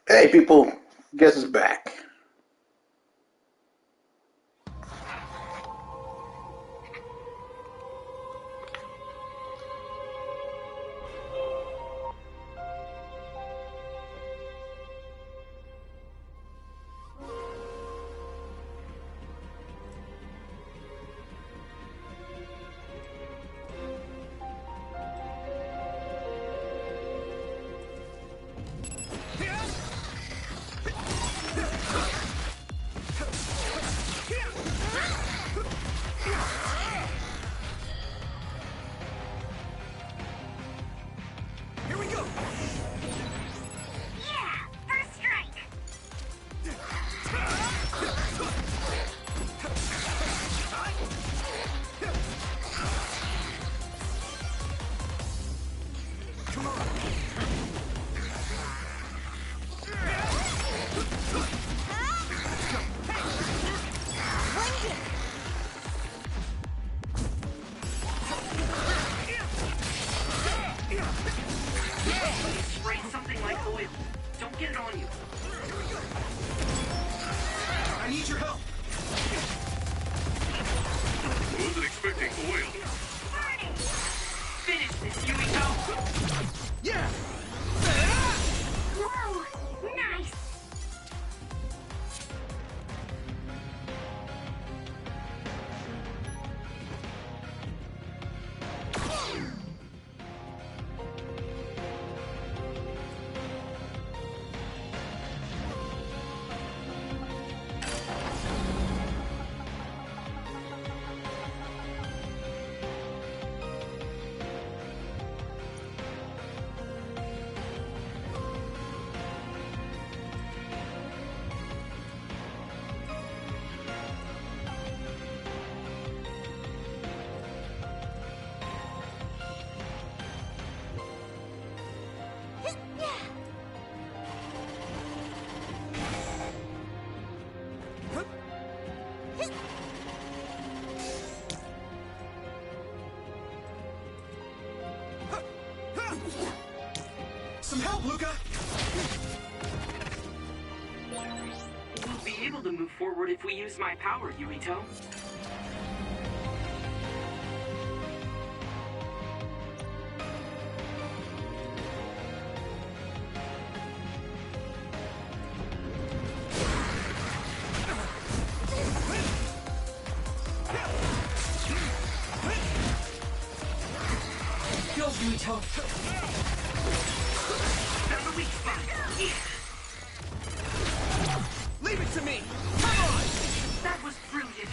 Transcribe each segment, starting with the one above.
Hey people, guess it's back. Spray something like oil. Don't get it on you. I need your help. Wasn't expecting oil. Finish this, Yuito. Yeah. Whoa! Nice! Some help, Luca. We'll be able to move forward if we use my power, Yuito. Go, Yuito. That's a weak spot. Leave it to me. Come on. That was brilliant.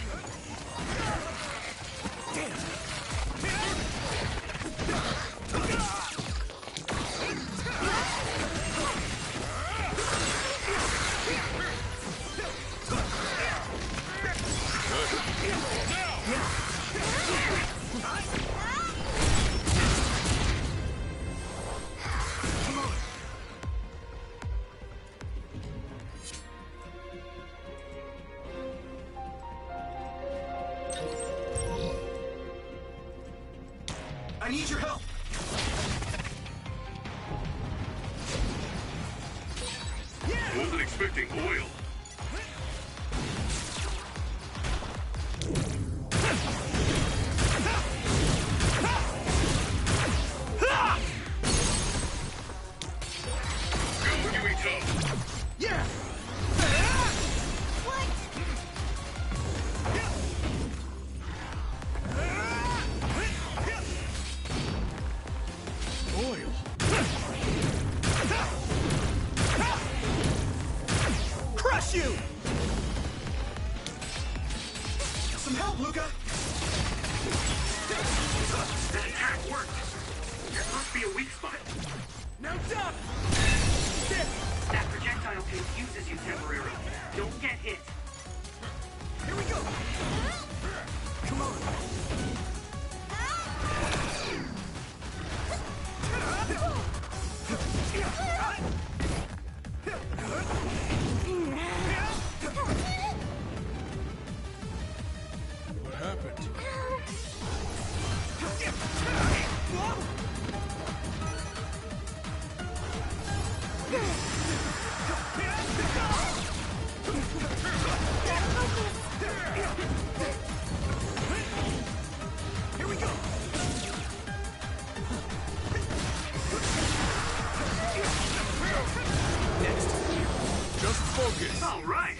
I need your help. Wasn't expecting oil. Go, Yuito. Yeah. Oil. Crush you. Some help, Luca. That attack worked. There must be a weak spot. Now duck. That projectile confuses you temporarily. Don't get hit. Here we go. Come on. What happened? focus! All right.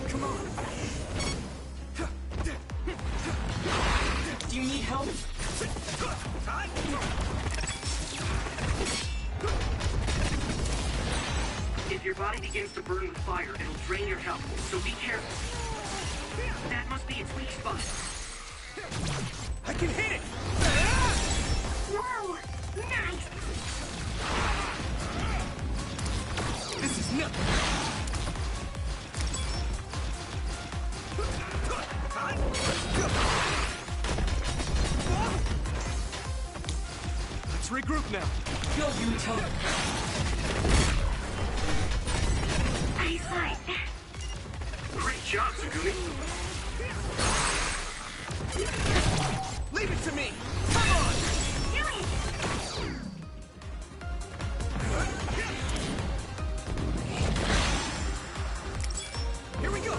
Come on! Do you need help? If your body begins to burn with fire, it'll drain your health, so be careful. That must be its weak spot. I can hit it! Whoa! Nice! This is nothing! Let's regroup now. Go, Yuito. Eyesight! Great job, Sugumi. Leave it to me! Come on! Do it! Here we go!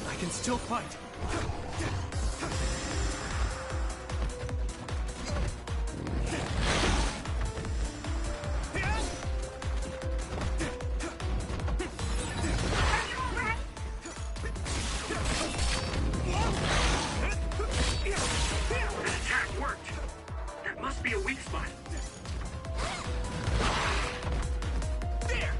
I can still fight. Are you alright? That attack worked. That must be a weak spot. There!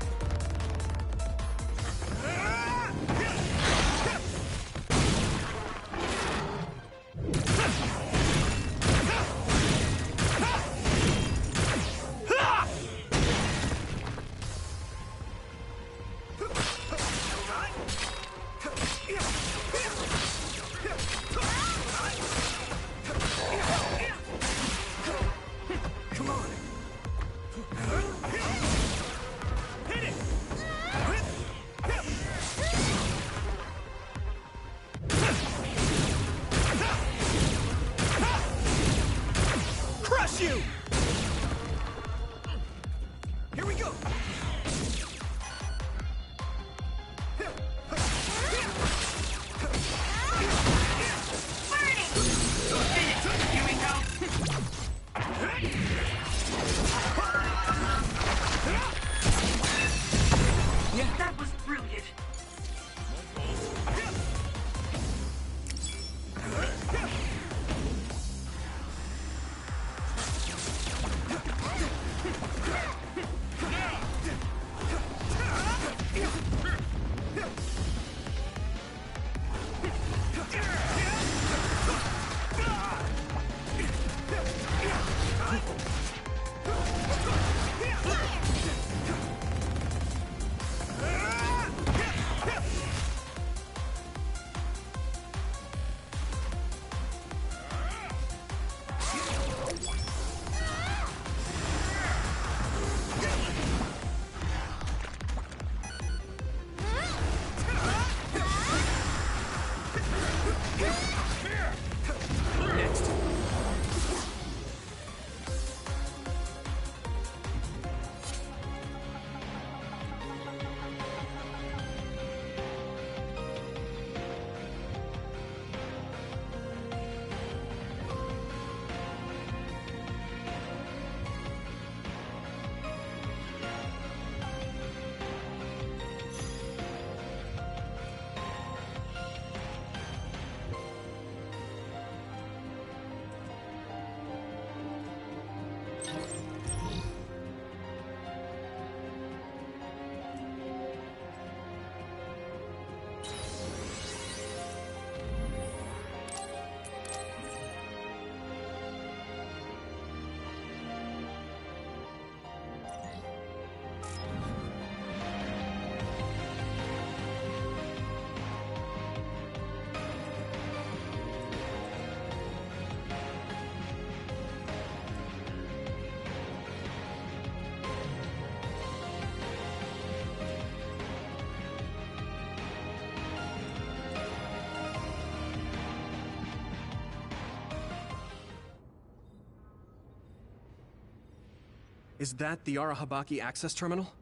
Is that the Arahabaki access terminal?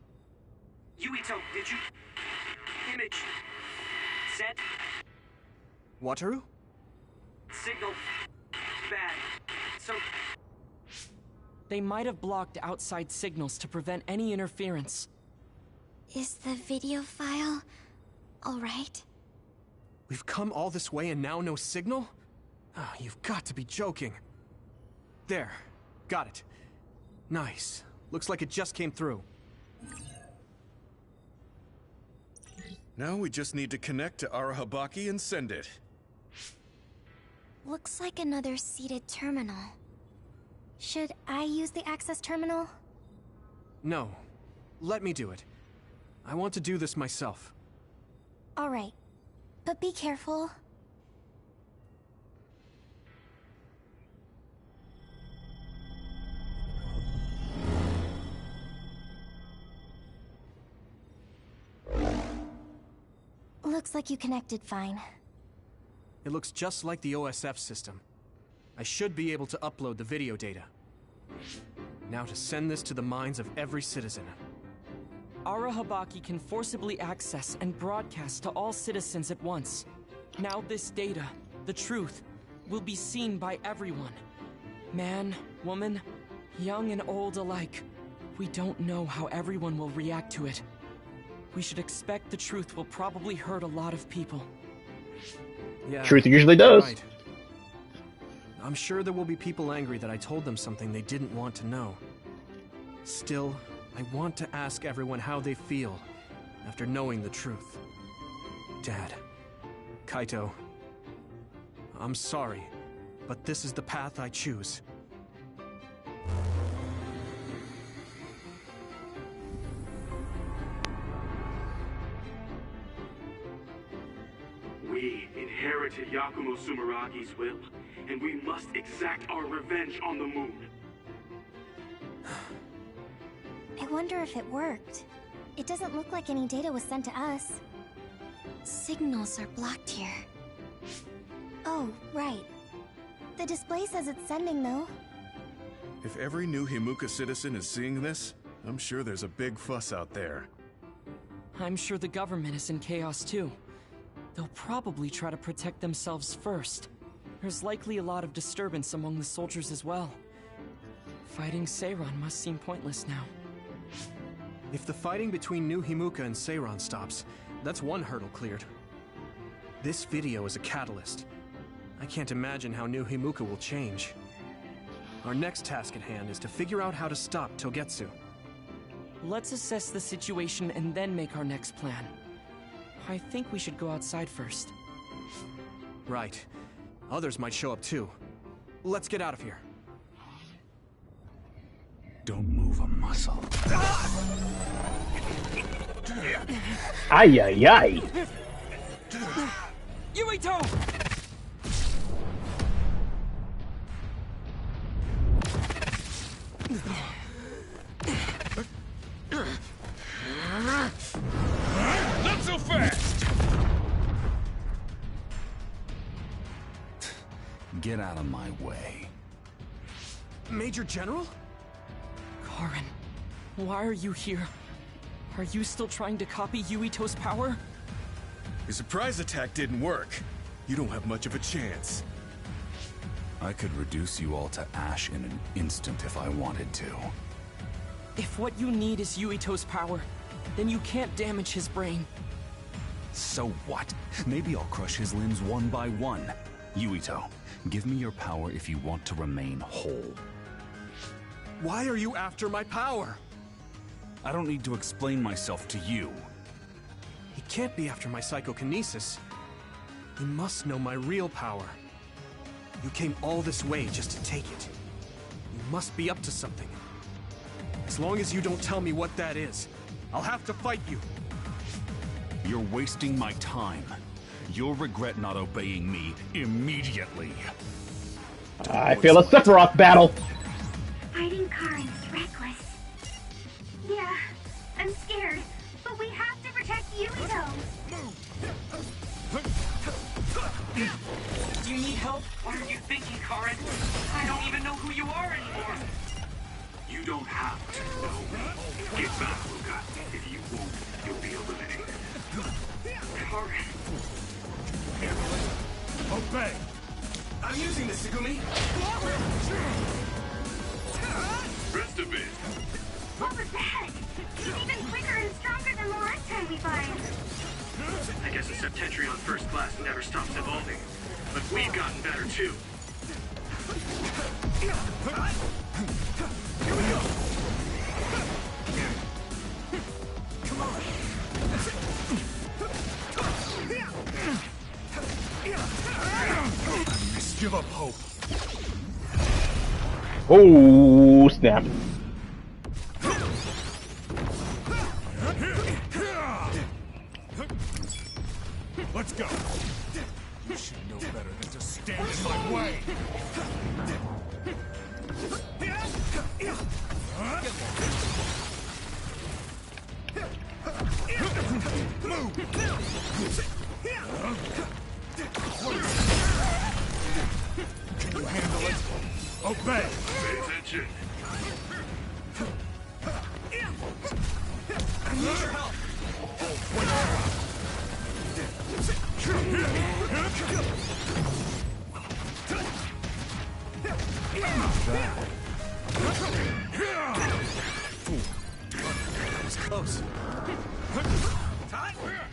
Yuito, did you... Image... Set... Wataru? Signal... Bad. So... They might have blocked outside signals to prevent any interference. Is the video file all right? We've come all this way and now no signal? Oh, you've got to be joking. There. Got it. Nice. Looks like it just came through. Now we just need to connect to Arahabaki and send it. Looks like another seated terminal. Should I use the access terminal? No. Let me do it. I want to do this myself. All right. But be careful. Looks like you connected fine. It looks just like the OSF system. I should be able to upload the video data. Now to send this to the minds of every citizen. Arahabaki can forcibly access and broadcast to all citizens at once. Now this data, the truth, will be seen by everyone. Man, woman, young and old alike. We don't know how everyone will react to it. We should expect the truth will probably hurt a lot of people. Yeah, Truth usually does. right. I'm sure there will be people angry that I told them something they didn't want to know. Still, I want to ask everyone how they feel after knowing the truth. Dad, Kaito, I'm sorry, but this is the path I choose. We inherited Yakumo Sumeragi's will, and we must exact our revenge on the moon. I wonder if it worked. It doesn't look like any data was sent to us. Signals are blocked here. Oh, right. The display says it's sending, though. If every new Himuka citizen is seeing this, I'm sure there's a big fuss out there. I'm sure the government is in chaos too. They'll probably try to protect themselves first. There's likely a lot of disturbance among the soldiers as well. Fighting Seiran must seem pointless now. If the fighting between New Himuka and Seiran stops, that's one hurdle cleared. This video is a catalyst. I can't imagine how New Himuka will change. Our next task at hand is to figure out how to stop Togetsu. Let's assess the situation and then make our next plan. I think we should go outside first. Right. Others might show up too. Let's get out of here. Don't move a muscle. Ay, ay, ay. Yuito! Not so fast! Get out of my way. Major General? Karen, why are you here? Are you still trying to copy Yuito's power? Your surprise attack didn't work. You don't have much of a chance. I could reduce you all to ash in an instant if I wanted to. If what you need is Yuito's power, then you can't damage his brain. So what? Maybe I'll crush his limbs one by one. Yuito, give me your power if you want to remain whole. Why are you after my power? I don't need to explain myself to you. He can't be after my psychokinesis. He must know my real power. You came all this way just to take it. You must be up to something. As long as you don't tell me what that is, I'll have to fight you. You're wasting my time. You'll regret not obeying me immediately. I feel a Sephiroth battle. Fighting Karen's reckless. Yeah, I'm scared, but we have to protect Yuito. Do you need help? What are you thinking, Karen? I don't even know who you are anymore. You don't have have to know me. Get back, Luca. If you won't, you'll be eliminated. Karin. Obey! I'm using this, Segumi! Rest a bit. What was that? He's even quicker and stronger than the last time we fought. I guess a Septentrion first class never stops evolving. But we've gotten better too. Here we go! Come on! Just give up hope. Oh, snap. Let's go. You should know better than to stand in my way. Can you handle it? Obey. Pay attention. I need your help! That was close.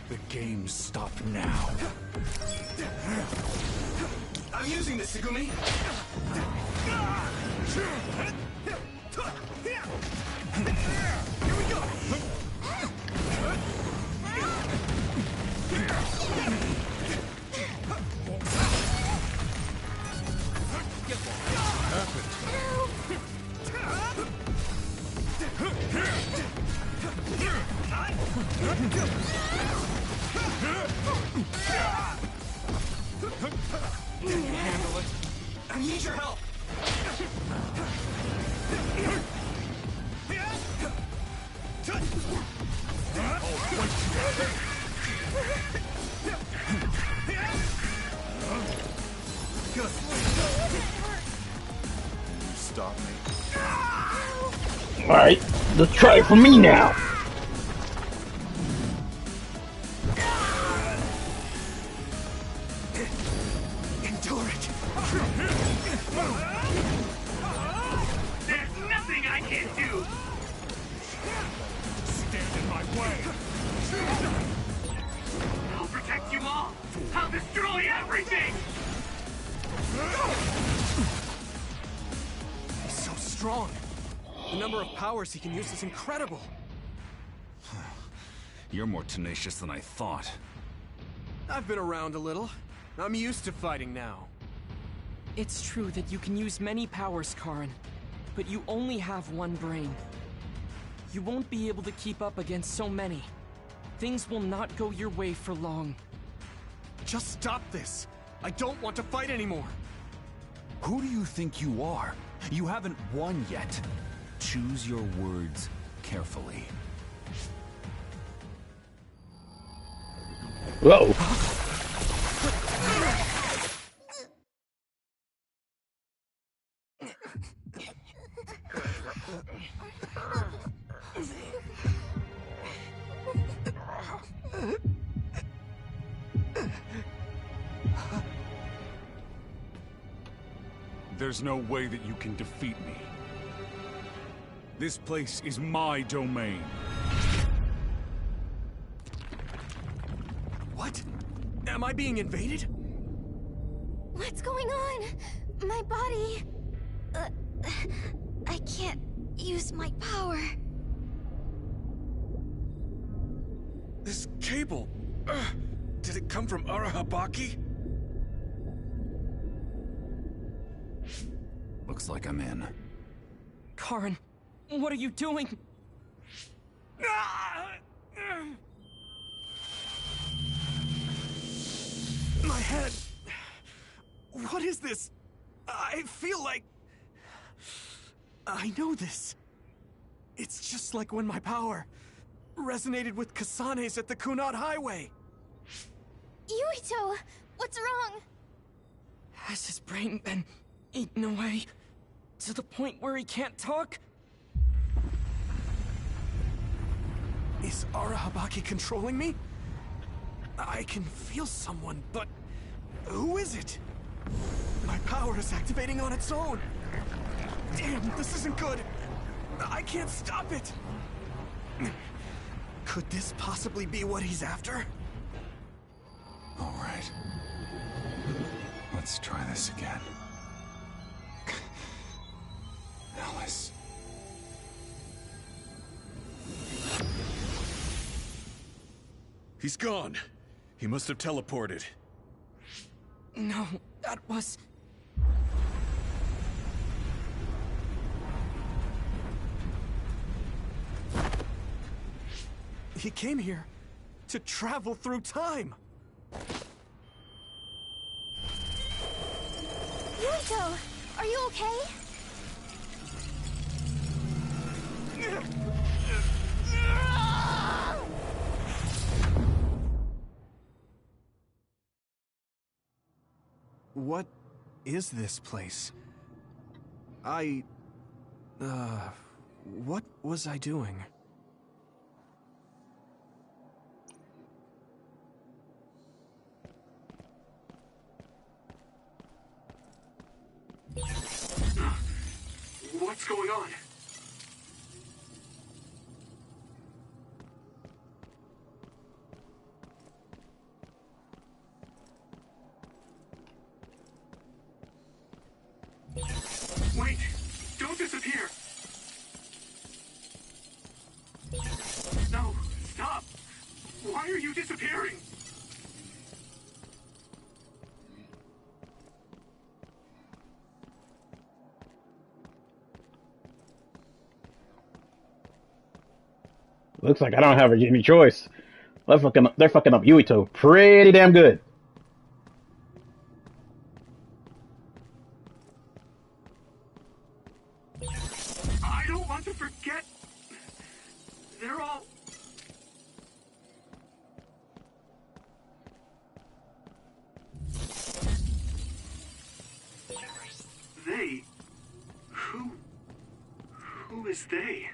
The game's stopped now. I'm using this, Segumi! Here we go! Handle it. I need your help. You stop me. Alright, let's try it for me now. Endure it. There's nothing I can't do! Stand in my way. I'll protect you all! I'll destroy everything! He's so strong. The number of powers he can use is incredible. You're more tenacious than I thought. I've been around a little. I'm used to fighting now. It's true that you can use many powers, Karin, but you only have one brain. You won't be able to keep up against so many. Things will not go your way for long. Just stop this. I don't want to fight anymore. Who do you think you are? You haven't won yet. Choose your words carefully. Whoa. There's no way that you can defeat me. This place is my domain. What? Am I being invaded? What's going on? My body... I can't use my power. This cable... did it come from Arahabaki? Looks like I'm in. Karin, what are you doing? My head... What is this? I feel like... I know this. It's just like when my power resonated with Kasane's at the Kunad Highway. Yuito, what's wrong? Has his brain been eaten away to the point where he can't talk? Is Arahabaki controlling me? I can feel someone, but who is it? My power is activating on its own. Damn, this isn't good. I can't stop it. Could this possibly be what he's after? All right. Let's try this again. Alice. He's gone. He must have teleported. No, that was... He came here to travel through time. Yuito, are you okay? What is this place? What was I doing? What's going on? Wait! Don't disappear! No, stop! Why are you disappearing? Looks like I don't have any choice. They're fucking up Yuito pretty damn good. I don't want to forget. They're all... They? Who is they?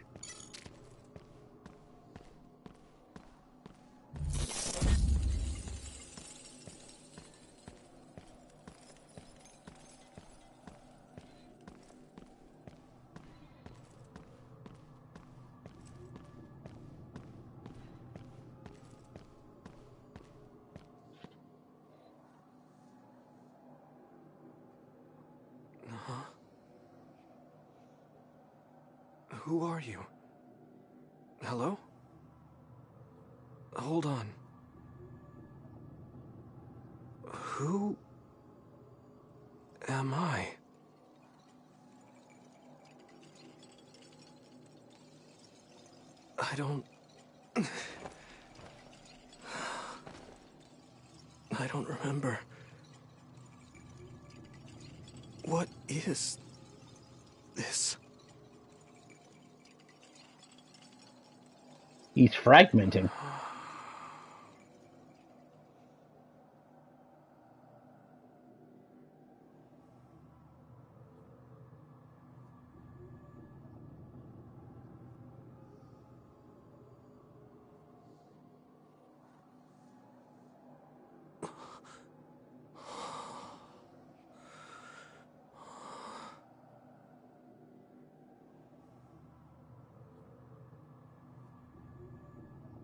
Who are you? Hello? Hold on. Who am I? I don't remember. What is this? He's fragmenting.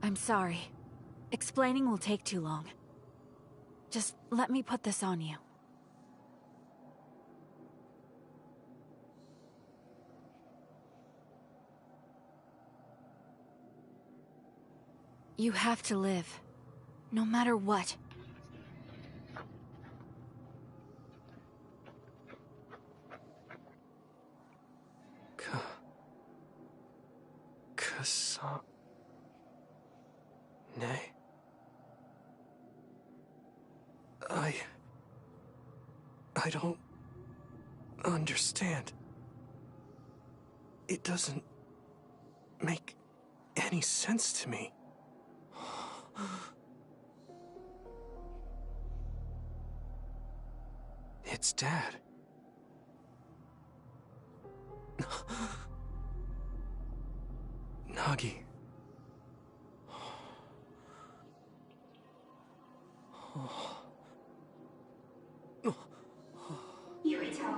I'm sorry. Explaining will take too long. Just let me put this on you. You have to live, no matter what. Nay. I don't understand. It doesn't make any sense to me. It's Dad. Nagi. Yuito.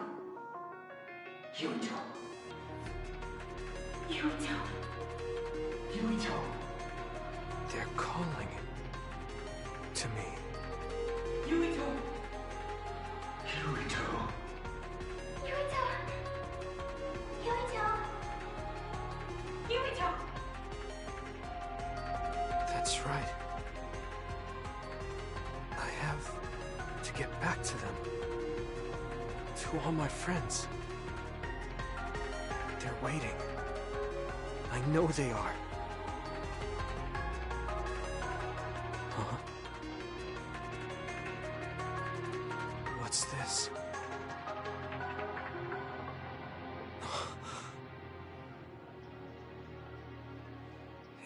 Yuito. Yuito. Yuito. They're calling to me. Yuito. Yuito. Yuito. Yuito. Yuito. That's right. I have to get back to them. To all my friends. They're waiting. I know they are. Huh? What's this?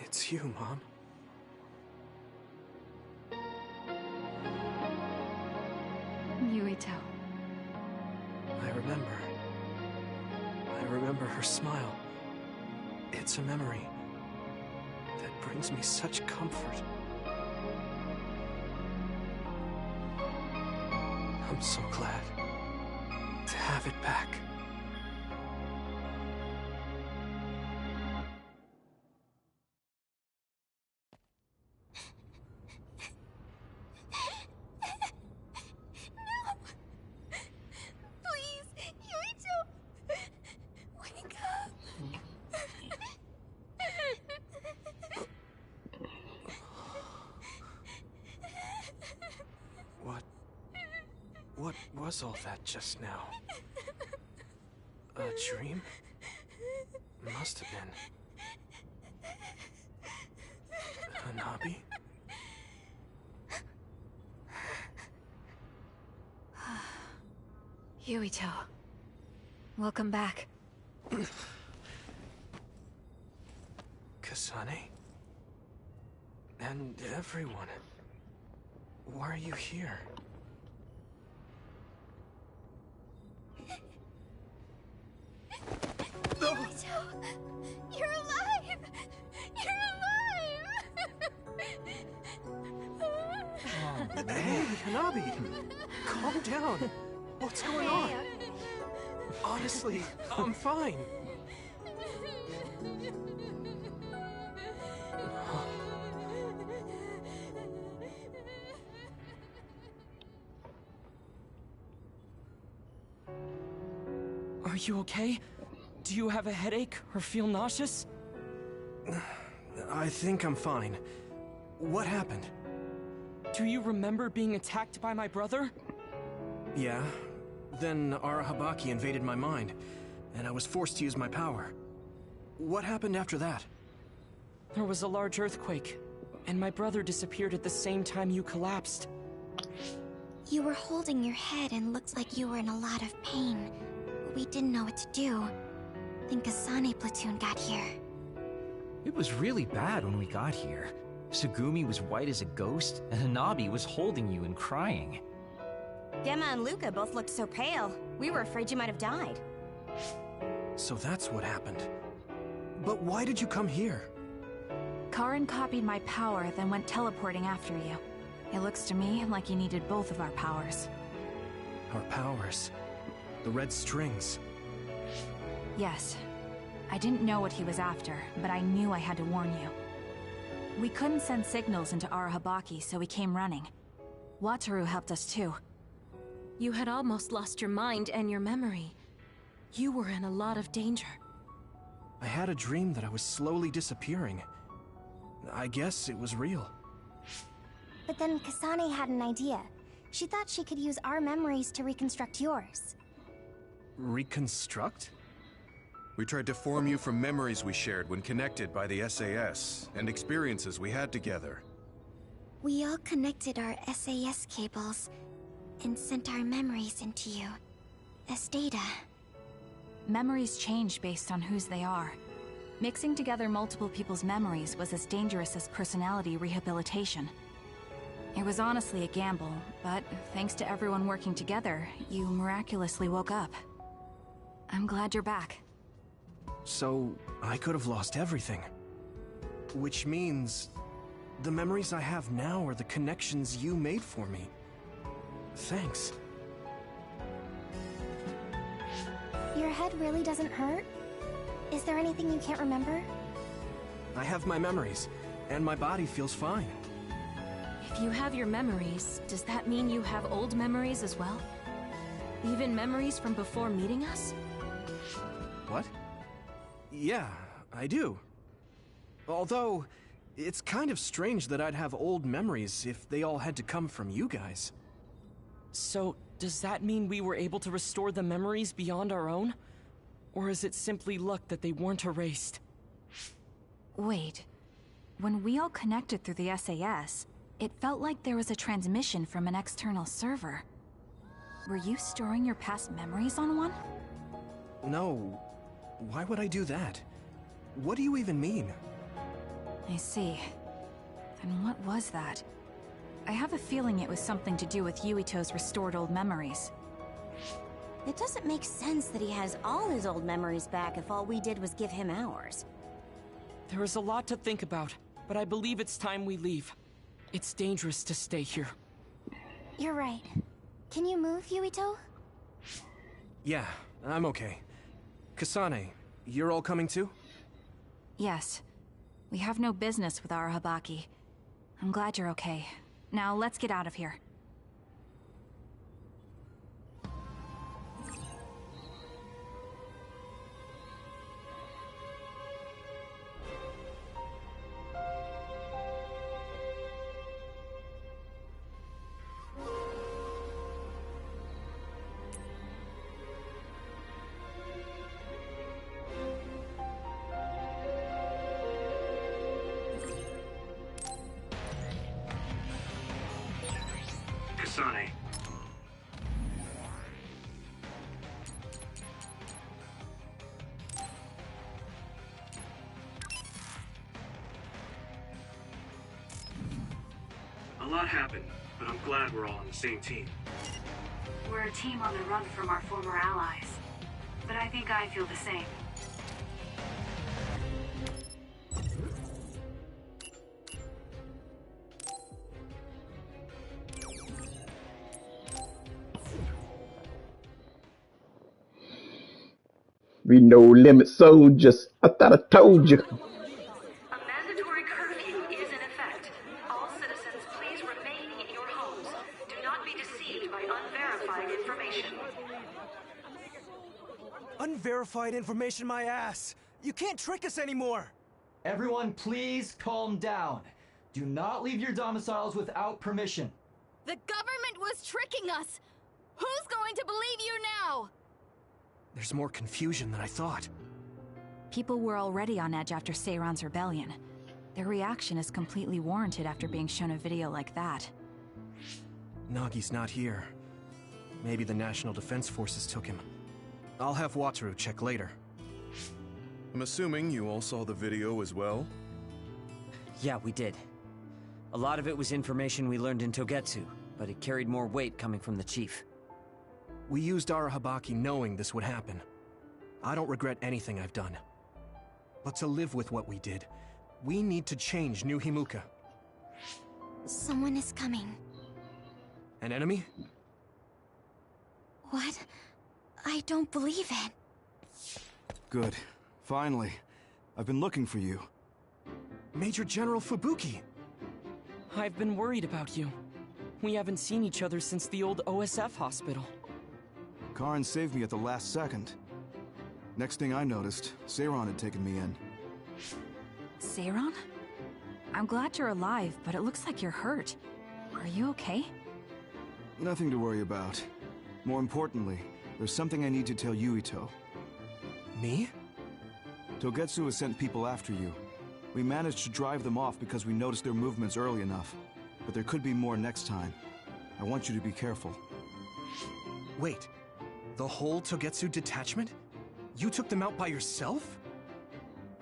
It's you, Mom. Yuito. I remember her smile. It's a memory that brings me such comfort. I'm so glad to have it back. Please, Yuito! Wake up! What was all that just now? A dream? Must have been. Hanabi? Yuito. Welcome back. Kasane? And everyone. Why are you here? Yuito! You're alive! You're alive! Hey, Hanabi! Calm down! What's going on? Honestly, I'm fine. Are you okay? Do you have a headache or feel nauseous? I think I'm fine. What happened? Do you remember being attacked by my brother? Yeah. Then Arahabaki invaded my mind, and I was forced to use my power. What happened after that? There was a large earthquake, and my brother disappeared at the same time you collapsed. You were holding your head and looked like you were in a lot of pain. We didn't know what to do. Then Kasane platoon got here. It was really bad when we got here. Sugumi was white as a ghost, and Hanabi was holding you and crying. Gemma and Luca both looked so pale. We were afraid you might have died. So that's what happened. But why did you come here? Karin copied my power, then went teleporting after you. It looks to me like you needed both of our powers. Our powers. The red strings. Yes. I didn't know what he was after, but I knew I had to warn you. We couldn't send signals into Arahabaki, so we came running. Wataru helped us too. You had almost lost your mind and your memory. You were in a lot of danger. I had a dream that I was slowly disappearing. I guess it was real. But then Kasane had an idea. She thought she could use our memories to reconstruct yours. Reconstruct? We tried to form you from memories we shared when connected by the SAS, and experiences we had together. We all connected our SAS cables and sent our memories into you as data. Memories change based on whose they are. Mixing together multiple people's memories was as dangerous as personality rehabilitation. It was honestly a gamble, but thanks to everyone working together, you miraculously woke up. I'm glad you're back. So, I could have lost everything. Which means... The memories I have now are the connections you made for me. Thanks. Your head really doesn't hurt? Is there anything you can't remember? I have my memories, and my body feels fine. If you have your memories, does that mean you have old memories as well? Even memories from before meeting us? What? Yeah, I do. Although, it's kind of strange that I'd have old memories if they all had to come from you guys. So, does that mean we were able to restore the memories beyond our own? Or is it simply luck that they weren't erased? Wait. When we all connected through the SAS, it felt like there was a transmission from an external server. Were you storing your past memories on one? No. Why would I do that? What do you even mean? I see. Then what was that? I have a feeling it was something to do with Yuito's restored old memories. It doesn't make sense that he has all his old memories back if all we did was give him ours. There is a lot to think about, but I believe it's time we leave. It's dangerous to stay here. You're right. Can you move, Yuito? Yeah, I'm okay. Kasane, you're all coming too? Yes. We have no business with Arahabaki. I'm glad you're okay. Now let's get out of here. Kasane. A lot happened, but I'm glad we're all on the same team. We're a team on the run from our former allies. But I think I feel the same. We no limit soldiers. I thought I told you. A mandatory curfew is in effect. All citizens, please remain in your homes. Do not be deceived by unverified information. Unverified information, my ass! You can't trick us anymore! Everyone, please calm down. Do not leave your domiciles without permission. The government was tricking us! Who's going to believe you now? There's more confusion than I thought. People were already on edge after Seiran's rebellion. Their reaction is completely warranted after being shown a video like that. Nagi's not here. Maybe the National Defense Forces took him. I'll have Wataru check later. I'm assuming you all saw the video as well? Yeah, we did. A lot of it was information we learned in Togetsu, but it carried more weight coming from the chief. We used Arahabaki knowing this would happen. I don't regret anything I've done. But to live with what we did, we need to change New Himuka. Someone is coming. An enemy? What? I don't believe it. Good. Finally. I've been looking for you. Major General Fubuki! I've been worried about you. We haven't seen each other since the old OSF hospital. Karin saved me at the last second. Next thing I noticed, Seiran had taken me in. Seiran? I'm glad you're alive, but it looks like you're hurt. Are you okay? Nothing to worry about. More importantly, there's something I need to tell Yuito. Me? Togetsu has sent people after you. We managed to drive them off because we noticed their movements early enough. But there could be more next time. I want you to be careful. Wait. The whole Togetsu detachment? You took them out by yourself?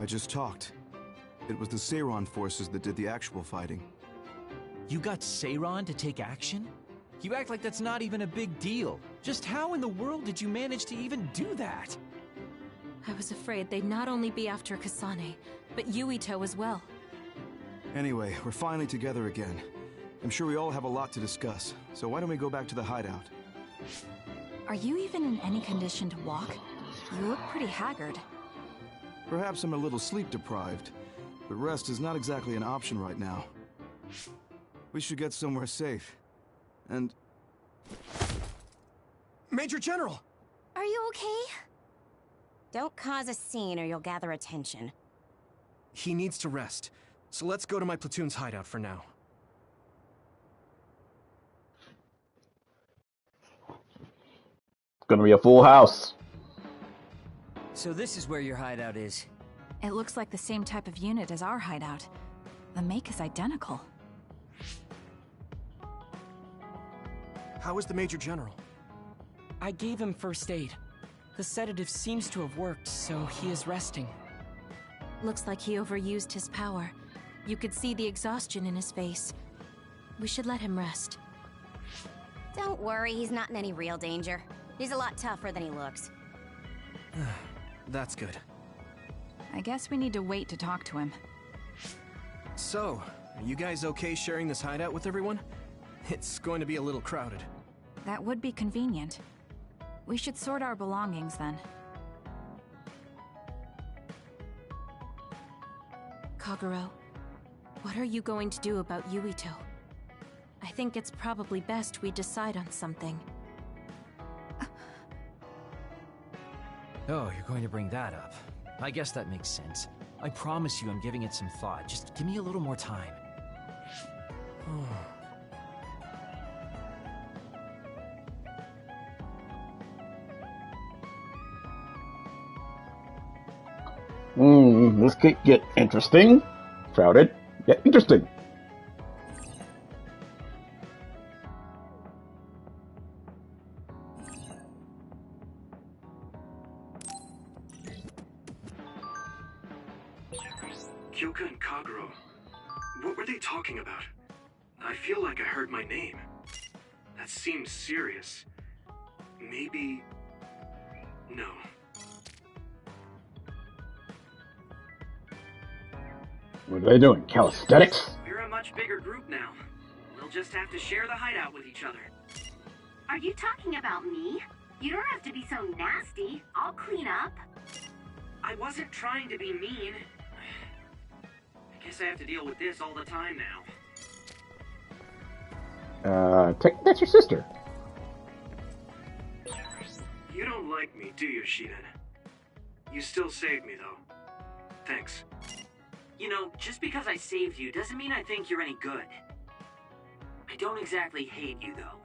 I just talked. It was the Seiran forces that did the actual fighting. You got Seiran to take action? You act like that's not even a big deal. Just how in the world did you manage to even do that? I was afraid they'd not only be after Kasane, but Yuito as well. Anyway, we're finally together again. I'm sure we all have a lot to discuss, so why don't we go back to the hideout? Are you even in any condition to walk? You look pretty haggard. Perhaps I'm a little sleep deprived, but rest is not exactly an option right now. We should get somewhere safe. And... Major General! Are you okay? Don't cause a scene or you'll gather attention. He needs to rest, so let's go to my platoon's hideout for now. It's gonna be a full house. So this is where your hideout is? It looks like the same type of unit as our hideout. The make is identical. How is the Major General? I gave him first aid. The sedative seems to have worked, so he is resting. Looks like he overused his power. You could see the exhaustion in his face. We should let him rest. Don't worry, he's not in any real danger. He's a lot tougher than he looks. That's good. I guess we need to wait to talk to him. So, are you guys okay sharing this hideout with everyone? It's going to be a little crowded. That would be convenient. We should sort our belongings then. Kagero, what are you going to do about Yuito? I think it's probably best we decide on something. Oh, you're going to bring that up. I guess that makes sense. I promise you I'm giving it some thought. Just give me a little more time. This could get interesting. Crowded, yet interesting. Kyoka and Kagero. What were they talking about? I feel like I heard my name. That seems serious. Maybe... No. What are they doing? Calisthenics? We're a much bigger group now. We'll just have to share the hideout with each other. Are you talking about me? You don't have to be so nasty. I'll clean up. I wasn't trying to be mean. I guess I have to deal with this all the time now. That's your sister. You don't like me, do you, Shiden? You still saved me, though. Thanks. You know, just because I saved you doesn't mean I think you're any good. I don't exactly hate you, though.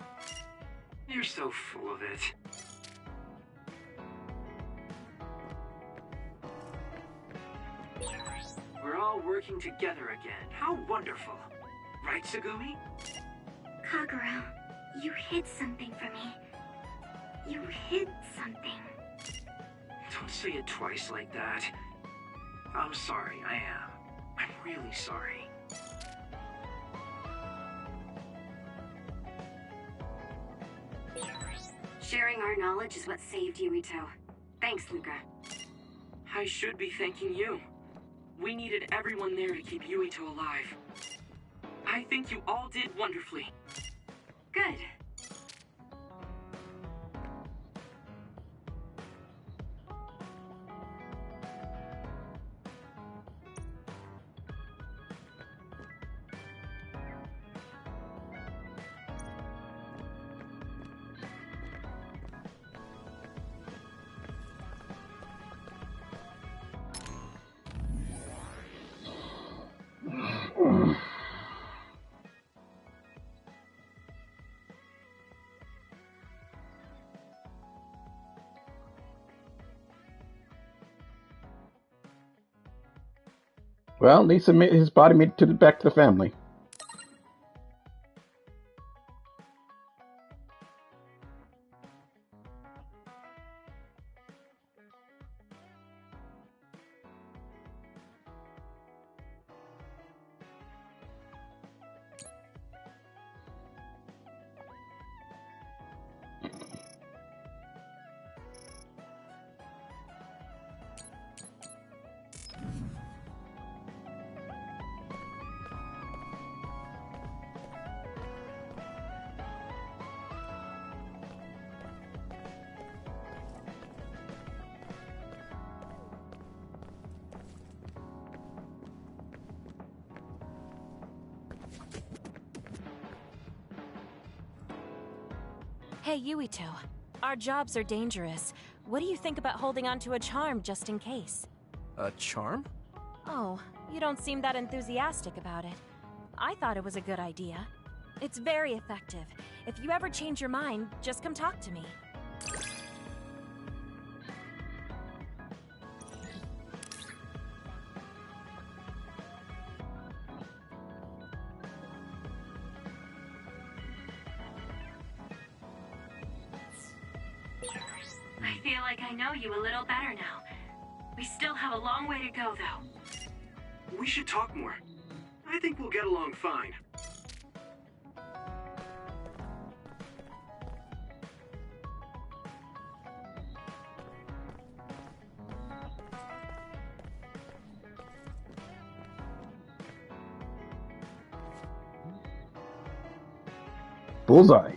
You're so full of it. We're all working together again. How wonderful. Right, Tsugumi? Kagero, you hid something from me. You hid something. Don't say it twice like that. I'm sorry, I am. I'm really sorry. Sharing our knowledge is what saved Yuito. Thanks, Luca. I should be thanking you. We needed everyone there to keep Yuito alive. I think you all did wonderfully. Good. Well, at least his body made it back to the family. Hey, Yuito. Our jobs are dangerous. What do you think about holding onto a charm just in case? A charm? Oh, you don't seem that enthusiastic about it. I thought it was a good idea. It's very effective. If you ever change your mind, just come talk to me. I feel like I know you a little better now. We still have a long way to go, though. We should talk more. I think we'll get along fine. Bullseye.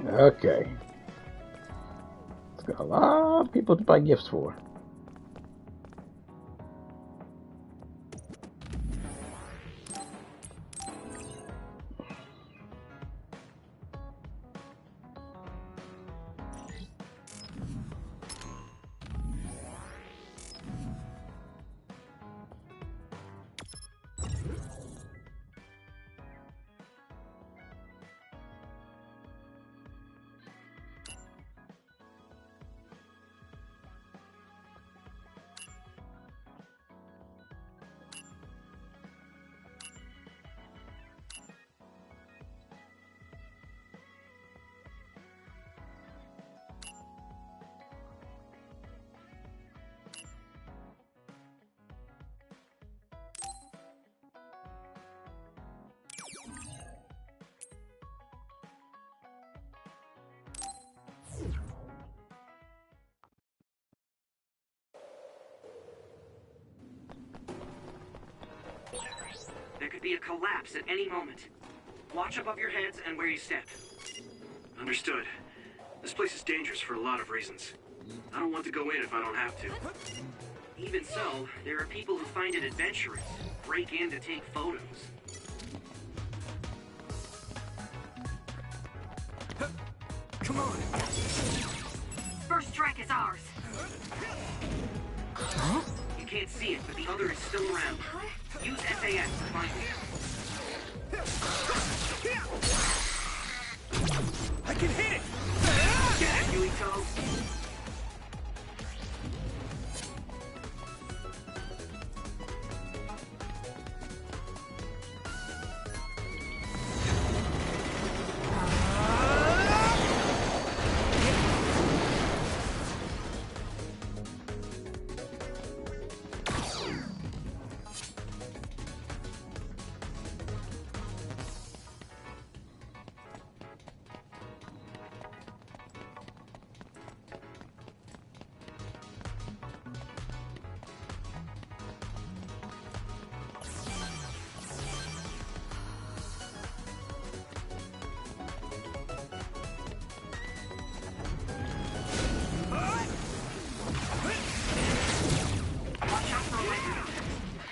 Okay. It's got a lot of people to buy gifts for. There could be a collapse at any moment. Watch above your heads and where you step. Understood. This place is dangerous for a lot of reasons. I don't want to go in if I don't have to. Even so, there are people who find it adventurous, break in to take photos. Come on! First strike is ours. Huh? You can't see it, but the other is still around. Use SAS to find it. I can hit it! Get it, Yuito!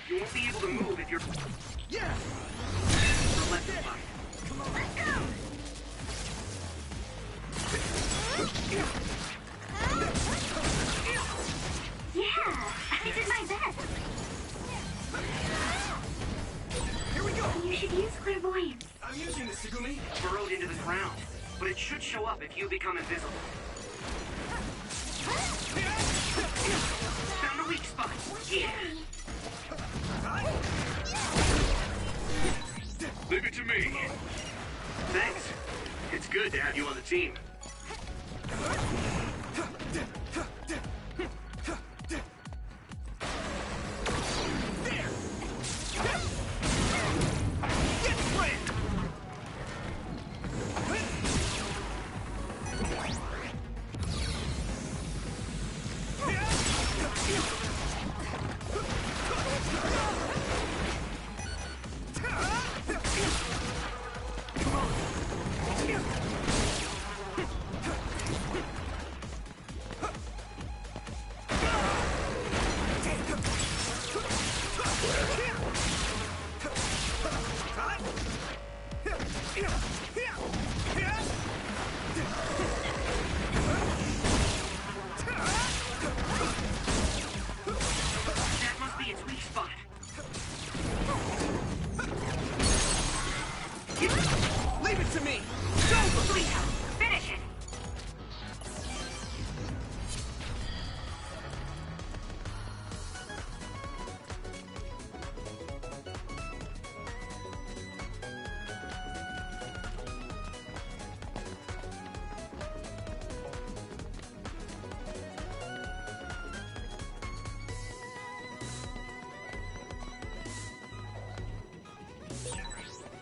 You won't be able to move if you're... Yeah! You're electrified. Come on, let's go! Yeah, I did my best. Here we go! You should use clairvoyance. I'm using this, Segumi. Burrowed into the ground, but it should show up if you become invisible. Found a weak spot. Yeah. Leave it to me. Thanks. It's good to have you on the team. That must be its weak spot. Leave it to me! Go, Yuito! Finish it!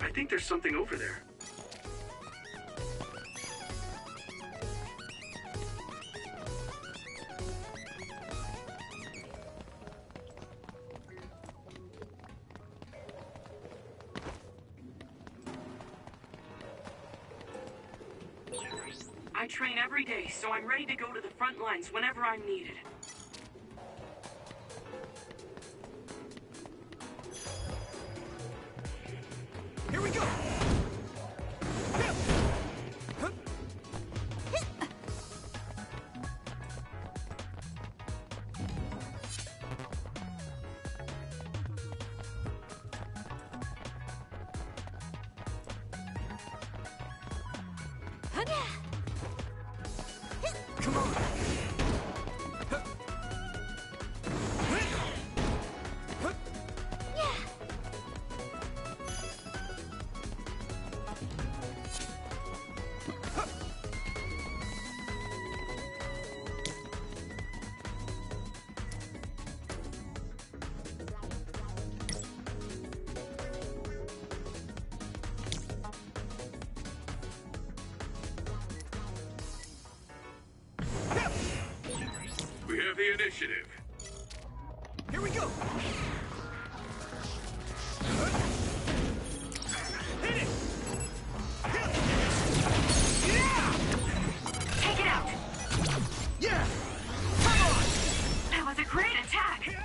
I think there's something over there. I train every day, so I'm ready to go to the front lines whenever I'm needed. Here we go! Come on! We have the initiative. Here we go! Hit it! Yeah! Take it out! Yeah! Come on! That was a great attack!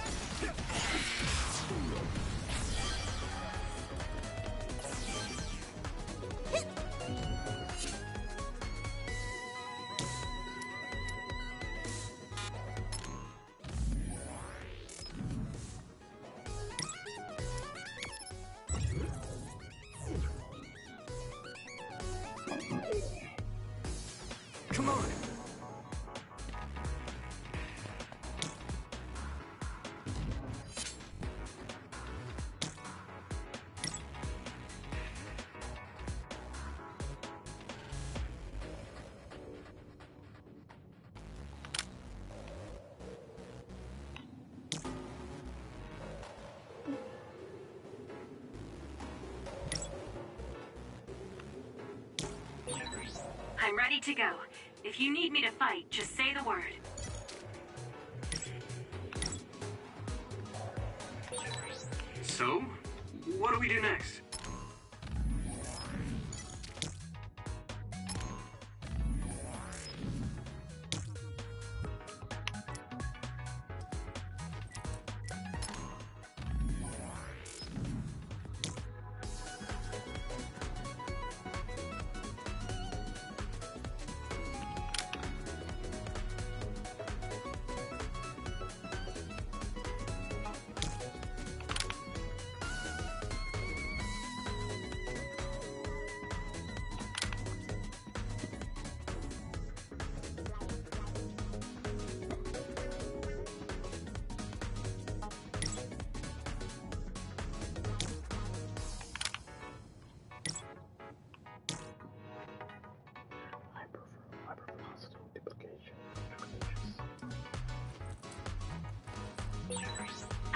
Come on! I'm ready to go. If you need me to fight, just say the word. So, what do we do next?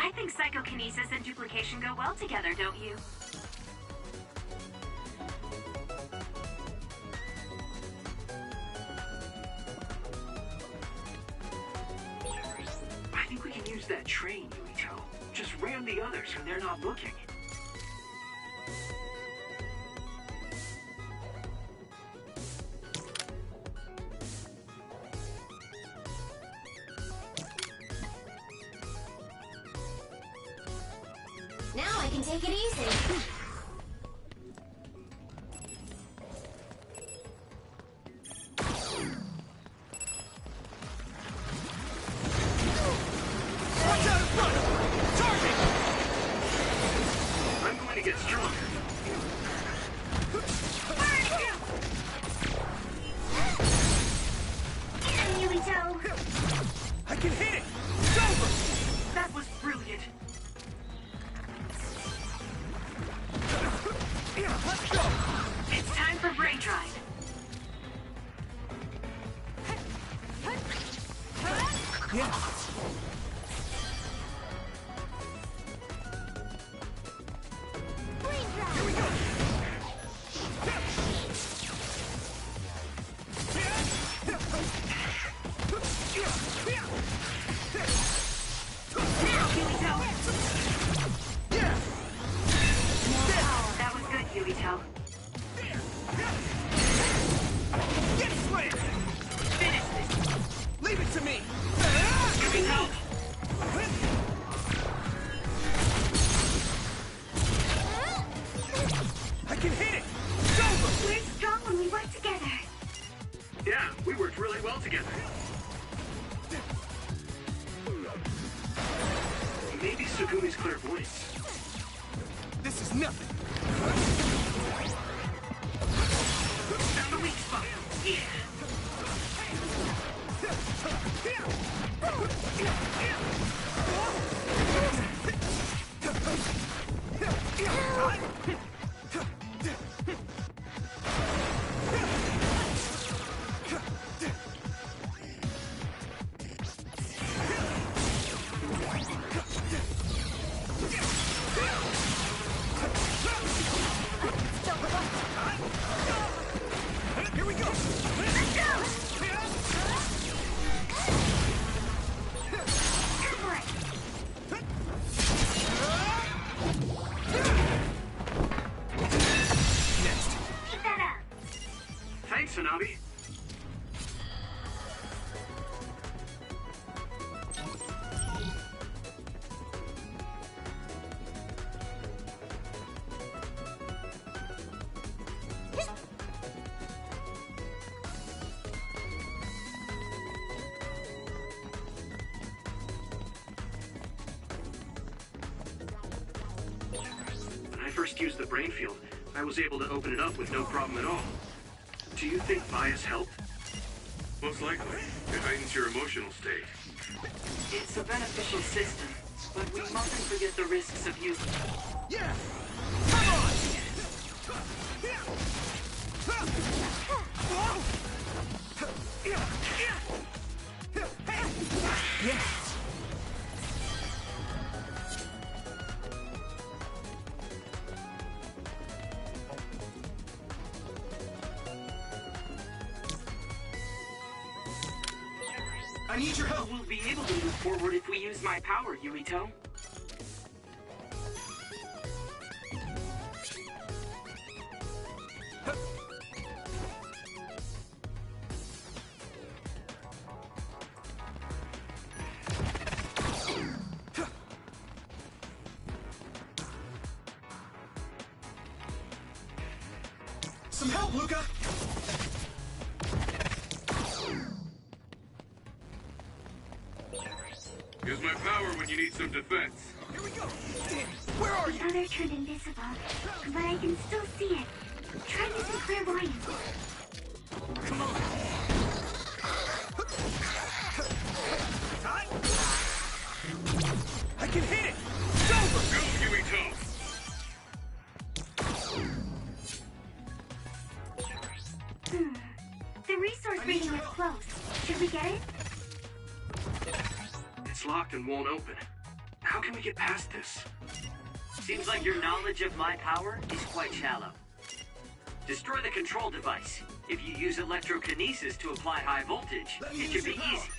I think psychokinesis and duplication go well together, don't you? I think we can that train, Yuito. Just ram the others when they're not looking. Now I can take it easy. First used the brain field, I was able to open it up with no problem at all. Do you think bias helped? Most likely. It heightens your emotional state. It's a beneficial system, but we mustn't forget the risks of using it. Yeah! Come on! Yeah! I need your help. We'll be able to move forward if we use my power, Yuito. Some help, Luca! Use my power when you need some defense. Here we go! Where are you? The other turned invisible, but I can still see it. Try using clairvoyance. Come on! I can hit it! It's over! Go, Yuito! The resource reading is close. Should we get it? It's locked and won't open. How can we get past this? Seems like your knowledge of my power is quite shallow. Destroy the control device. If you use electrokinesis to apply high voltage, it should be easy.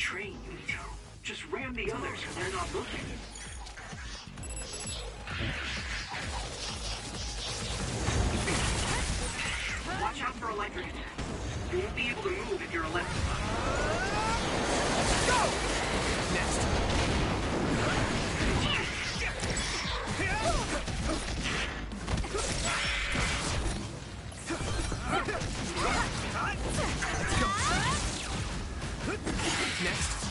train, Yuito. Just ram the others when they're not looking. Watch out for electric attack. You won't be able to move if you're electrified. Go! Next. Next.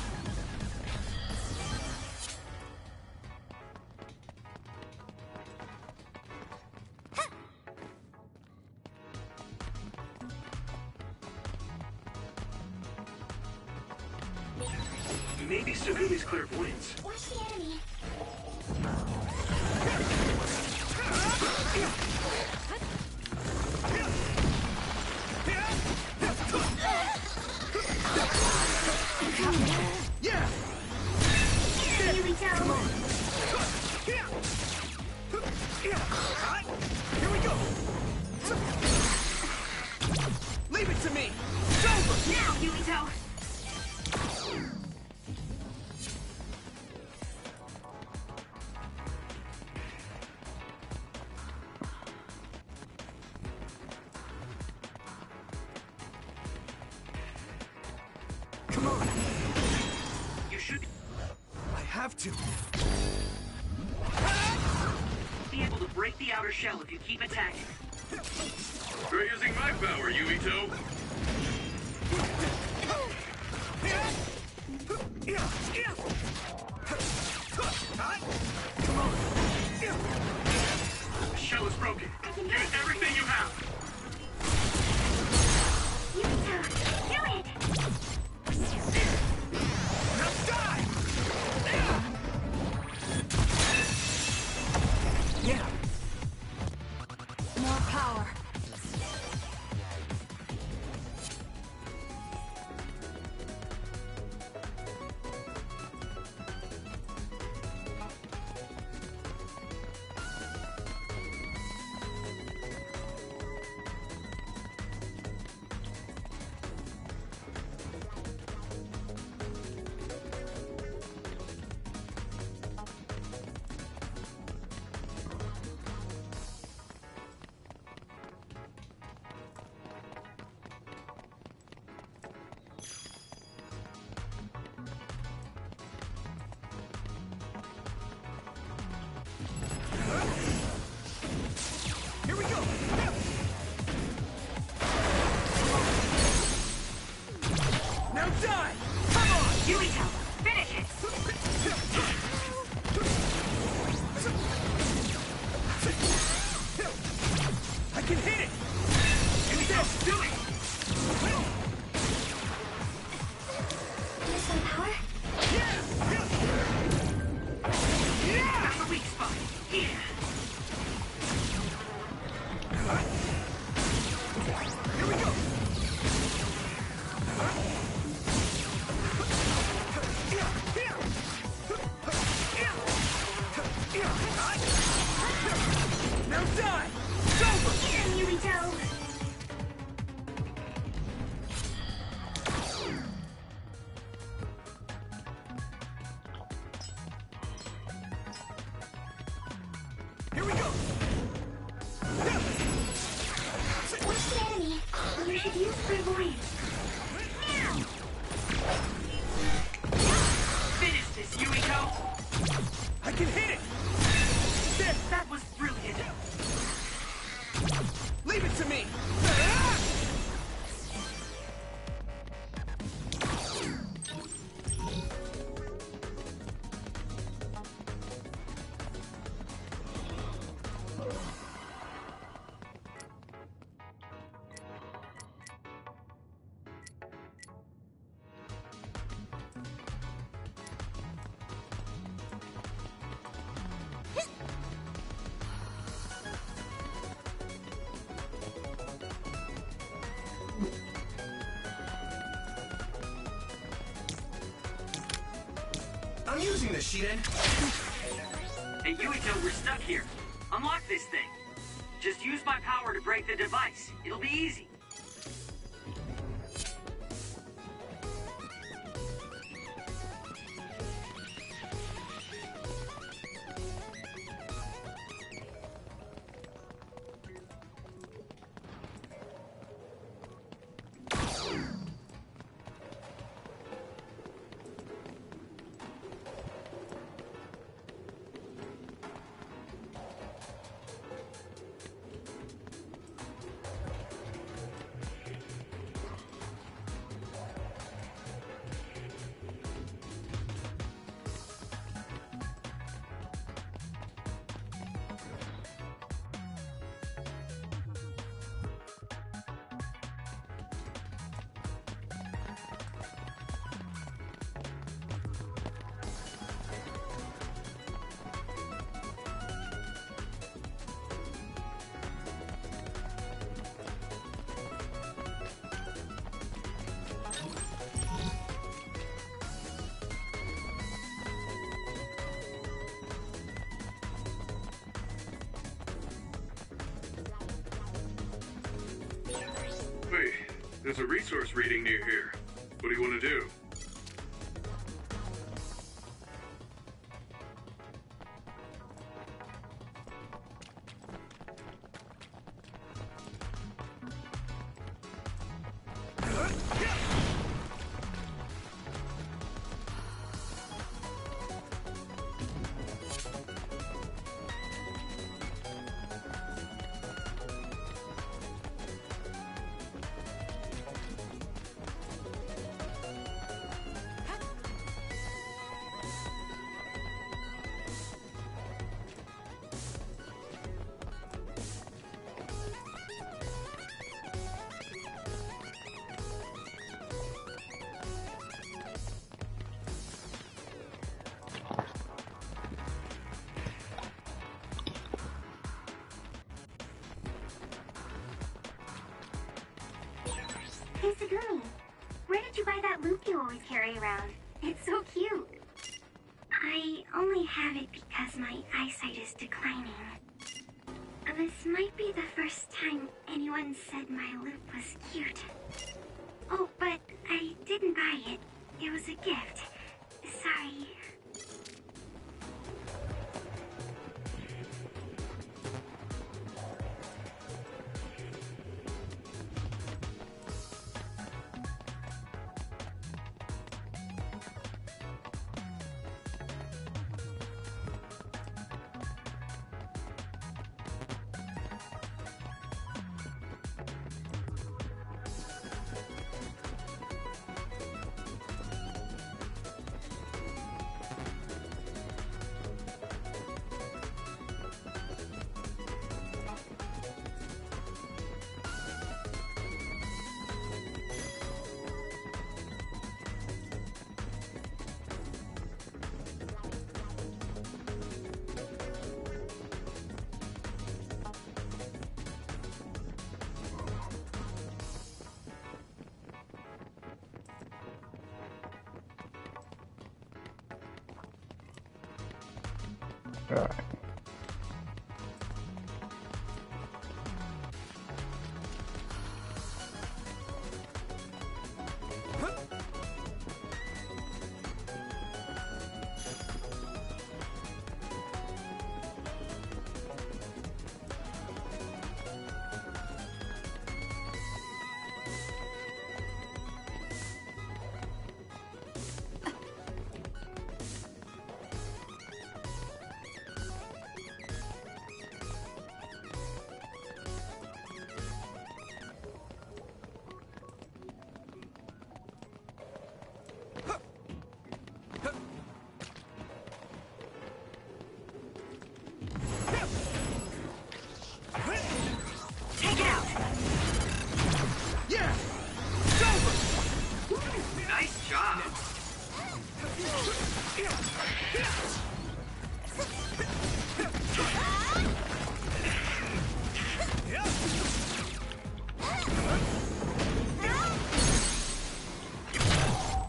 Maybe Sugumi's clairvoyance. Watch the enemy. Yeah! Here we go. Here we go! Leave it to me! It's over! Now, Yuito! Come on! You should I have to. be able to break the outer shell if you keep attacking. You're using my power, Yuito. Come on! The shell is broken. Use everything you have. Yuito, do it! Now die! Yeah. More power. Here we go! Now die! Come on! Yuito, finish it! I can hit it! Yuito, do it! There's some power? That's the weak spot. Yeah. Here we go! Now die! It's over! Yuito! Here we go! Watch the enemy. You should use clairvoyance. Finish this, Yuito! I can hit it! There! That was brilliant. Leave it to me! I'm using this, Shiden. Hey, Yuito, we're stuck here. Unlock this thing. Just use my power to break the device. It'll be easy. There's a resource reading near here. What do you want to do? Hey Sagumi, where did you buy that loop you always carry around? It's so cute. I only have it because my eyesight is declining. This might be the first time anyone said my loop was cute. Oh, but I didn't buy it. It was a gift. Sorry. Alright. Take it out! Yeah! It's over! Nice job!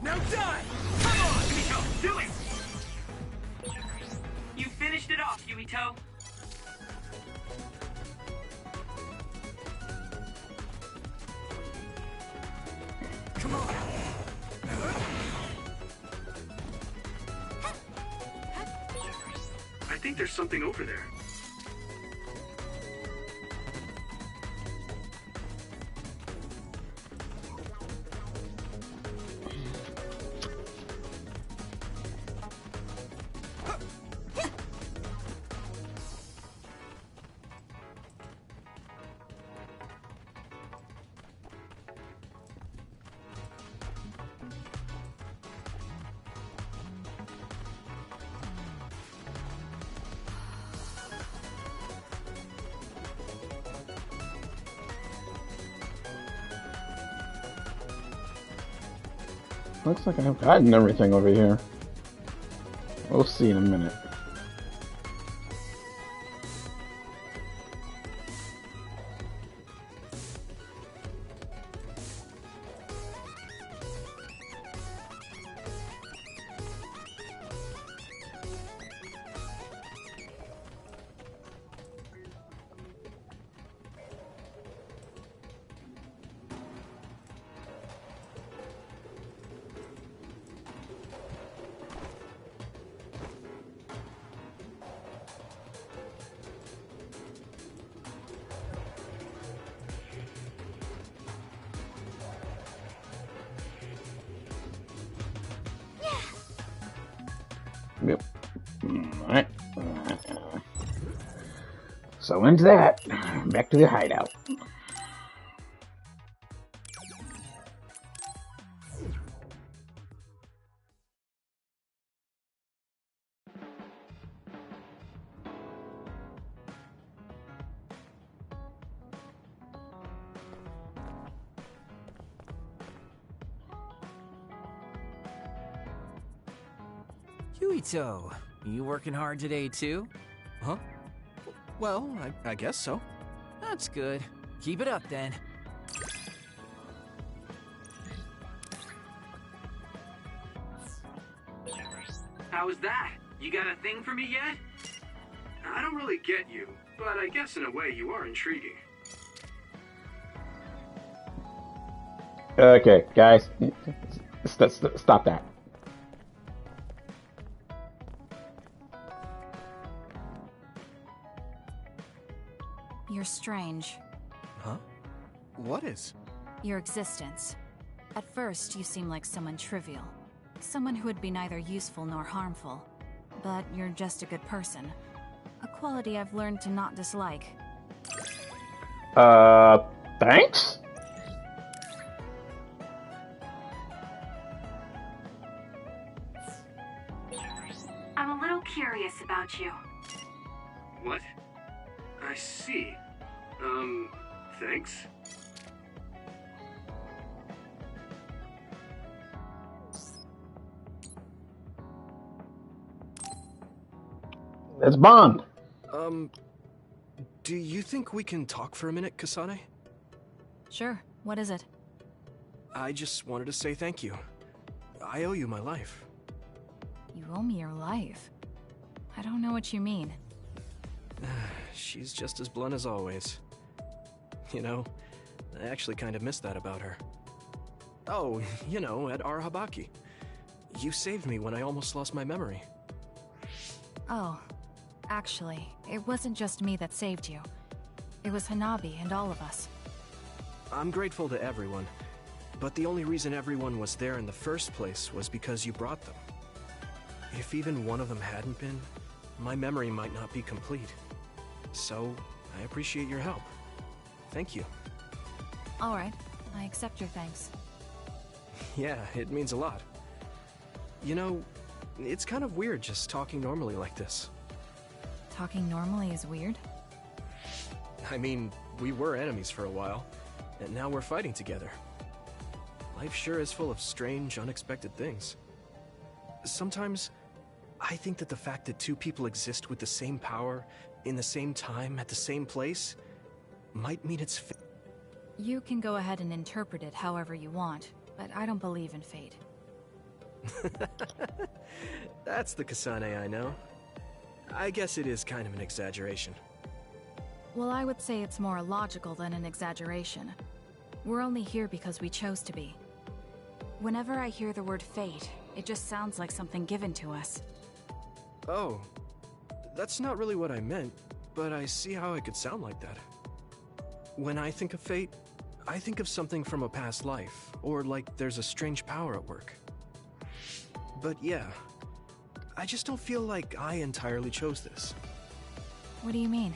Now die! Come on, Yuito! Do it! You finished it off, Yuito! Come on! I think there's something over there. Looks like I've gotten everything over here. We'll see in a minute. Yep. Alright. So into that. Back to the hideout. Yuito, you working hard today too? Huh? Well, I guess so. That's good. Keep it up then. How was that? You got a thing for me yet? I don't really get you, but I guess in a way you are intriguing. Okay, guys. Stop that. You're strange. Huh? What is? Your existence. At first, you seem like someone trivial. Someone who would be neither useful nor harmful. But you're just a good person. A quality I've learned to not dislike. Thanks? I'm a little curious about you. What? I see. Thanks? Let's bond. Do you think we can talk for a minute, Kasane? Sure. What is it? I just wanted to say thank you. I owe you my life. You owe me your life. I don't know what you mean. She's just as blunt as always. You know, I actually kind of miss that about her. Oh, you know, at Arahabaki. You saved me when I almost lost my memory. Oh, actually, it wasn't just me that saved you. It was Hanabi and all of us. I'm grateful to everyone, but the only reason everyone was there in the first place was because you brought them. If even one of them hadn't been, my memory might not be complete. So, I appreciate your help. Thank you. Alright, I accept your thanks. Yeah, it means a lot. You know, it's kind of weird just talking normally like this. Talking normally is weird? I mean, we were enemies for a while, and now we're fighting together. Life sure is full of strange, unexpected things. Sometimes, I think that the fact that two people exist with the same power, in the same time, at the same place, might mean it's fate. You can go ahead and interpret it however you want, but I don't believe in fate. That's the Kasane I know. I guess it is kind of an exaggeration. Well, I would say it's more logical than an exaggeration. We're only here because we chose to be. Whenever I hear the word fate, it just sounds like something given to us. Oh, that's not really what I meant, but I see how it could sound like that. When I think of fate, I think of something from a past life, or like there's a strange power at work. But yeah, I just don't feel like I entirely chose this. What do you mean?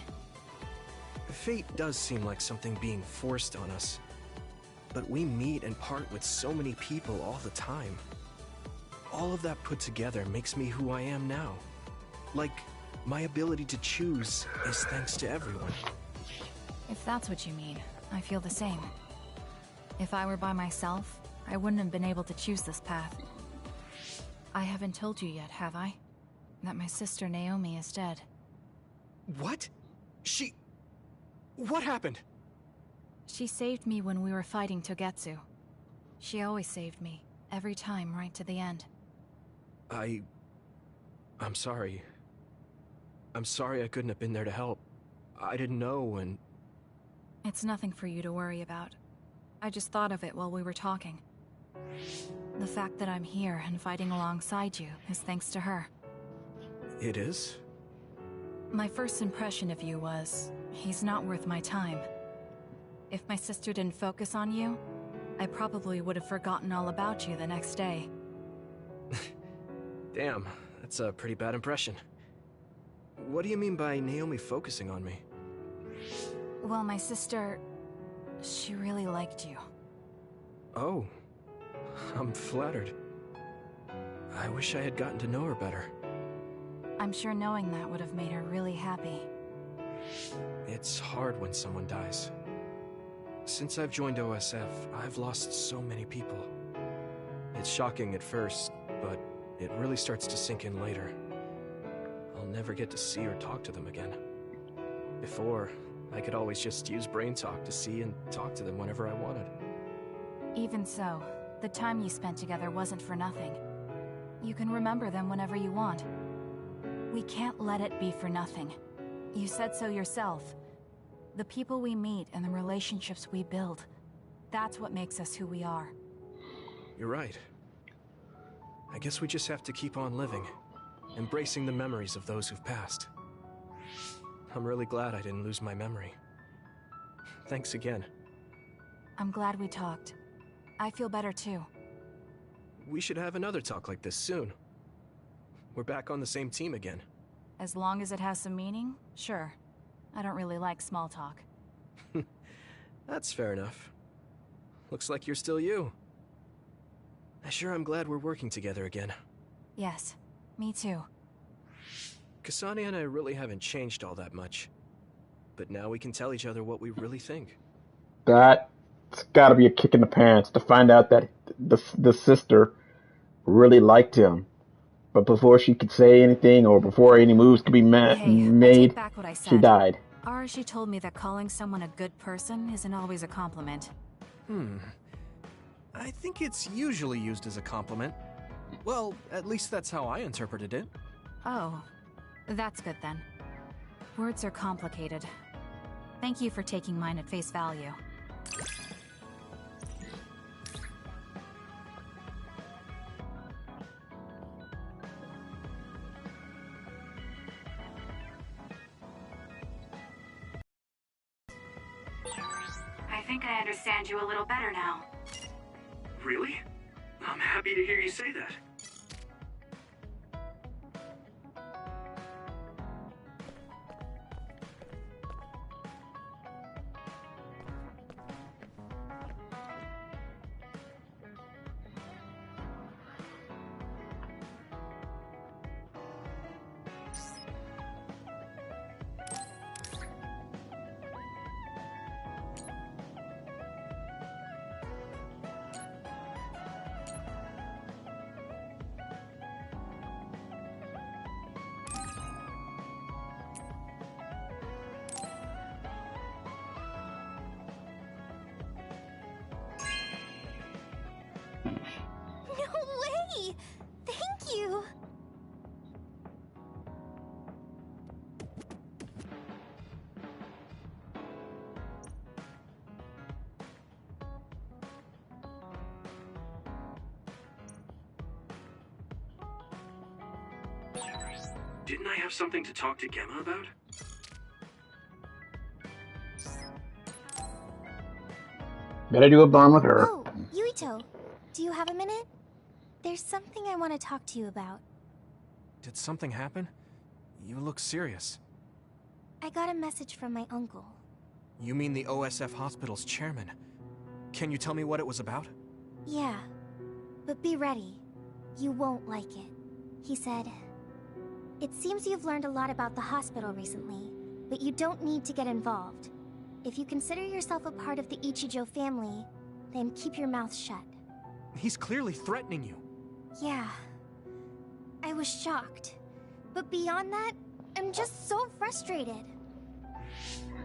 Fate does seem like something being forced on us. But we meet and part with so many people all the time. All of that put together makes me who I am now. Like, my ability to choose is thanks to everyone. If that's what you mean, I feel the same. If I were by myself, I wouldn't have been able to choose this path. I haven't told you yet, have I? That my sister Naomi is dead. What? What happened? She saved me when we were fighting Togetsu. She always saved me, every time, right to the end. I'm sorry. I'm sorry I couldn't have been there to help. I didn't know and... It's nothing for you to worry about. I just thought of it while we were talking. The fact that I'm here and fighting alongside you is thanks to her. It is? My first impression of you was, he's not worth my time. If my sister didn't focus on you, I probably would have forgotten all about you the next day. Damn, That's a pretty bad impression. What do you mean by Naomi focusing on me? Well, my sister... she really liked you. Oh. I'm flattered. I wish I had gotten to know her better. I'm sure knowing that would have made her really happy. It's hard when someone dies. Since I've joined OSF, I've lost so many people. It's shocking at first, but it really starts to sink in later. I'll never get to see or talk to them again. Before, I could always just use brain talk to see and talk to them whenever I wanted. Even so, the time you spent together wasn't for nothing. You can remember them whenever you want. We can't let it be for nothing. You said so yourself. The people we meet and the relationships we build, that's what makes us who we are. You're right. I guess we just have to keep on living, embracing the memories of those who've passed. I'm really glad I didn't lose my memory. Thanks again. I'm glad we talked. I feel better too. We should have another talk like this soon. We're back on the same team again. As long as it has some meaning, sure. I don't really like small talk. That's fair enough. Looks like you're still you. I sure am glad we're working together again. Yes, me too. Kasane and I really haven't changed all that much. But now we can tell each other what we really think. That's gotta be a kick in the pants to find out that the sister really liked him. But before she could say anything or before any moves could be made, I take back what I said. she died. Arashi told me that calling someone a good person isn't always a compliment. I think it's usually used as a compliment. Well, at least that's how I interpreted it. Oh, that's good then. Words are complicated. Thank you for taking mine at face value. I think I understand you a little better now. Really? I'm happy to hear you say that. No way! Thank you! Didn't I have something to talk to Gemma about? Better do a bond with her. Oh, Yuito, do you have a minute? There's something I want to talk to you about. Did something happen? You look serious. I got a message from my uncle. You mean the OSF Hospital's chairman? Can you tell me what it was about? Yeah, but be ready. You won't like it. He said, "It seems you've learned a lot about the hospital recently, but you don't need to get involved. If you consider yourself a part of the Ichijo family, then keep your mouth shut." He's clearly threatening you. Yeah. I was shocked. But beyond that, I'm just so frustrated.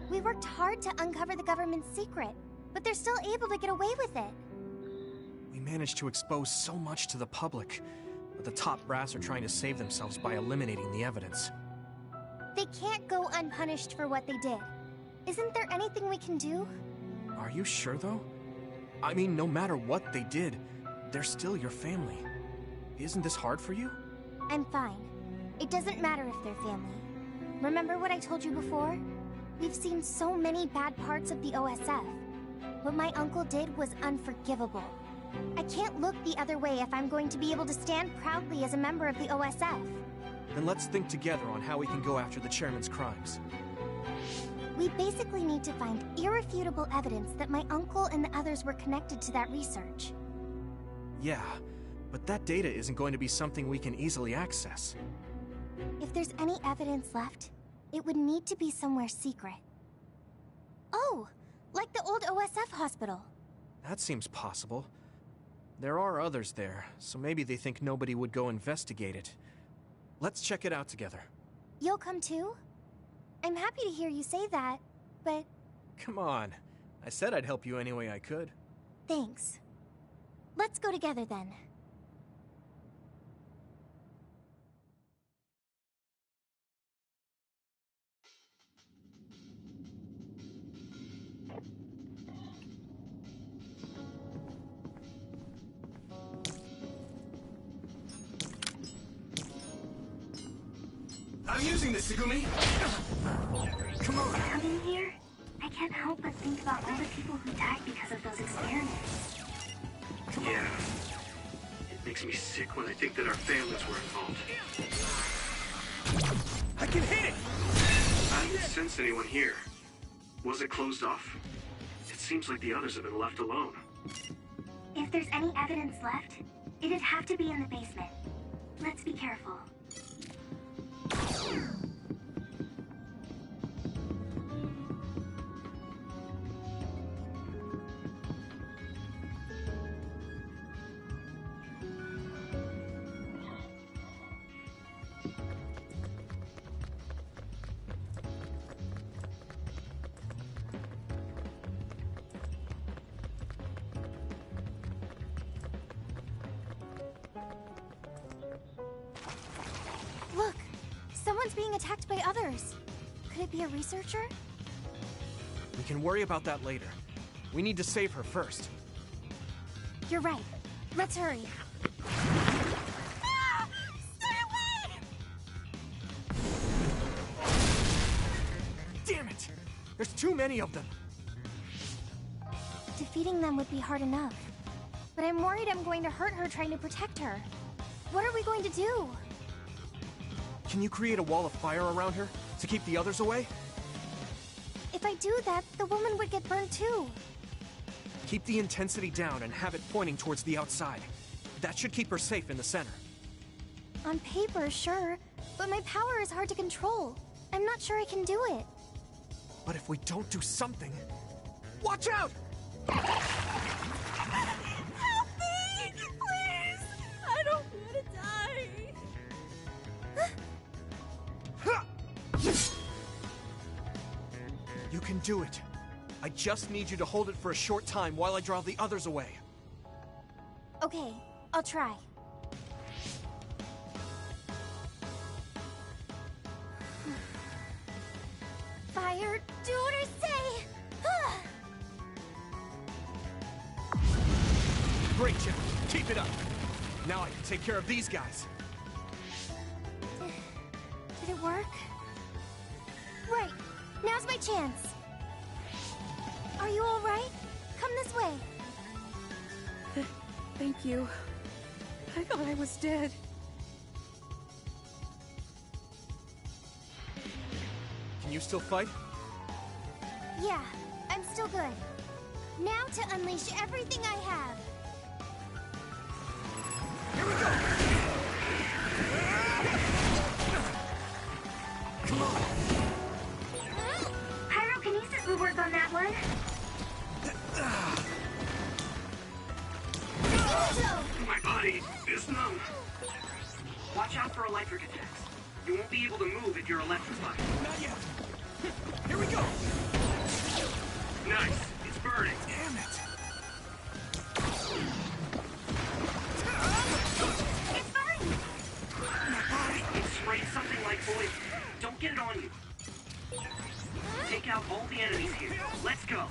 We worked hard to uncover the government's secret, but they're still able to get away with it. We managed to expose so much to the public, but the top brass are trying to save themselves by eliminating the evidence. They can't go unpunished for what they did. Isn't there anything we can do? Are you sure, though? I mean, no matter what they did, they're still your family. Isn't this hard for you? I'm fine. It doesn't matter if they're family. Remember what I told you before? We've seen so many bad parts of the OSF. What my uncle did was unforgivable. I can't look the other way if I'm going to be able to stand proudly as a member of the OSF. Then let's think together on how we can go after the chairman's crimes. We basically need to find irrefutable evidence that my uncle and the others were connected to that research. Yeah, but that data isn't going to be something we can easily access. If there's any evidence left, it would need to be somewhere secret. Oh, like the old OSF hospital. That seems possible. There are others there, so maybe they think nobody would go investigate it. Let's check it out together. You'll come too? I'm happy to hear you say that, but... Come on. I said I'd help you any way I could. Thanks. Let's go together then. I'm using this, Segumi! Come on! Coming here, I can't help but think about all the people who died because of those experiments. Yeah. It makes me sick when I think that our families were involved. I can hit it! I didn't sense anyone here. Was it closed off? It seems like the others have been left alone. If there's any evidence left, it'd have to be in the basement. Let's be careful. Look! Someone's being attacked by others. Could it be a researcher? We can worry about that later. We need to save her first. You're right. Let's hurry. Ah! Stay away! Damn it! There's too many of them! Defeating them would be hard enough. But I'm worried I'm going to hurt her trying to protect her. What are we going to do? Can you create a wall of fire around her to keep the others away? If I do that, the woman would get burned too. Keep the intensity down and have it pointing towards the outside. That should keep her safe in the center. On paper, sure, but my power is hard to control. I'm not sure I can do it. But if we don't do something... Watch out! Help me! Please! I don't want to die! You can do it. I just need you to hold it for a short time while I draw the others away. Okay, I'll try. Fire, do what I say! Great, Jim. Keep it up. Now I can take care of these guys. Did it work? Right, now's my chance. Are you all right? Come this way. Thank you. I thought I was dead. Can you still fight? Yeah, I'm still good. Now to unleash everything I have. Here we go! Come on! Pyrokinesis will work on that one. My body is numb. Watch out for electric attacks. You won't be able to move if you're electrified. Not yet. Here we go! Nice. It's burning. Damn it! It's fine. It sprayed something like oil. Don't get it on you. Take out all the enemies here. Let's go.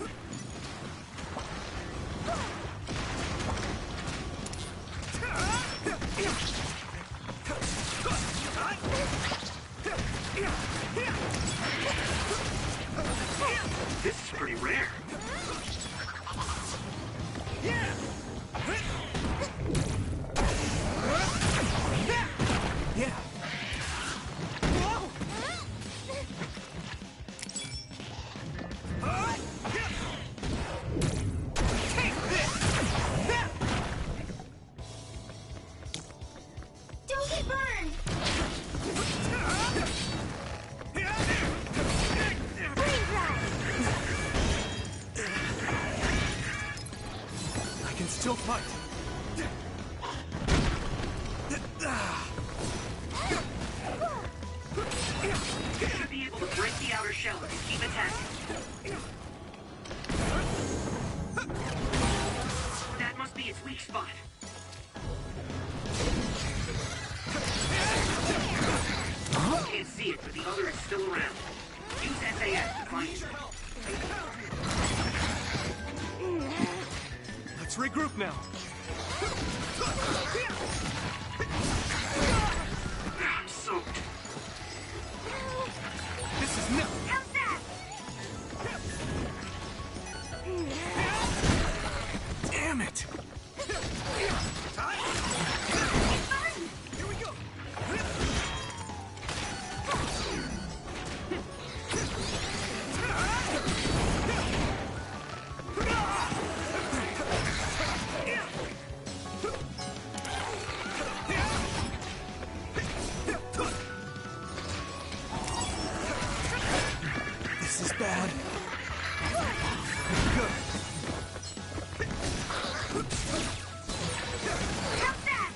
This is pretty rare. Yeah! fight. You should be able to break the outer shell if you keep attacking. That must be its weak spot. You can't see it, but the other is still around. Use SAS to find it. Let's regroup now. I'm soaked. This is no. How's that? Damn it! Here we go. This is bad. Good. How's that?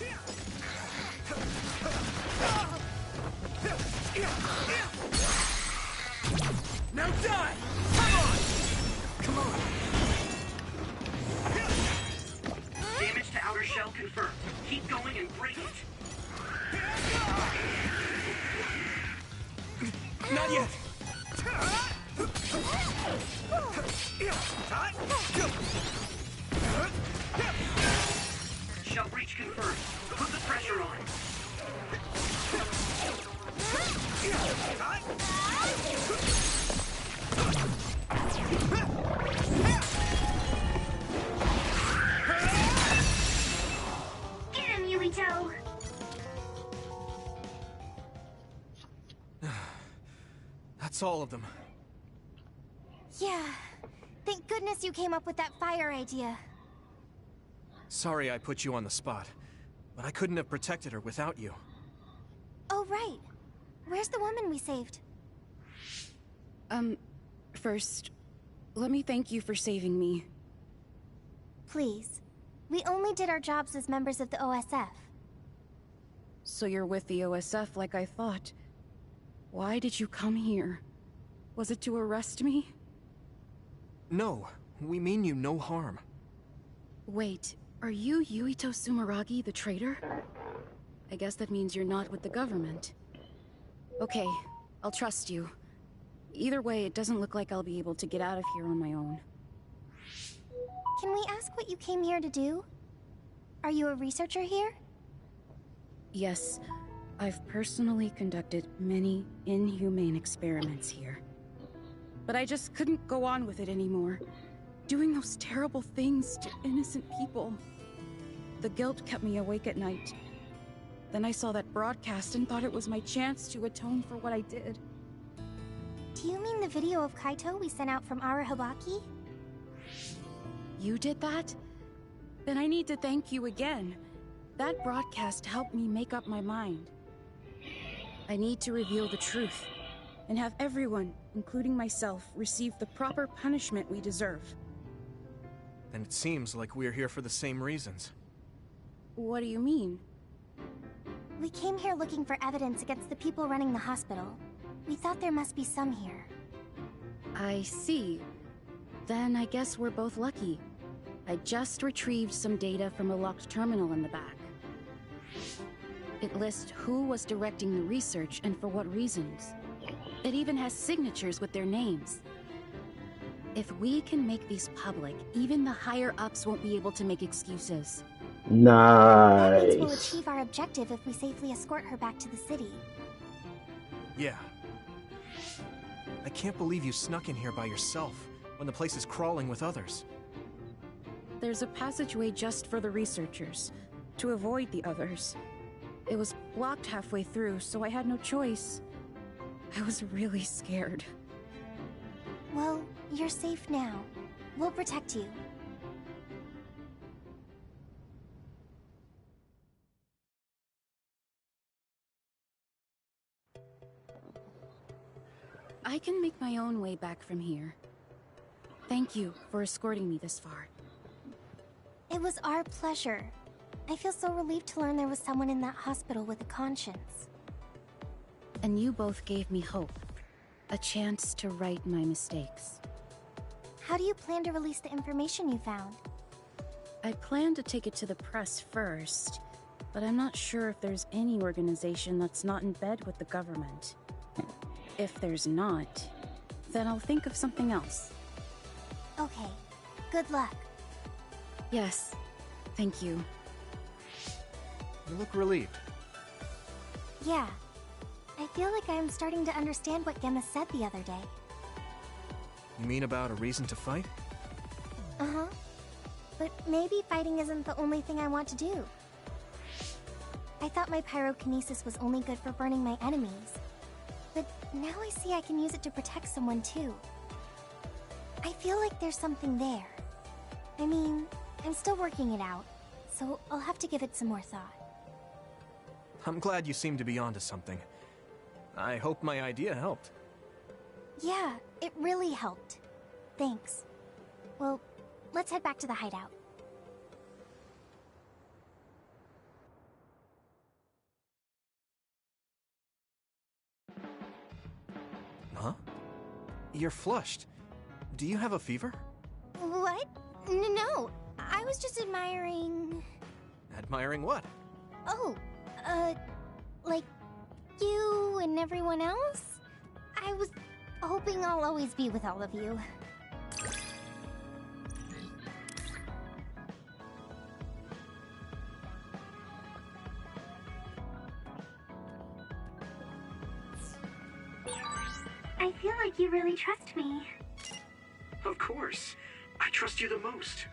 Now die! Come on! Come on! Damage to outer shell confirmed. Keep going and break it. Not yet! Shell breach confirmed. Put the pressure on. Get him, Yuito. That's all of them. Yeah. Thank goodness you came up with that fire idea. Sorry I put you on the spot, but I couldn't have protected her without you. Oh, right. Where's the woman we saved? First, let me thank you for saving me. Please. We only did our jobs as members of the OSF. So you're with the OSF like I thought. Why did you come here? Was it to arrest me? No, we mean you no harm. Wait, are you Yuito Sumeragi, the traitor? I guess that means you're not with the government. Okay, I'll trust you. Either way, it doesn't look like I'll be able to get out of here on my own. Can we ask what you came here to do? Are you a researcher here? Yes, I've personally conducted many inhumane experiments here. But I just couldn't go on with it anymore. Doing those terrible things to innocent people. The guilt kept me awake at night. Then I saw that broadcast and thought it was my chance to atone for what I did. Do you mean the video of Kaito we sent out from Arahabaki? You did that? Then I need to thank you again. That broadcast helped me make up my mind. I need to reveal the truth, and have everyone, including myself, receive the proper punishment we deserve. Then it seems like we're here for the same reasons. What do you mean? We came here looking for evidence against the people running the hospital. We thought there must be some here. I see. Then I guess we're both lucky. I just retrieved some data from a locked terminal in the back. It lists who was directing the research and for what reasons. It even has signatures with their names. If we can make these public, even the higher-ups won't be able to make excuses. That means we'll Nice. achieve our objective if we safely escort her back to the city. Yeah. I can't believe you snuck in here by yourself, when the place is crawling with others. There's a passageway just for the researchers, to avoid the others. It was blocked halfway through, so I had no choice. I was really scared. Well, you're safe now. We'll protect you. I can make my own way back from here. Thank you for escorting me this far. It was our pleasure. I feel so relieved to learn there was someone in that hospital with a conscience. And you both gave me hope. A chance to right my mistakes. How do you plan to release the information you found? I plan to take it to the press first, but I'm not sure if there's any organization that's not in bed with the government. If there's not, then I'll think of something else. Okay. Good luck. Yes. Thank you. You look relieved. Yeah. I feel like I am starting to understand what Gemma said the other day. You mean about a reason to fight? Uh-huh. But maybe fighting isn't the only thing I want to do. I thought my pyrokinesis was only good for burning my enemies. But now I see I can use it to protect someone too. I feel like there's something there. I mean, I'm still working it out, so I'll have to give it some more thought. I'm glad you seem to be onto something. I hope my idea helped. Yeah, it really helped. Thanks. Well, let's head back to the hideout. Huh? You're flushed. Do you have a fever? What? No, I was just admiring... Admiring what? Oh, like you and everyone else? I was hoping I'll always be with all of you. I feel like you really trust me. Of course. I trust you the most.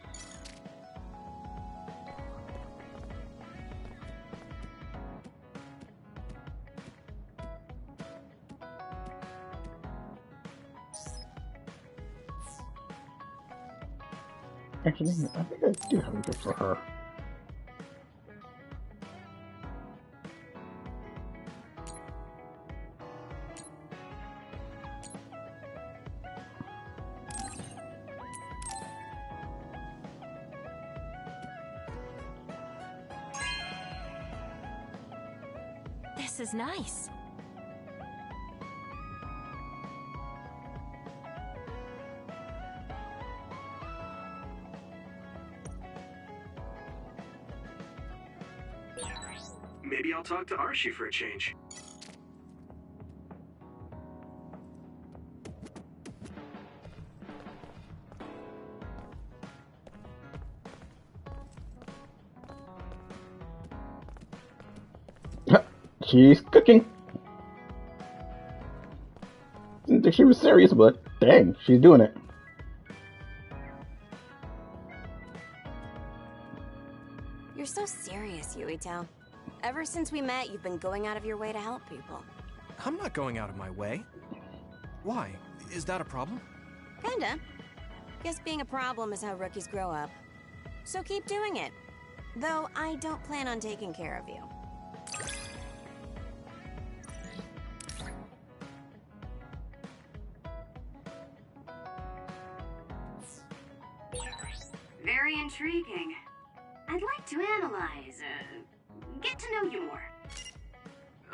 Actually, I think I do have a gift for her. This is nice. Maybe I'll talk to Archie for a change. She's cooking. Didn't think she was serious, but dang, she's doing it. You're so serious, Yuito. Ever since we met, you've been going out of your way to help people. I'm not going out of my way. Why? Is that a problem? Kinda. Guess being a problem is how rookies grow up. So keep doing it. Though I don't plan on taking care of you. Very intriguing. I'd like to analyze, get to know you more.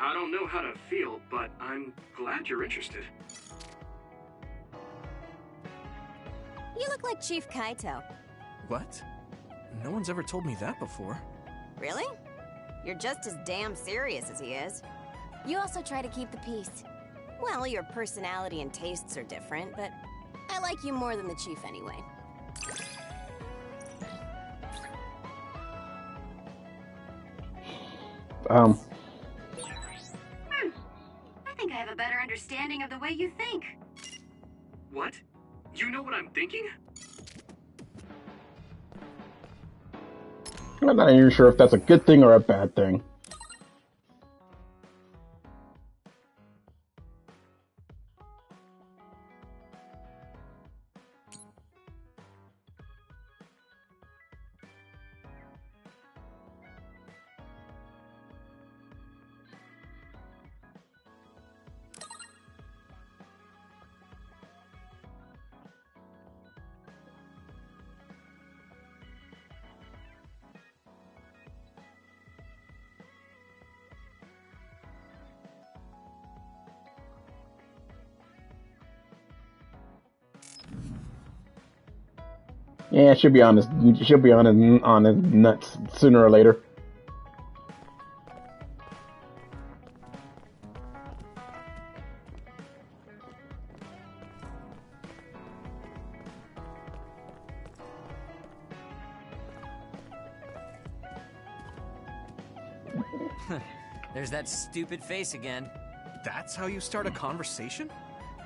I don't know how to feel, but I'm glad you're interested. You look like Chief Kaito. What? No one's ever told me that before. Really? You're just as damn serious as he is. You also try to keep the peace. Well, your personality and tastes are different, but I like you more than the Chief anyway. I think I have a better understanding of the way you think. What? You know what I'm thinking? I'm not even sure if that's a good thing or a bad thing. Yeah, she'll be on his. She'll be on his nuts sooner or later. There's that stupid face again. That's how you start a conversation?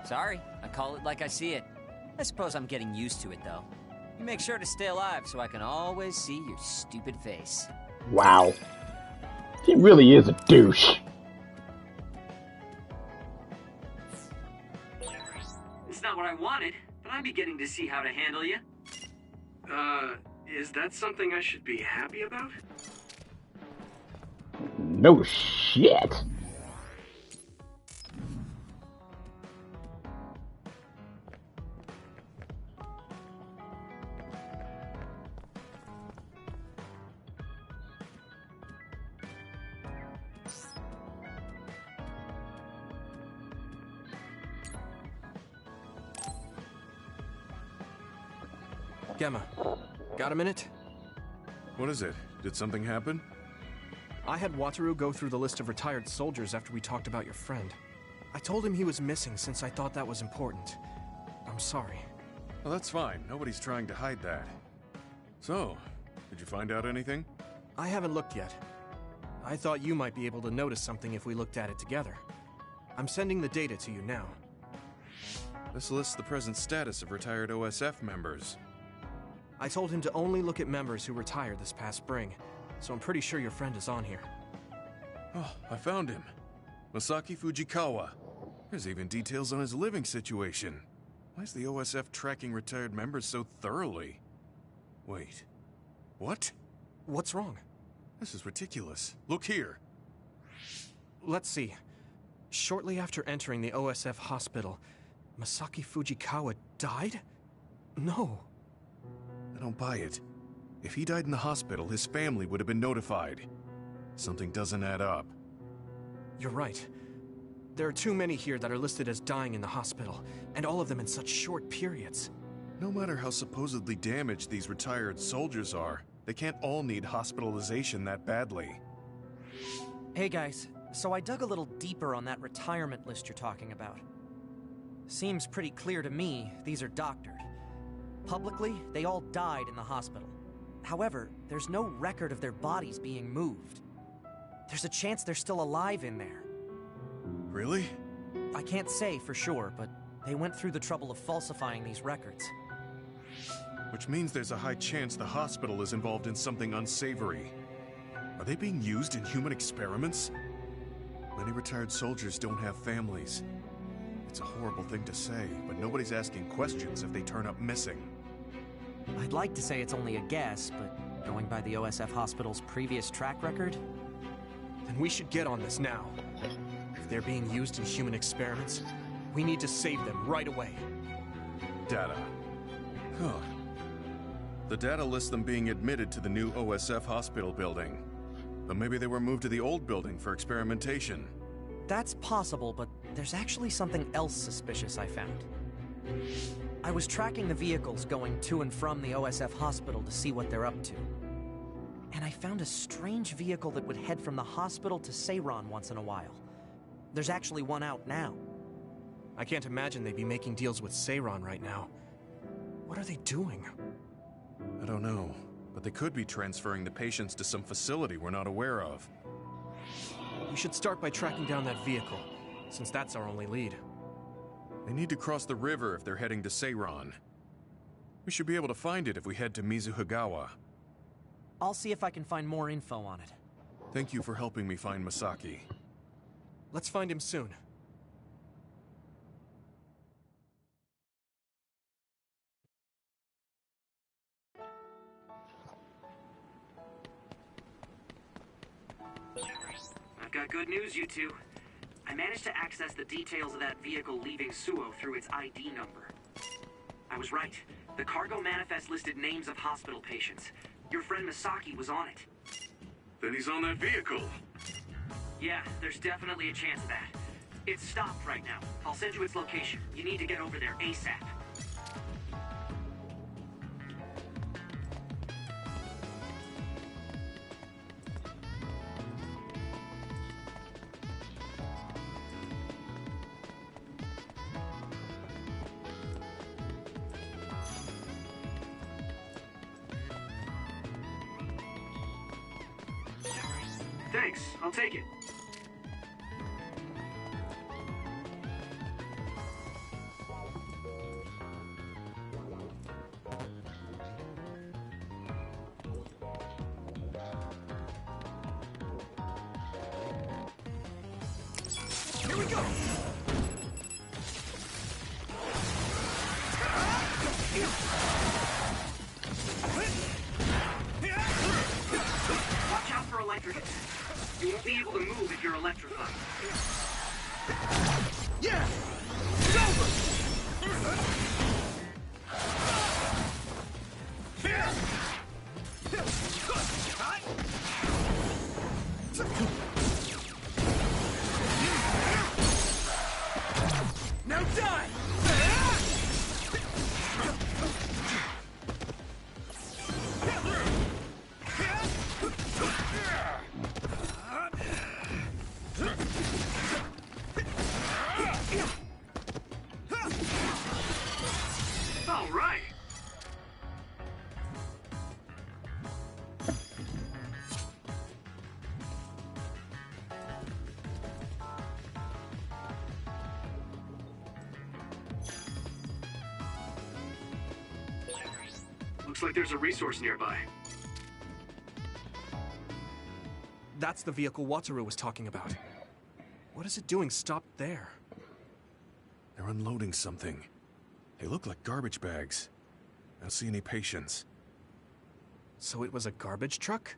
Sorry, I call it like I see it. I suppose I'm getting used to it, though. You make sure to stay alive so I can always see your stupid face. Wow. He really is a douche. It's not what I wanted, but I'm beginning to see how to handle you. Is that something I should be happy about? No shit. Gemma, got a minute? What is it? Did something happen? I had Wataru go through the list of retired soldiers after we talked about your friend. I told him he was missing since I thought that was important. I'm sorry. Well, that's fine. Nobody's trying to hide that. So, did you find out anything? I haven't looked yet. I thought you might be able to notice something if we looked at it together. I'm sending the data to you now. This lists the present status of retired OSF members. I told him to only look at members who retired this past spring, so I'm pretty sure your friend is on here. Oh, I found him. Masaki Fujikawa. There's even details on his living situation. Why is the OSF tracking retired members so thoroughly? Wait. What? What's wrong? This is ridiculous. Look here. Let's see. Shortly after entering the OSF hospital, Masaki Fujikawa died? No. I don't buy it. If he died in the hospital, his family would have been notified. Something doesn't add up. You're right. There are too many here that are listed as dying in the hospital, and all of them in such short periods. No matter how supposedly damaged these retired soldiers are, they can't all need hospitalization that badly. Hey guys, so I dug a little deeper on that retirement list you're talking about. Seems pretty clear to me these are doctored. Publicly, they all died in the hospital. However, there's no record of their bodies being moved. There's a chance they're still alive in there. Really? I can't say for sure, but they went through the trouble of falsifying these records. Which means there's a high chance the hospital is involved in something unsavory. Are they being used in human experiments? Many retired soldiers don't have families. It's a horrible thing to say, but nobody's asking questions if they turn up missing. I'd like to say it's only a guess, but going by the OSF hospital's previous track record... Then we should get on this now. If they're being used in human experiments, we need to save them right away. Data. Huh. The data lists them being admitted to the new OSF hospital building. But maybe they were moved to the old building for experimentation. That's possible, but there's actually something else suspicious I found. I was tracking the vehicles going to and from the OSF hospital to see what they're up to. And I found a strange vehicle that would head from the hospital to Seiran once in a while. There's actually one out now. I can't imagine they'd be making deals with Seiran right now. What are they doing? I don't know, but they could be transferring the patients to some facility we're not aware of. We should start by tracking down that vehicle, since that's our only lead. They need to cross the river if they're heading to Seiran. We should be able to find it if we head to Mizuhigawa. I'll see if I can find more info on it. Thank you for helping me find Masaki. Let's find him soon. I've got good news, you two. I managed to access the details of that vehicle leaving Suo through its ID number. I was right. The cargo manifest listed names of hospital patients. Your friend Masaki was on it. Then he's on that vehicle. Yeah, there's definitely a chance of that. It's stopped right now. I'll send you its location. You need to get over there ASAP. Thanks, I'll take it. Here we go! Watch out for electric attacks. You won't be able to move if you're electrified. Yeah! It's over! Now die! All right. Looks like there's a resource nearby. That's the vehicle Wataru was talking about. What is it doing stopped there? They're unloading something. They look like garbage bags. I don't see any patients. So it was a garbage truck?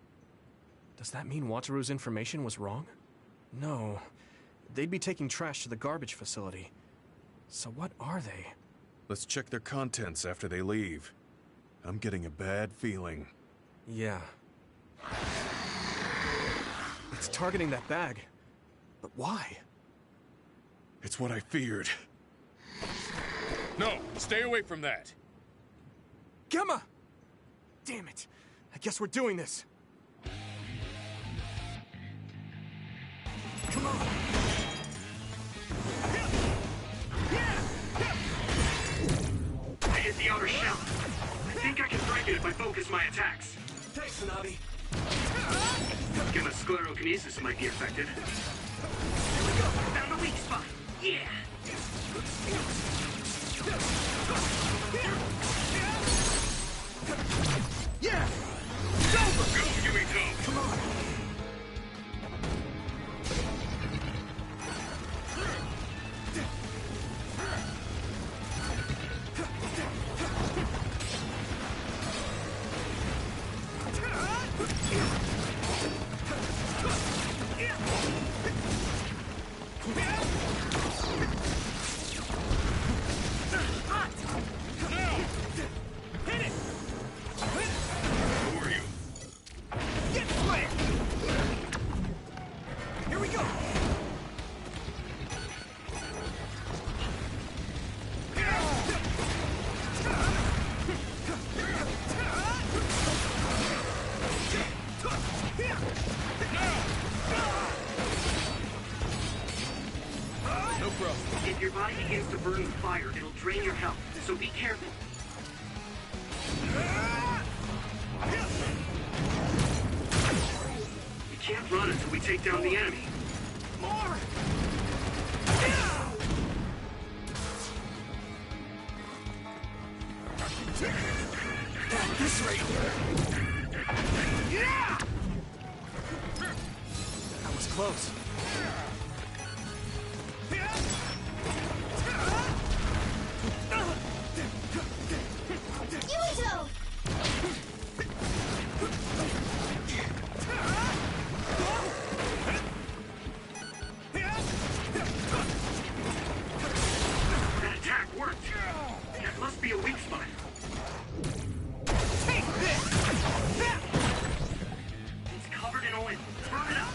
Does that mean Wataru's information was wrong? No. They'd be taking trash to the garbage facility. So what are they? Let's check their contents after they leave. I'm getting a bad feeling. Yeah. It's targeting that bag. But why? It's what I feared. No, stay away from that. Gemma! Damn it. I guess we're doing this. Come on. I hit the outer shell. I think I can break it if I focus my attacks. Thanks, Hanabi. Gamma sclerokinesis might be effective. Found the weak spot. Yeah. Yeah! It's over! Go, Yuito! Come on! If your body begins to burn with fire, it'll drain your health, so be careful. We can't run until we take down the enemy. More! At this rate! Yeah! That was close. Yuito! That attack worked. That must be a weak spot. Take this! It's covered in oil. Burn it up.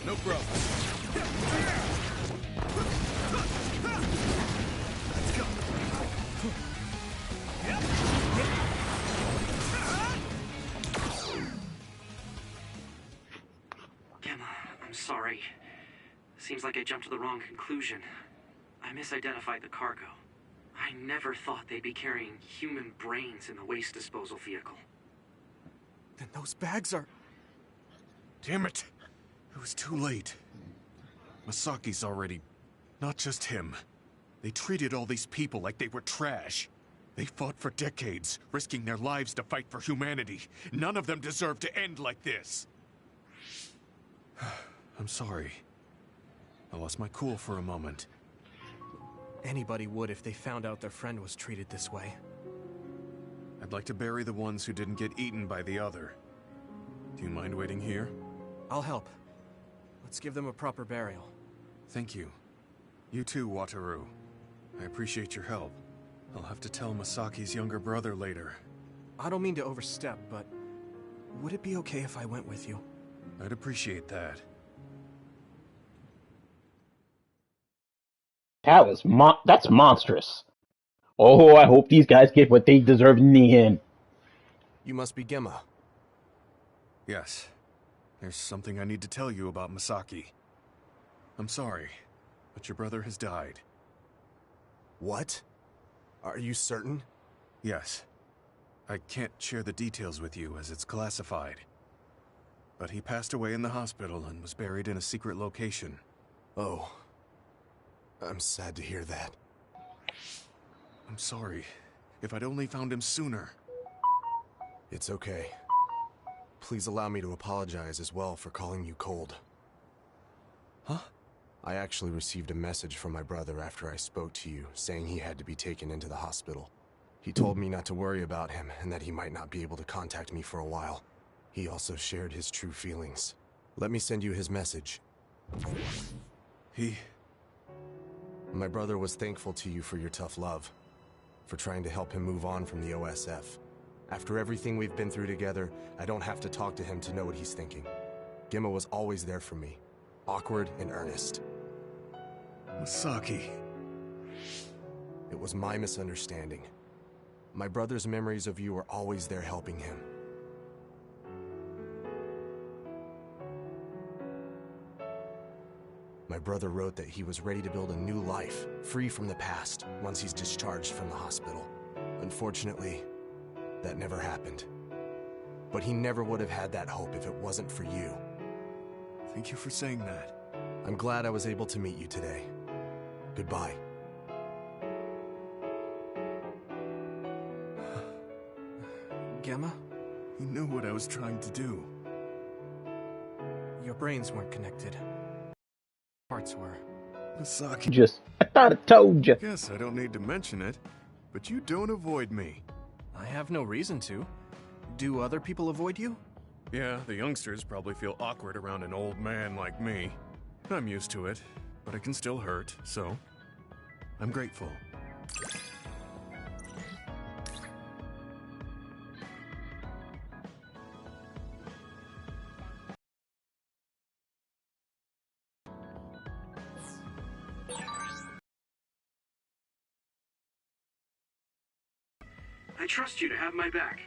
No problem. Let's go! Gemma, I'm sorry. Seems like I jumped to the wrong conclusion. I misidentified the cargo. I never thought they'd be carrying human brains in the waste disposal vehicle. Then those bags are... Damn it! It was too late. Masaki's already... Not just him. They treated all these people like they were trash. They fought for decades, risking their lives to fight for humanity. None of them deserve to end like this. I'm sorry. I lost my cool for a moment. Anybody would if they found out their friend was treated this way. I'd like to bury the ones who didn't get eaten by the other. Do you mind waiting here? I'll help. Let's give them a proper burial. Thank you. You too, Wataru. I appreciate your help. I'll have to tell Masaki's younger brother later. I don't mean to overstep, but would it be okay if I went with you? I'd appreciate that. That's monstrous. Oh, I hope these guys get what they deserve in the end. You must be Gemma. Yes. There's something I need to tell you about Masaki. I'm sorry, but your brother has died. What? Are you certain? Yes. I can't share the details with you as it's classified. But he passed away in the hospital and was buried in a secret location. Oh. I'm sad to hear that. I'm sorry. If I'd only found him sooner. It's okay. Please allow me to apologize as well for calling you cold. Huh? I actually received a message from my brother after I spoke to you, saying he had to be taken into the hospital. He told me not to worry about him, and that he might not be able to contact me for a while. He also shared his true feelings. Let me send you his message. My brother was thankful to you for your tough love, for trying to help him move on from the OSF. After everything we've been through together, I don't have to talk to him to know what he's thinking. Gemma was always there for me, awkward and earnest. Masaki. It was my misunderstanding. My brother's memories of you were always there helping him. My brother wrote that he was ready to build a new life, free from the past, once he's discharged from the hospital. Unfortunately, that never happened. But he never would have had that hope if it wasn't for you. Thank you for saying that. I'm glad I was able to meet you today. Goodbye. Gemma? You knew what I was trying to do. Your brains weren't connected. Parts were. Masaki. I thought I told you. Guess I don't need to mention it, but you don't avoid me. I have no reason to. Do other people avoid you? Yeah, the youngsters probably feel awkward around an old man like me. I'm used to it, but it can still hurt, so I'm grateful. I trust you to have my back.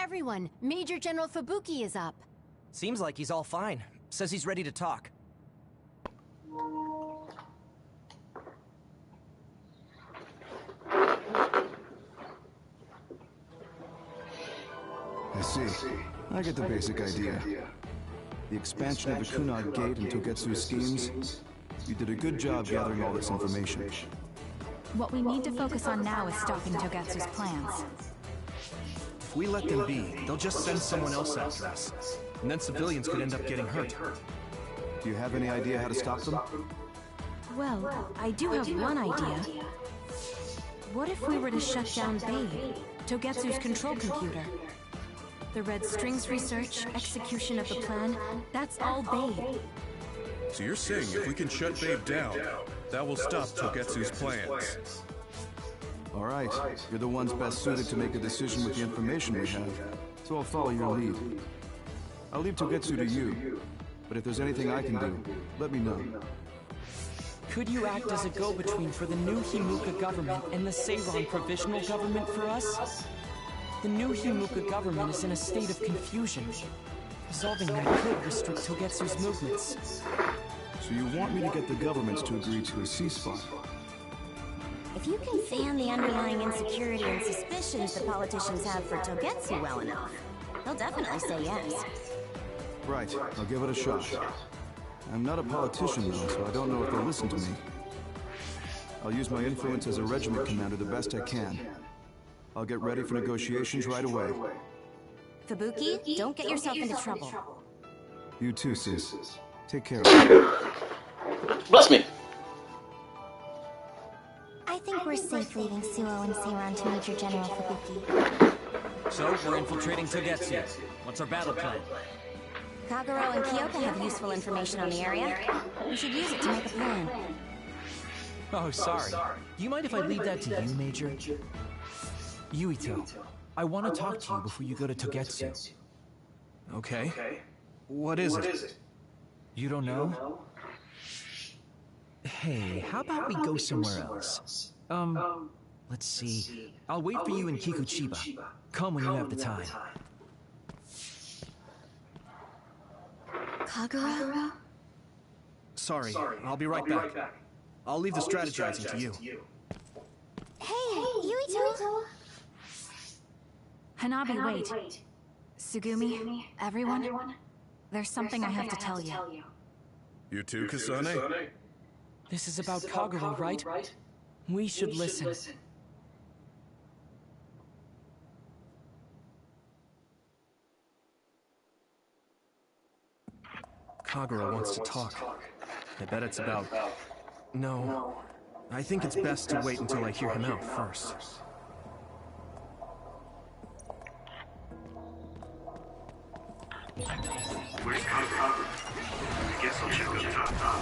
Everyone, Major General Fubuki is up. Seems like he's all fine. Says he's ready to talk. I see. I get the basic idea. The expansion of the Kunad Gate and Togetsu's schemes. You did a good job gathering all this information. What we need to focus on now is stopping Togetsu's plans. If we let them be, they'll just send someone else after us. And then civilians could end up getting hurt. Do you have any idea how to stop them? Well, I do have one idea. What if we were to shut down Babe, Togetsu's control computer? The Red Strings research, execution of the plan, that's all Babe. So you're saying if we can shut Babe down, that will stop Togetsu's plans? All right, you're the ones best suited to make a decision with the information we have, so I'll follow your lead. I'll leave Togetsu to you, but if there's anything I can do, let me know. Could you act as a go-between for the new Himuka government and the Seiron provisional government for us? The new Himuka government is in a state of confusion. Resolving that could restrict Togetsu's movements. So you want me to get the governments to agree to a ceasefire? If you can fan the underlying insecurity and suspicions the politicians have for Togetsu well enough, they'll definitely say yes. Right, I'll give it a shot. I'm not a politician though, so I don't know if they'll listen to me. I'll use my influence as a regiment commander the best I can. I'll get ready for negotiations right away. Fubuki, don't get yourself into trouble. You too, sis. Take care. Bless me. I think we're safe leaving Suo and Seiron to Major General Fubuki. So, we're infiltrating Togetsu. What's our battle plan? Kagero and Kyoka have useful information on the area. We should use it to make a plan. Oh, sorry. Do you mind if I leave that to you, Major? Yuito, I want to talk to you before you go to Togetsu. Okay. What is it? You don't know? Hey, how about we go somewhere else? Let's see. I'll wait for you in Kikuchiba. Come when you have the time. Kagero? Sorry, I'll be right back. I'll leave the strategizing to you. Hey, Yuito! Hanabi, wait. Sugumi, everyone? There's something I have to tell you. You too, Kasane? This is about Kagero, right? We should listen. Kagero wants to talk. I bet it's about... No. I think it's best to wait until I hear him out first. Where's Kagero? I guess I'll check up top.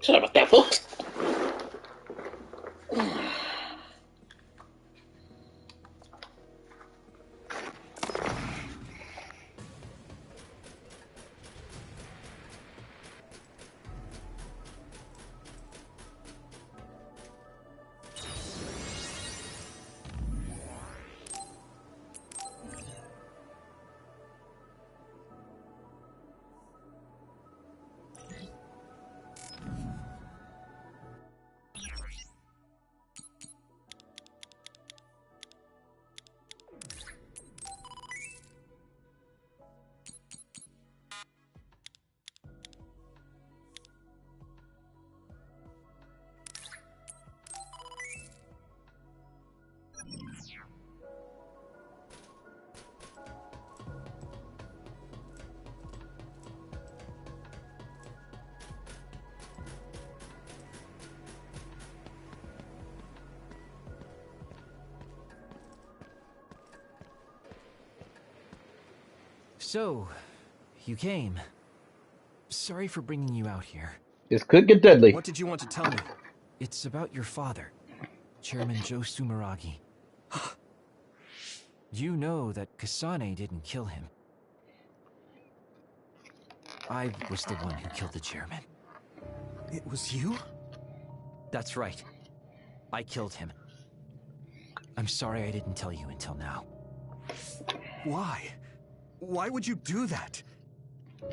Sorry about that, folks. So, you came. Sorry for bringing you out here. This could get deadly. What did you want to tell me? It's about your father, Chairman Joe Sumeragi. You know that Kasane didn't kill him. I was the one who killed the chairman. It was you? That's right. I killed him. I'm sorry I didn't tell you until now. Why? Why would you do that?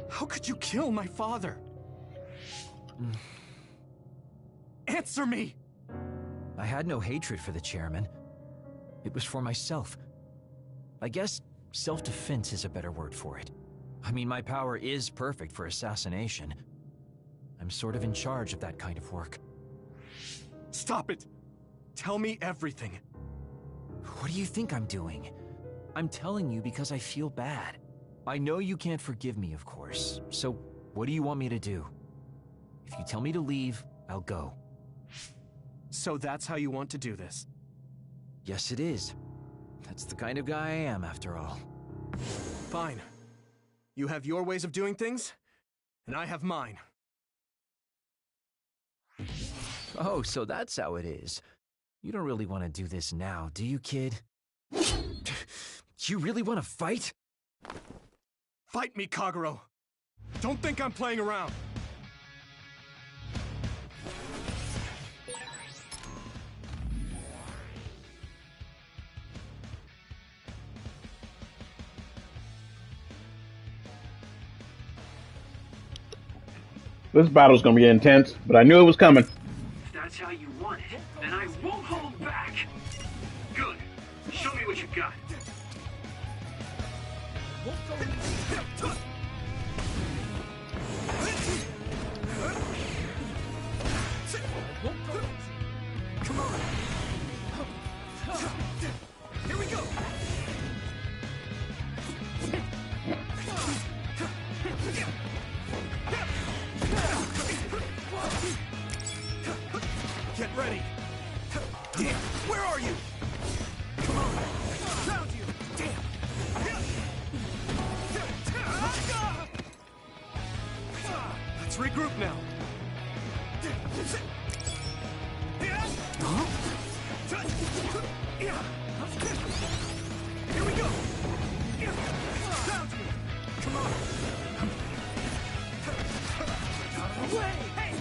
How could you kill my father? Answer me! I had no hatred for the chairman. It was for myself. I guess self-defense is a better word for it. I mean, my power is perfect for assassination. I'm sort of in charge of that kind of work. Stop it! Tell me everything. What do you think I'm doing? I'm telling you because I feel bad. I know you can't forgive me, of course. So, what do you want me to do? If you tell me to leave, I'll go. So that's how you want to do this? Yes, it is. That's the kind of guy I am, after all. Fine. You have your ways of doing things, and I have mine. Oh, so that's how it is. You don't really want to do this now, do you, kid? You really want to fight? Fight me, Kagero! Don't think I'm playing around! This battle's gonna be intense, but I knew it was coming. If that's how you want it, then I won't hold back. Good. Show me what you got. Come on! Here we go! regroup now. Here we go. Come on. Out of the way. Hey.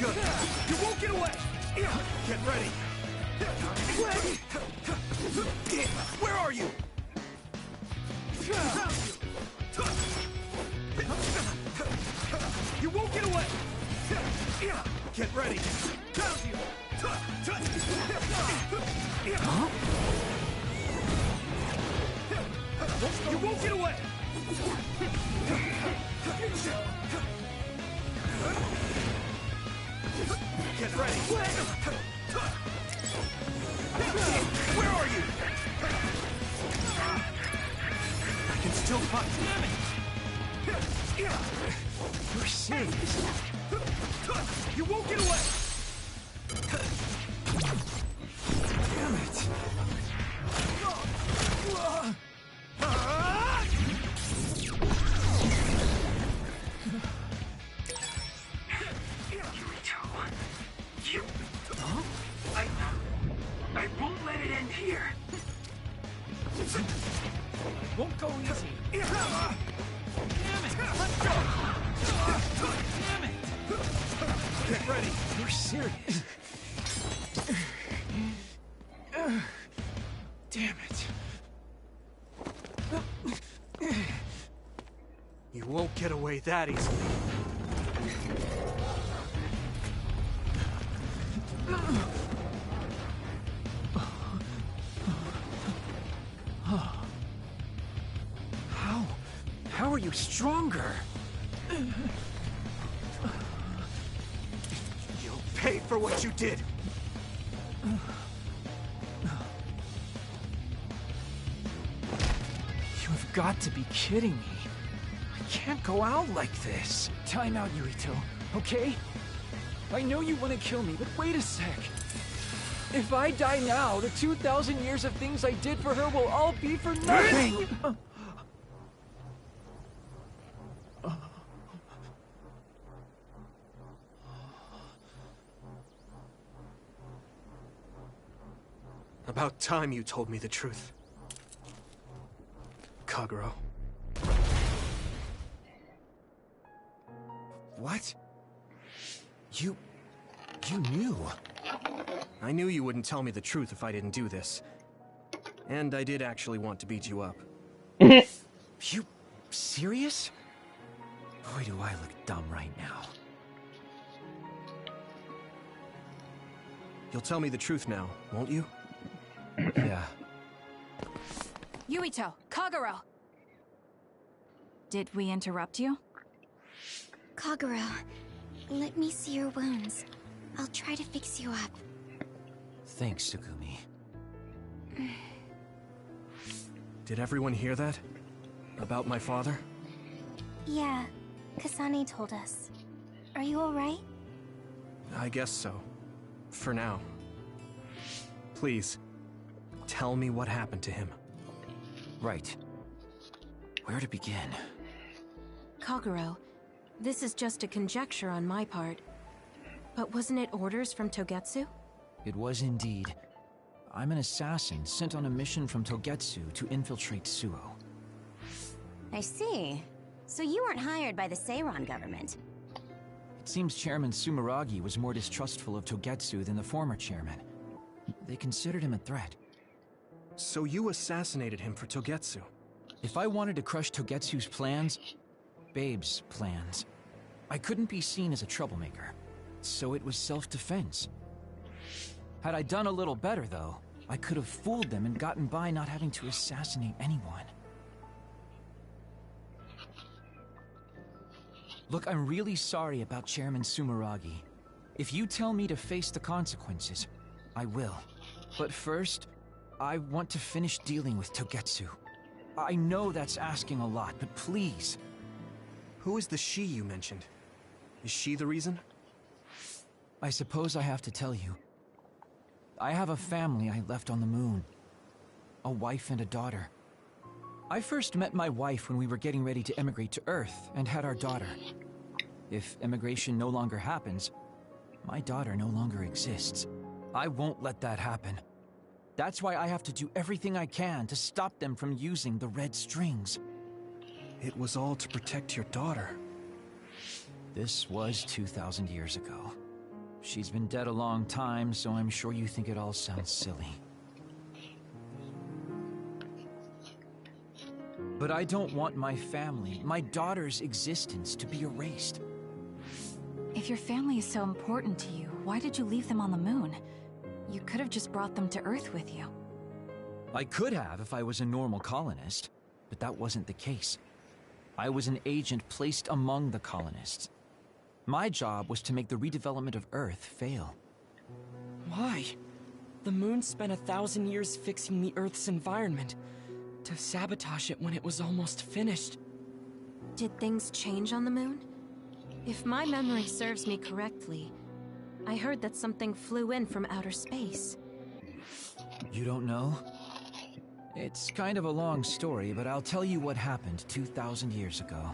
Good. You won't get away. Get ready. Where are you? You won't get away. Get ready. Huh? You won't get away. Get ready. Where are you? I can still fight. Damn it! You're serious. You won't get away. Damn it! You... Huh? I won't let it end here. Won't go easy. Damn it! Let go! Damn it! Get ready. You're serious. Damn it. You won't get away that easily. How are you stronger? You'll pay for what you did. You have got to be kidding me. I can't go out like this. Time out, Yuito, okay? I know you want to kill me, but wait a sec. If I die now, the 2,000 years of things I did for her will all be for nothing! About time you told me the truth. Kagero. What? You knew? I knew you wouldn't tell me the truth if I didn't do this. And I did actually want to beat you up. You serious? Boy, do I look dumb right now. You'll tell me the truth now, won't you? Yeah. Yuito, Kagero! Did we interrupt you? Kagero, let me see your wounds. I'll try to fix you up. Thanks, Tsugumi. Did everyone hear that? About my father? Yeah, Kasane told us. Are you alright? I guess so. For now. Please, tell me what happened to him. Right. Where to begin? Kagero, this is just a conjecture on my part. But wasn't it orders from Togetsu? It was indeed. I'm an assassin sent on a mission from Togetsu to infiltrate Suo. I see. So you weren't hired by the Seiron government. It seems Chairman Sumeragi was more distrustful of Togetsu than the former chairman. They considered him a threat. So you assassinated him for Togetsu? If I wanted to crush Togetsu's plans, Babe's plans, I couldn't be seen as a troublemaker. So it was self-defense. Had I done a little better, though, I could have fooled them and gotten by not having to assassinate anyone. Look, I'm really sorry about Chairman Sumeragi. If you tell me to face the consequences, I will. But first, I want to finish dealing with Togetsu. I know that's asking a lot, but please. Who is the she you mentioned? Is she the reason? I suppose I have to tell you. I have a family I left on the moon. A wife and a daughter. I first met my wife when we were getting ready to emigrate to Earth and had our daughter. If emigration no longer happens, my daughter no longer exists. I won't let that happen. That's why I have to do everything I can to stop them from using the red strings. It was all to protect your daughter. This was 2,000 years ago. She's been dead a long time, so I'm sure you think it all sounds silly. But I don't want my family, my daughter's existence, to be erased. If your family is so important to you, why did you leave them on the moon? You could have just brought them to Earth with you. I could have if I was a normal colonist, but that wasn't the case. I was an agent placed among the colonists. My job was to make the redevelopment of Earth fail. Why? The moon spent 1,000 years fixing the Earth's environment. To sabotage it when it was almost finished. Did things change on the moon? If my memory serves me correctly, I heard that something flew in from outer space. You don't know? It's kind of a long story, but I'll tell you what happened 2,000 years ago.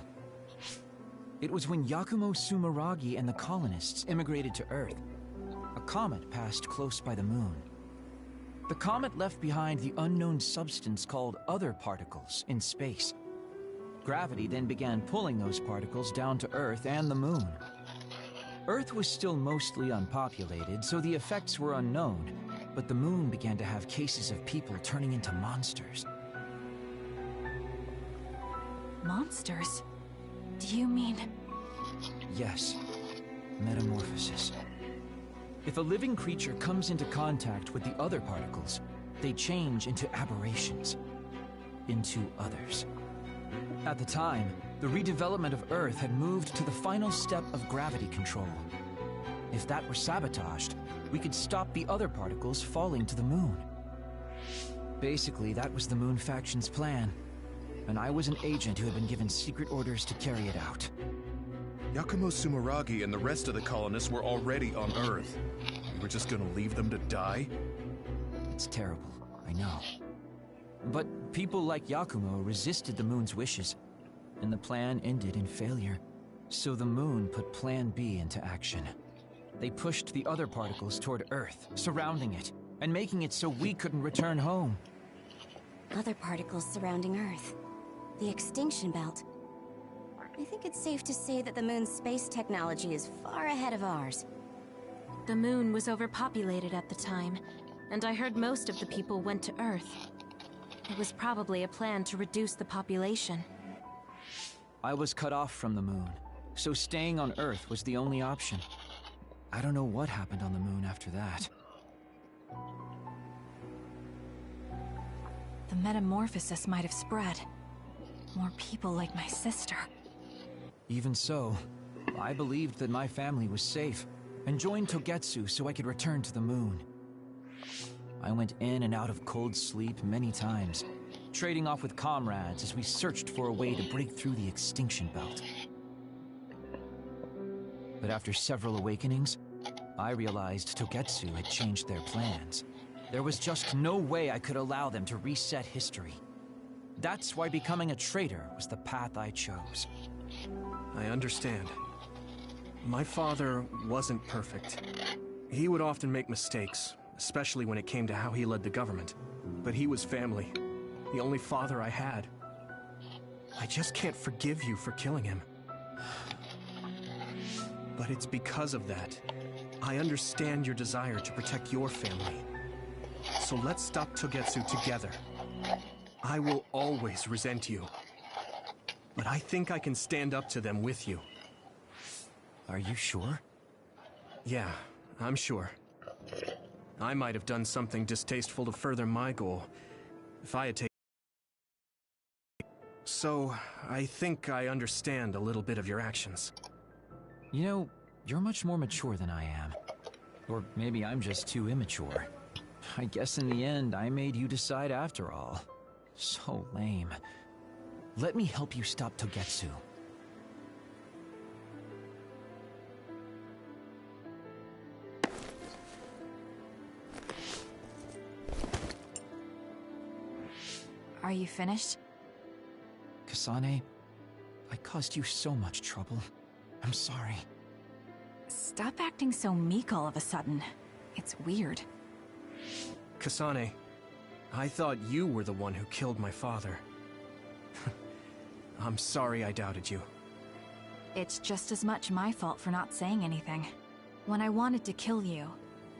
It was when Yakumo Sumeragi and the colonists immigrated to Earth. A comet passed close by the moon. The comet left behind the unknown substance called other particles in space. Gravity then began pulling those particles down to Earth and the moon. Earth was still mostly unpopulated, so the effects were unknown, but the moon began to have cases of people turning into monsters. Monsters? Do you mean... Yes, metamorphosis. If a living creature comes into contact with the other particles, they change into aberrations, into others. At the time, the redevelopment of Earth had moved to the final step of gravity control. If that were sabotaged, we could stop the other particles falling to the moon. Basically, that was the Moon Faction's plan, and I was an agent who had been given secret orders to carry it out. Yakumo Sumeragi and the rest of the colonists were already on Earth. You were just gonna leave them to die? It's terrible, I know. But people like Yakumo resisted the moon's wishes, and the plan ended in failure. So the moon put Plan B into action. They pushed the other particles toward Earth, surrounding it, and making it so we couldn't return home. Other particles surrounding Earth. The extinction belt. I think it's safe to say that the moon's space technology is far ahead of ours. The moon was overpopulated at the time, and I heard most of the people went to Earth. It was probably a plan to reduce the population. I was cut off from the moon, so staying on Earth was the only option. I don't know what happened on the moon after that. The metamorphosis might have spread. More people like my sister. Even so, I believed that my family was safe, and joined Togetsu so I could return to the moon. I went in and out of cold sleep many times, trading off with comrades as we searched for a way to break through the extinction belt. But after several awakenings, I realized Togetsu had changed their plans. There was just no way I could allow them to reset history. That's why becoming a traitor was the path I chose. I understand. My father wasn't perfect. He would often make mistakes, especially when it came to how he led the government. But he was family, the only father I had. I just can't forgive you for killing him. But it's because of that. I understand your desire to protect your family. So let's stop Togetsu together. I will always resent you. But I think I can stand up to them with you. Are you sure? Yeah, I'm sure. I might have done something distasteful to further my goal, if I had taken... So, I think I understand a little bit of your actions. You know, you're much more mature than I am. Or maybe I'm just too immature. I guess in the end, I made you decide after all. So lame. Let me help you stop Togetsu. Are you finished? Kasane, I caused you so much trouble. I'm sorry. Stop acting so meek all of a sudden. It's weird. Kasane, I thought you were the one who killed my father. I'm sorry I doubted you. It's just as much my fault for not saying anything. When I wanted to kill you,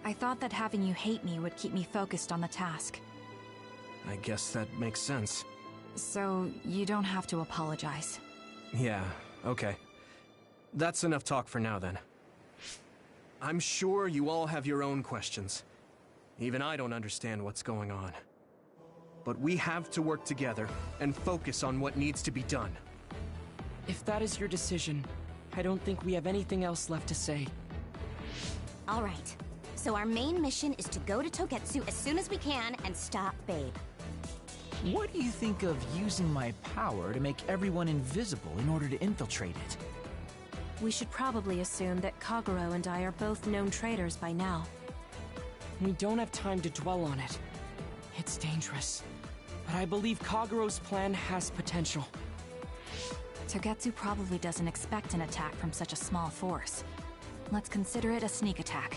I thought that having you hate me would keep me focused on the task. I guess that makes sense. So, you don't have to apologize. Yeah, okay. That's enough talk for now, then. I'm sure you all have your own questions. Even I don't understand what's going on. But we have to work together and focus on what needs to be done. If that is your decision, I don't think we have anything else left to say. All right. So our main mission is to go to Togetsu as soon as we can and stop Babe. What do you think of using my power to make everyone invisible in order to infiltrate it? We should probably assume that Kagero and I are both known traitors by now. We don't have time to dwell on it. It's dangerous. But I believe Kagero's plan has potential. Togetsu probably doesn't expect an attack from such a small force. Let's consider it a sneak attack.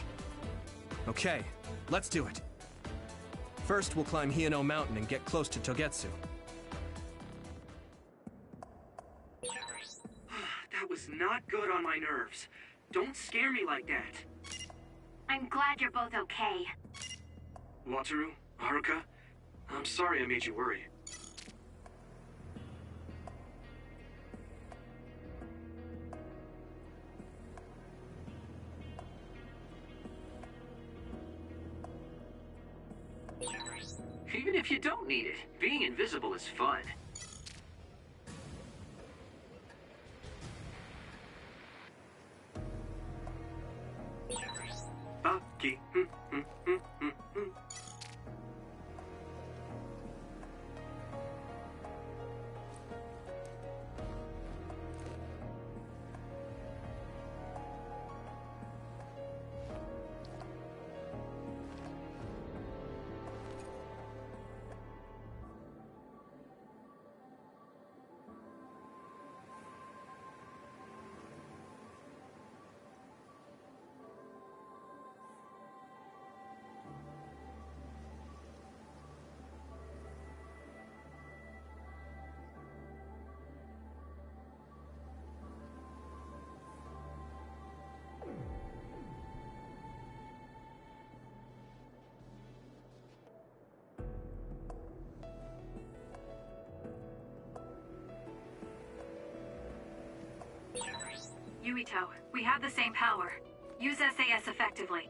Okay, let's do it. First, we'll climb Hiyano Mountain and get close to Togetsu. That was not good on my nerves. Don't scare me like that. I'm glad you're both okay. Wataru, Haruka, I'm sorry I made you worry. Even if you don't need it, being invisible is fun. Bucky. Yuito, we have the same power. Use SAS effectively.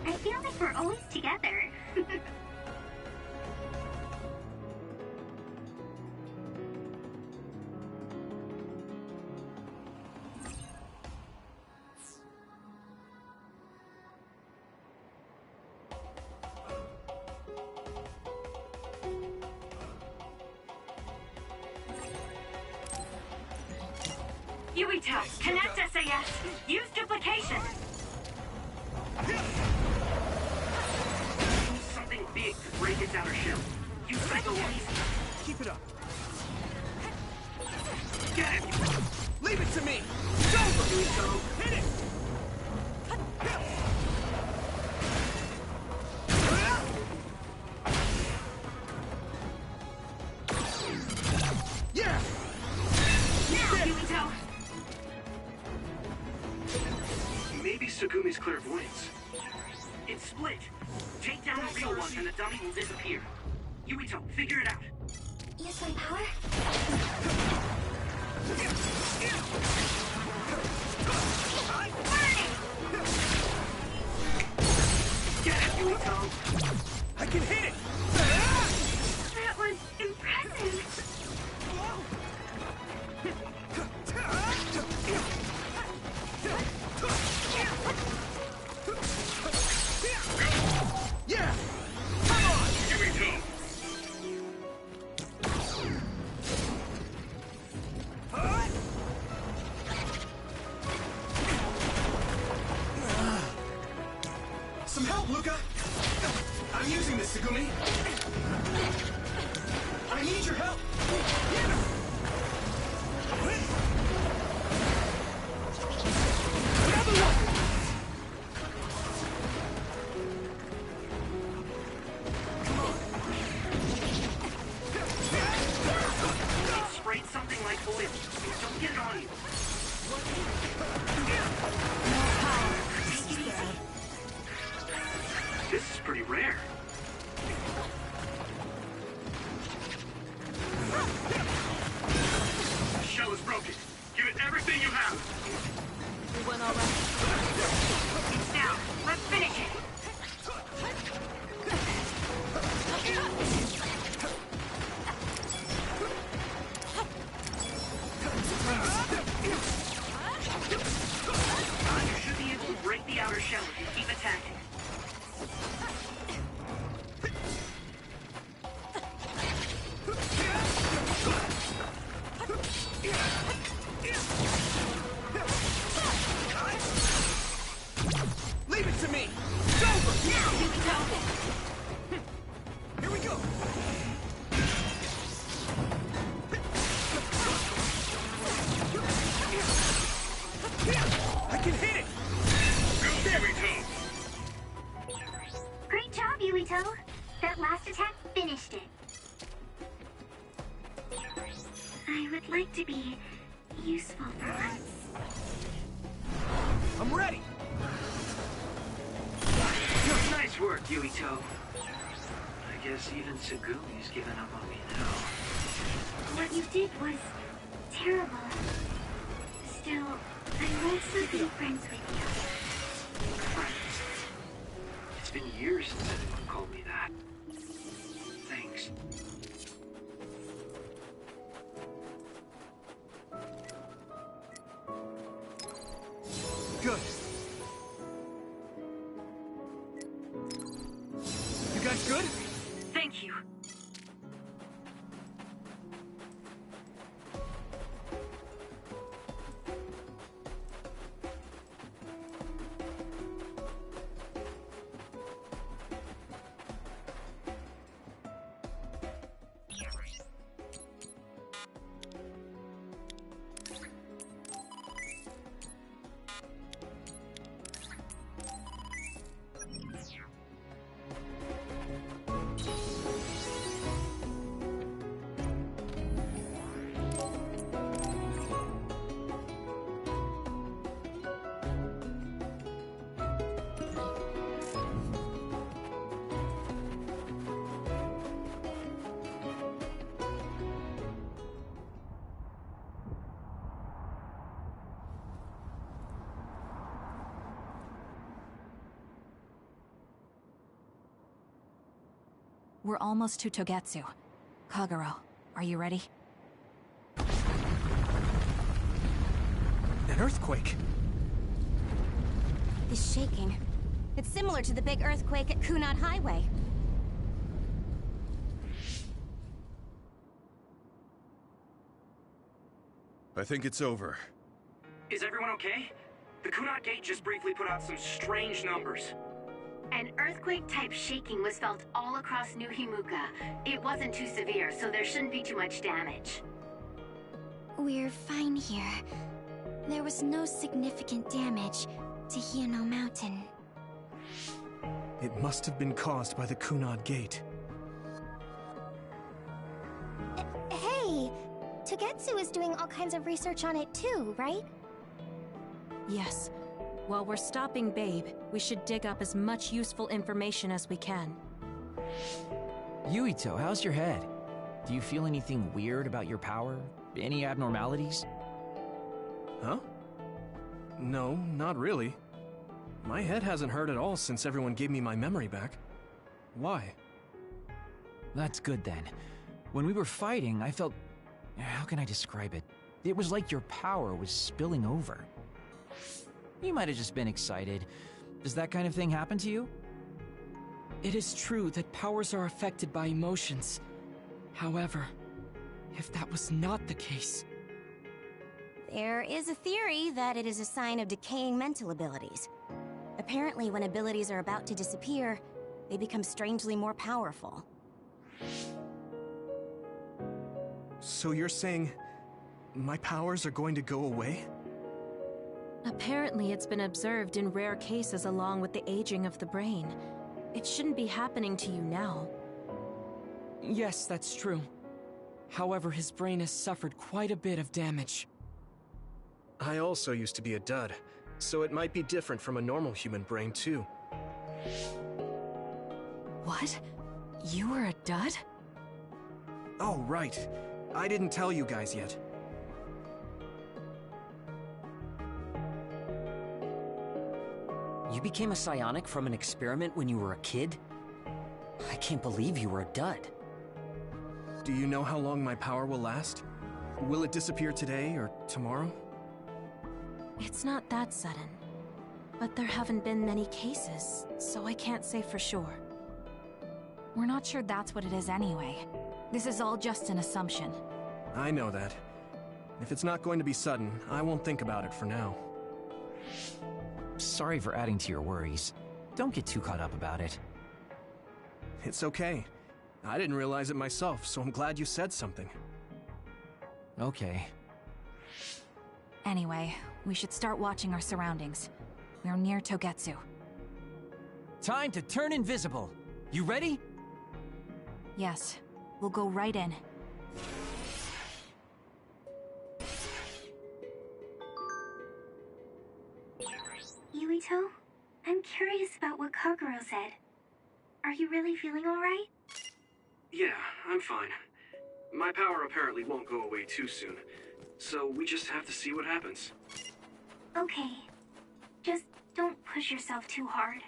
I feel like we're always together. Yuito, connect SAS. Use duplication. Something big to break its outer shell. Use psycho release. Keep it up. Get it! Leave it to me! It's over! Yuito, Hit it! Yeah! Now, Yuito. Maybe Segumi's clairvoyance. it's split. Take down the real one and the dummy will disappear. Yuito, figure it out. Use my power? Get it, Yuito! I can hit it! That was impressive. Yeah! Come on! Yuito! Some help, Luca! I'm using this, Segumi! I need your help! Another one! It sprayed something like oil. Don't get it on you. Take it easy. This is pretty rare. The shell is broken. Give it everything you have. We went all right. It's down. Let's finish it. You should be able to break the outer shell if you keep attacking. Leave it to me! It's over! Now, Yuito. Here we go! I can hit it! Go, Yuito! Great job, Yuito. That last attack finished it. I would like to be useful for once. I'm ready! Nice work, Yuito. I guess even Segumi's given up on me now. What you did was terrible. Still, I'd like to be friends with you. Friends. It's been years since anyone called me that. Thanks. Good. You guys good? Thank you. We're almost to Togetsu. Kagero, are you ready? An earthquake? It's shaking. It's similar to the big earthquake at Kunad Highway. I think it's over. Is everyone okay? The Kunad Gate just briefly put out some strange numbers. An earthquake-type shaking was felt all across New Himuka. It wasn't too severe, so there shouldn't be too much damage. We're fine here. There was no significant damage to Hino Mountain. It must have been caused by the Kunad Gate. Hey! Togetsu is doing all kinds of research on it too, right? Yes. While we're stopping Babe, we should dig up as much useful information as we can. Yuito, how's your head? Do you feel anything weird about your power? Any abnormalities? Huh? No, not really. My head hasn't hurt at all since everyone gave me my memory back. Why? That's good then. When we were fighting, I felt... How can I describe it? It was like your power was spilling over. You might have just been excited. Does that kind of thing happen to you? It is true that powers are affected by emotions. However, if that was not the case... There is a theory that it is a sign of decaying mental abilities. Apparently, when abilities are about to disappear, they become strangely more powerful. So you're saying my powers are going to go away? Apparently, it's been observed in rare cases along with the aging of the brain. It shouldn't be happening to you now. Yes, that's true. However, his brain has suffered quite a bit of damage. I also used to be a dud, so it might be different from a normal human brain too. What? You were a dud? Oh, right. I didn't tell you guys yet. You became a psionic from an experiment when you were a kid? I can't believe you were a dud. Do you know how long my power will last? Will it disappear today or tomorrow? It's not that sudden. But there haven't been many cases, so I can't say for sure. We're not sure that's what it is anyway. This is all just an assumption. I know that. If it's not going to be sudden, I won't think about it for now. Sorry for adding to your worries. Don't get too caught up about it. It's okay. I didn't realize it myself, so I'm glad you said something. Okay. Anyway, we should start watching our surroundings. We're near Togetsu. Time to turn invisible. You ready? Yes. We'll go right in. Yuito, I'm curious about what Kagero said. Are you really feeling alright? Yeah, I'm fine. My power apparently won't go away too soon, so we just have to see what happens. Okay. Just don't push yourself too hard.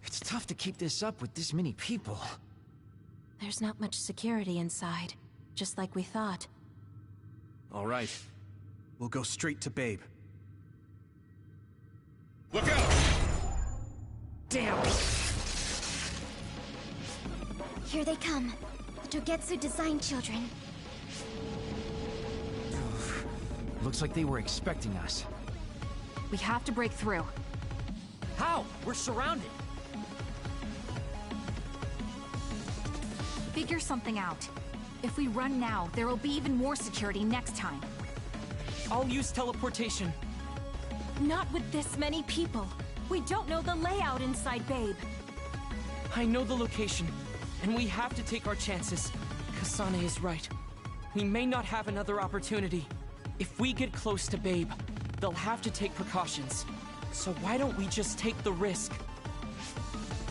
It's tough to keep this up with this many people. There's not much security inside, just like we thought. All right. We'll go straight to Babe. Look out! Damn! Here they come. The Togetsu design children. Looks like they were expecting us. We have to break through. How? We're surrounded. Figure something out. If we run now, there will be even more security next time. I'll use teleportation. Not with this many people. We don't know the layout inside Babe. I know the location, and we have to take our chances. Kasane is right. We may not have another opportunity. If we get close to Babe, they'll have to take precautions. So why don't we just take the risk?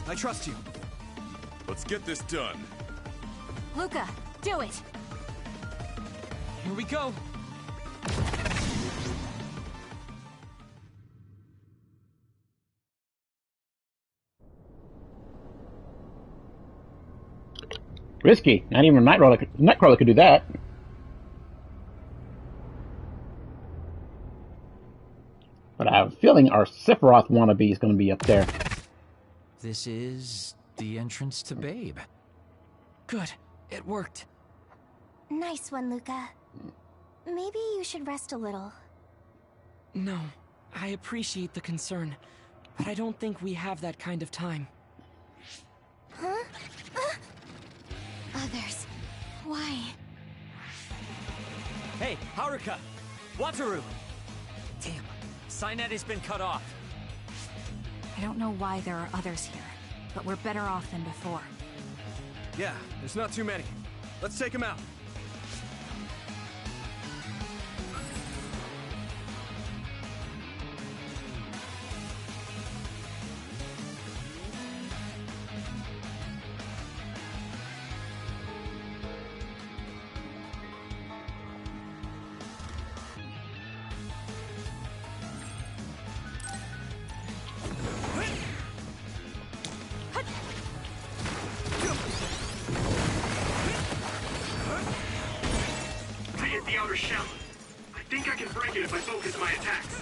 I trust you. Let's get this done. Luca, do it! Here we go! Risky. Not even Nightcrawler could do that. But I have a feeling our Sephiroth wannabe is going to be up there. This is the entrance to Babe. Good. It worked. Nice one, Luca. Maybe you should rest a little. No, I appreciate the concern, but I don't think we have that kind of time. Huh? Others. Why? Hey, Haruka! Wataru! Damn, Cynet has been cut off. I don't know why there are others here, but we're better off than before. Yeah, there's not too many. Let's take them out. Shell. I think I can break it if I focus my attacks.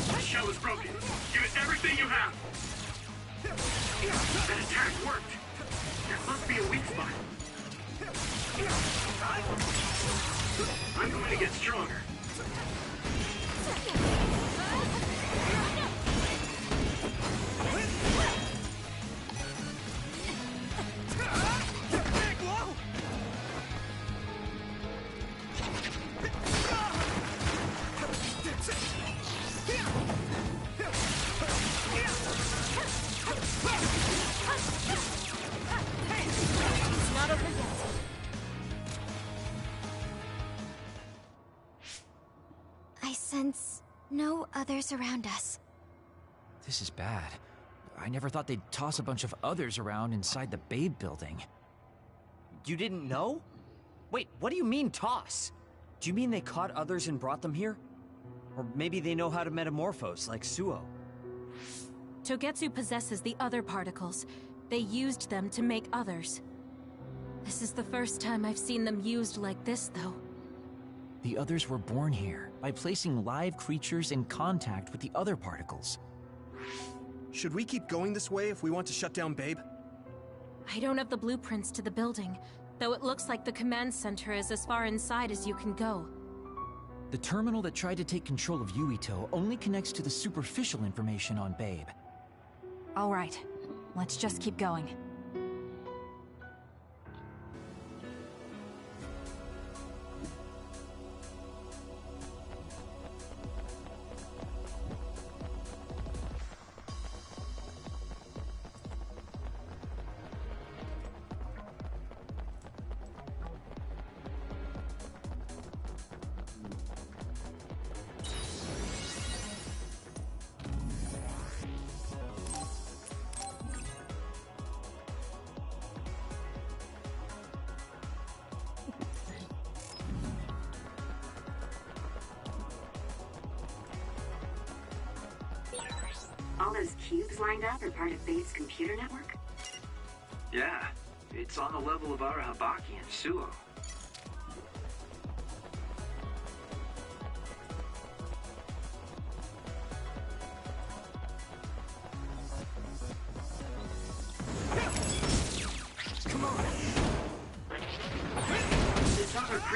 The shell is broken. Give it everything you have. That attack worked. There must be a weak spot. I'm going to get stronger. No others around us. This is bad. I never thought they'd toss a bunch of others around inside the Babe building. You didn't know? Wait, what do you mean toss? Do you mean they caught others and brought them here? Or maybe they know how to metamorphose, like Suo? Togetsu possesses the other particles. They used them to make others. This is the first time I've seen them used like this, though. The others were born here, by placing live creatures in contact with the other particles. Should we keep going this way if we want to shut down Babe? I don't have the blueprints to the building, though it looks like the command center is as far inside as you can go. The terminal that tried to take control of Yuito only connects to the superficial information on Babe. All right, let's just keep going. All those cubes lined up are part of Babe's computer network? Yeah, it's on the level of Arahabaki and Suo.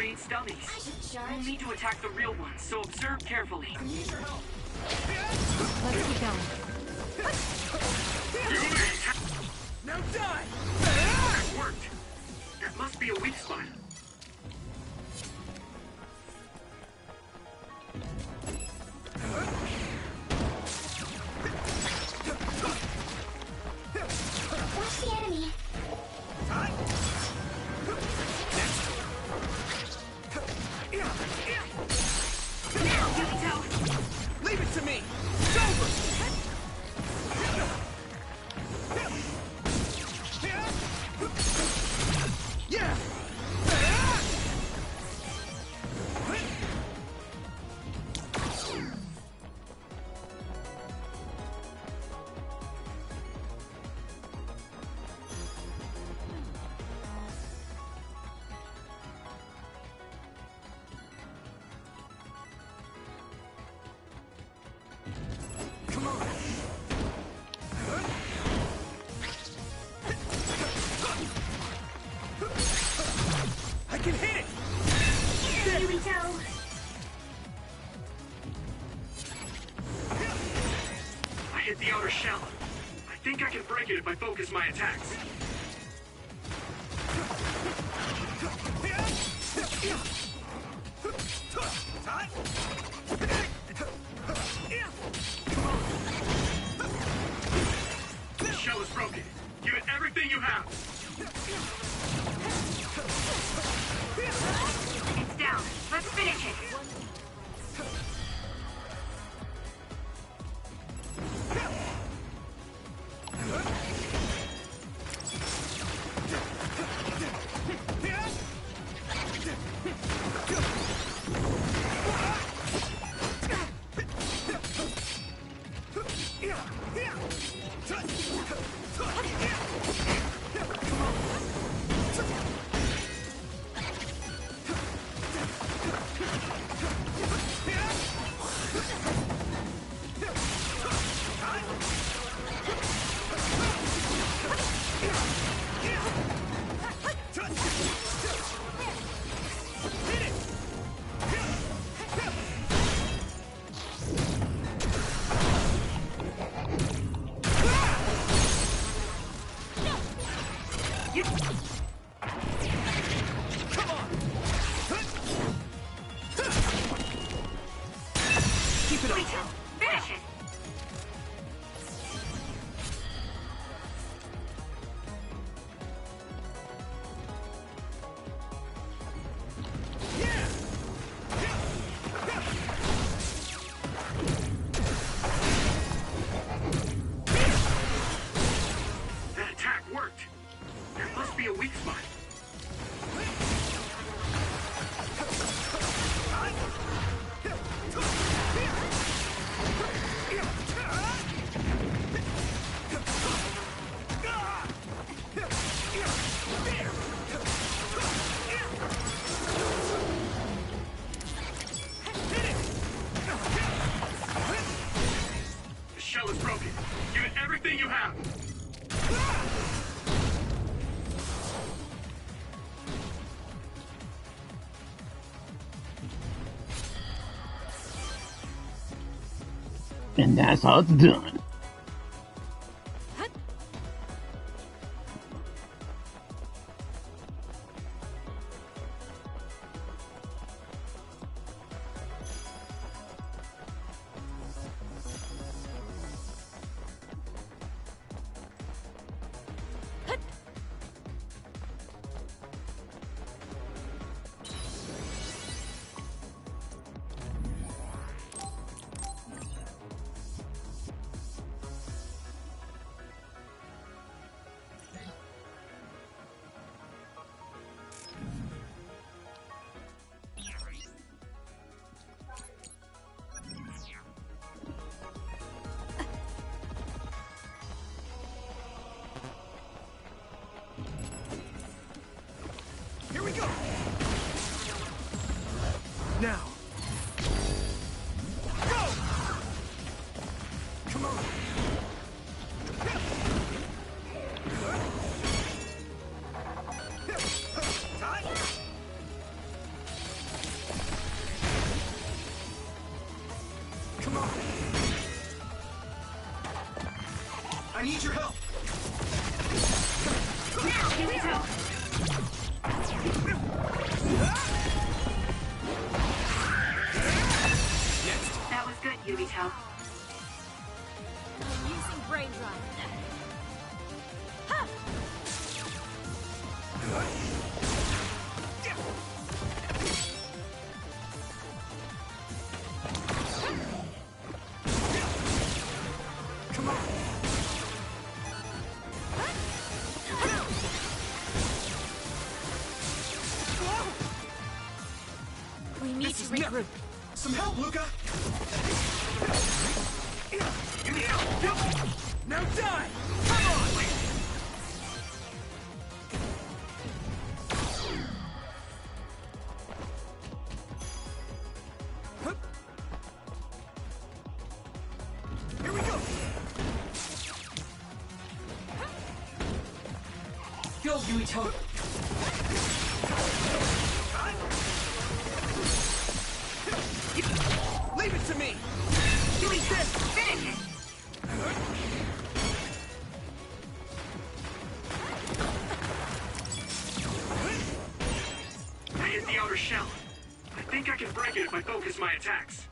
inexperienced dummies. We'll need to attack the real ones, so observe carefully. Let's keep going. Now die! That worked! That must be a weak spot. Watch the enemy. Now, Yuito! Leave it to me! It's over! Yeah! Come on! I can hit it! Here we go. I hit the outer shell. I think I can break it if I focus my attacks. The shell is broken. Give it everything you have. It's down. Let's finish it. Keep it up! Finish it. That attack worked. There must be a weak spot. The shell is broken. Give it everything you have. And that's how it's done. Here we go! Now! Go! Come on! I need your help! Now, Yuito! That was good, Yuito. I'm using brain drive. Come on. We need to regroup. Some help, Luca! Now die! Come on! Here we go! Go, Yuito! Leave it to me! Doing this! Finish it! I hit the outer shell. I think I can break it if I focus my attacks.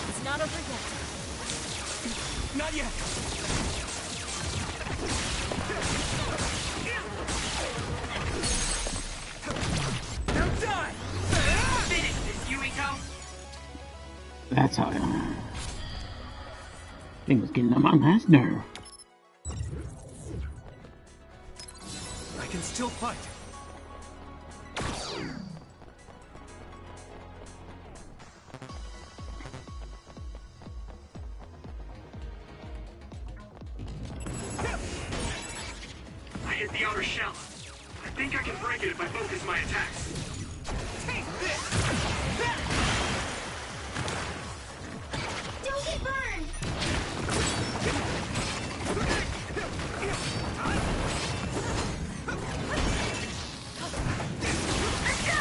It's not over yet. Not yet! Now die! Finish this, Yuito! That's how thing was getting on my last nerve. I can still fight. I hit the outer shell. I think I can break it if I focus my attacks. Take this! Don't get burned! Let's go!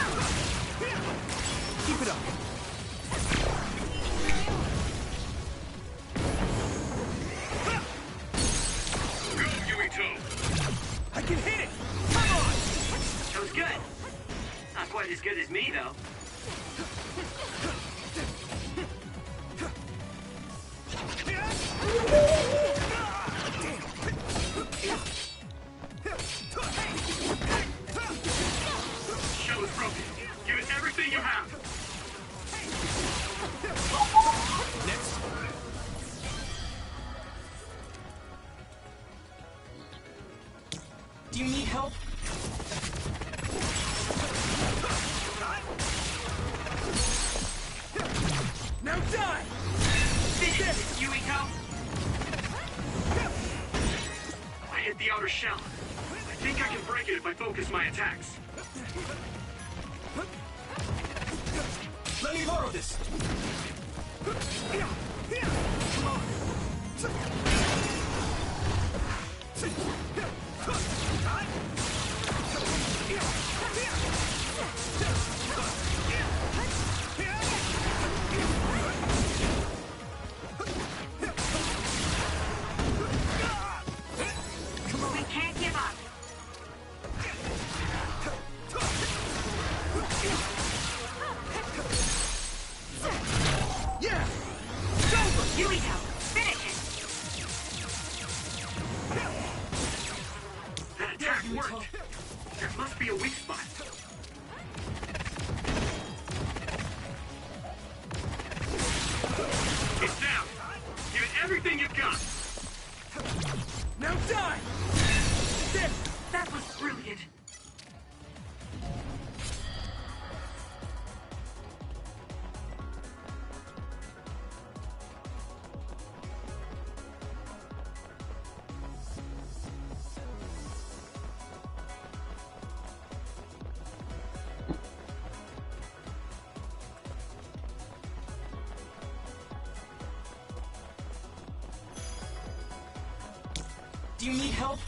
Keep it up! Go, Yuito! I can hit it! Come on! That was good. Not quite as good as me, though. Shell is broken. Give it everything you have. Next. Do you need help? Now die! Finish this, Yuito! I hit the outer shell. I think I can break it if I focus my attacks. Let me borrow this! We can't give up. Yeah! Yuito, finish it! That attack worked. There must be a weak spot. It's down. Give it everything you've got! Now die! That was brilliant. Do you need help?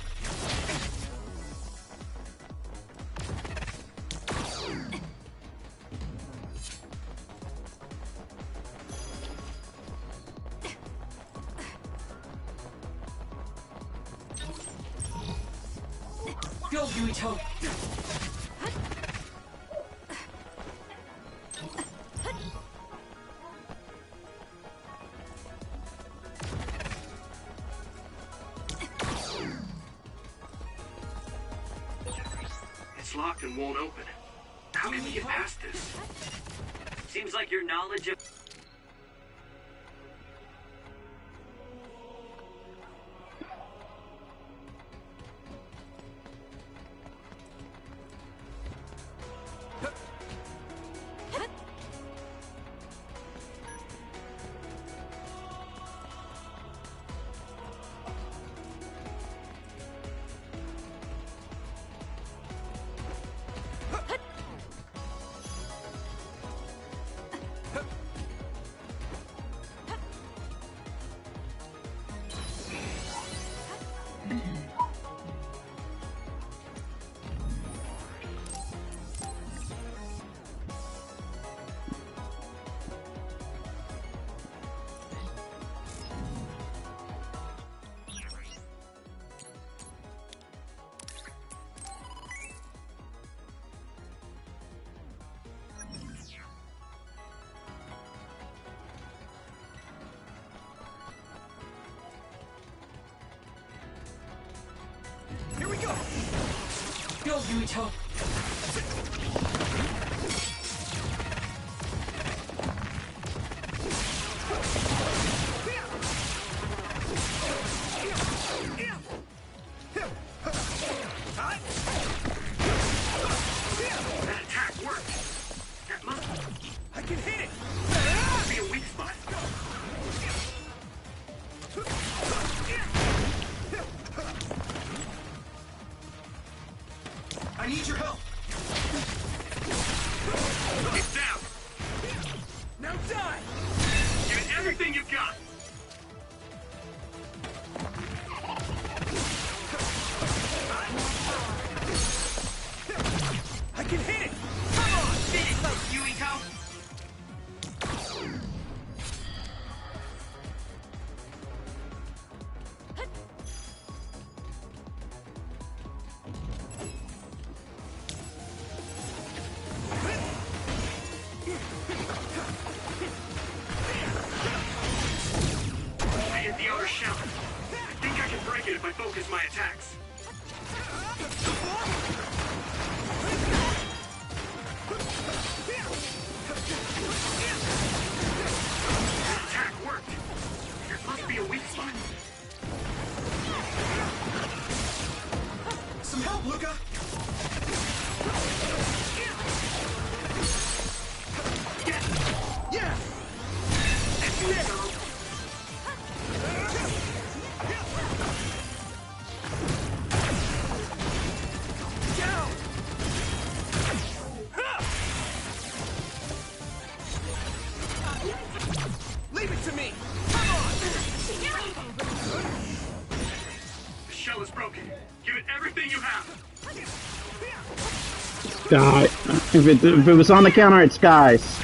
Go, Yuito! It's locked and won't open. How can we get past this? Seems like your knowledge of... Here we go! Go, Yuito! That attack worked! That must... I can hit it! be a weak spot. I need your help! It's down! Now die! Give it everything you've got! I can hit it! Come on! Finish, Yuito! I hit the outer shell. I think I can break it if I focus my attacks. That attack worked. There must be a weak spot. Some help, Luca! Yeah! That's it, go. Down! Leave it to me! Come on! The shell is broken. Give it everything you have. Sky. If it was on the counter, it's Sky's.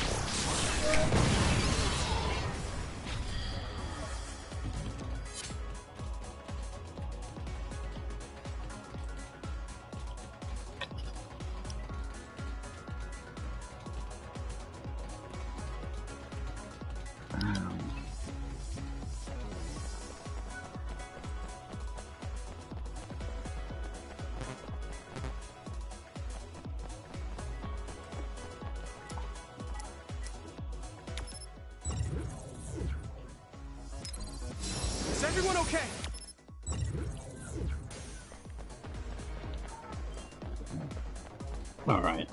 everyone okay? All right.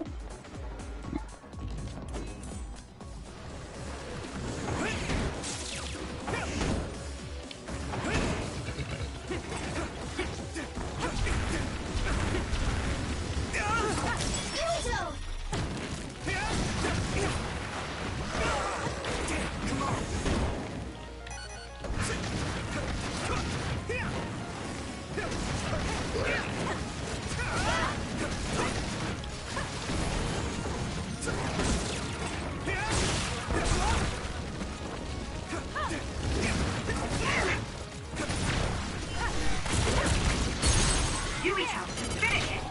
Yuito, finish it!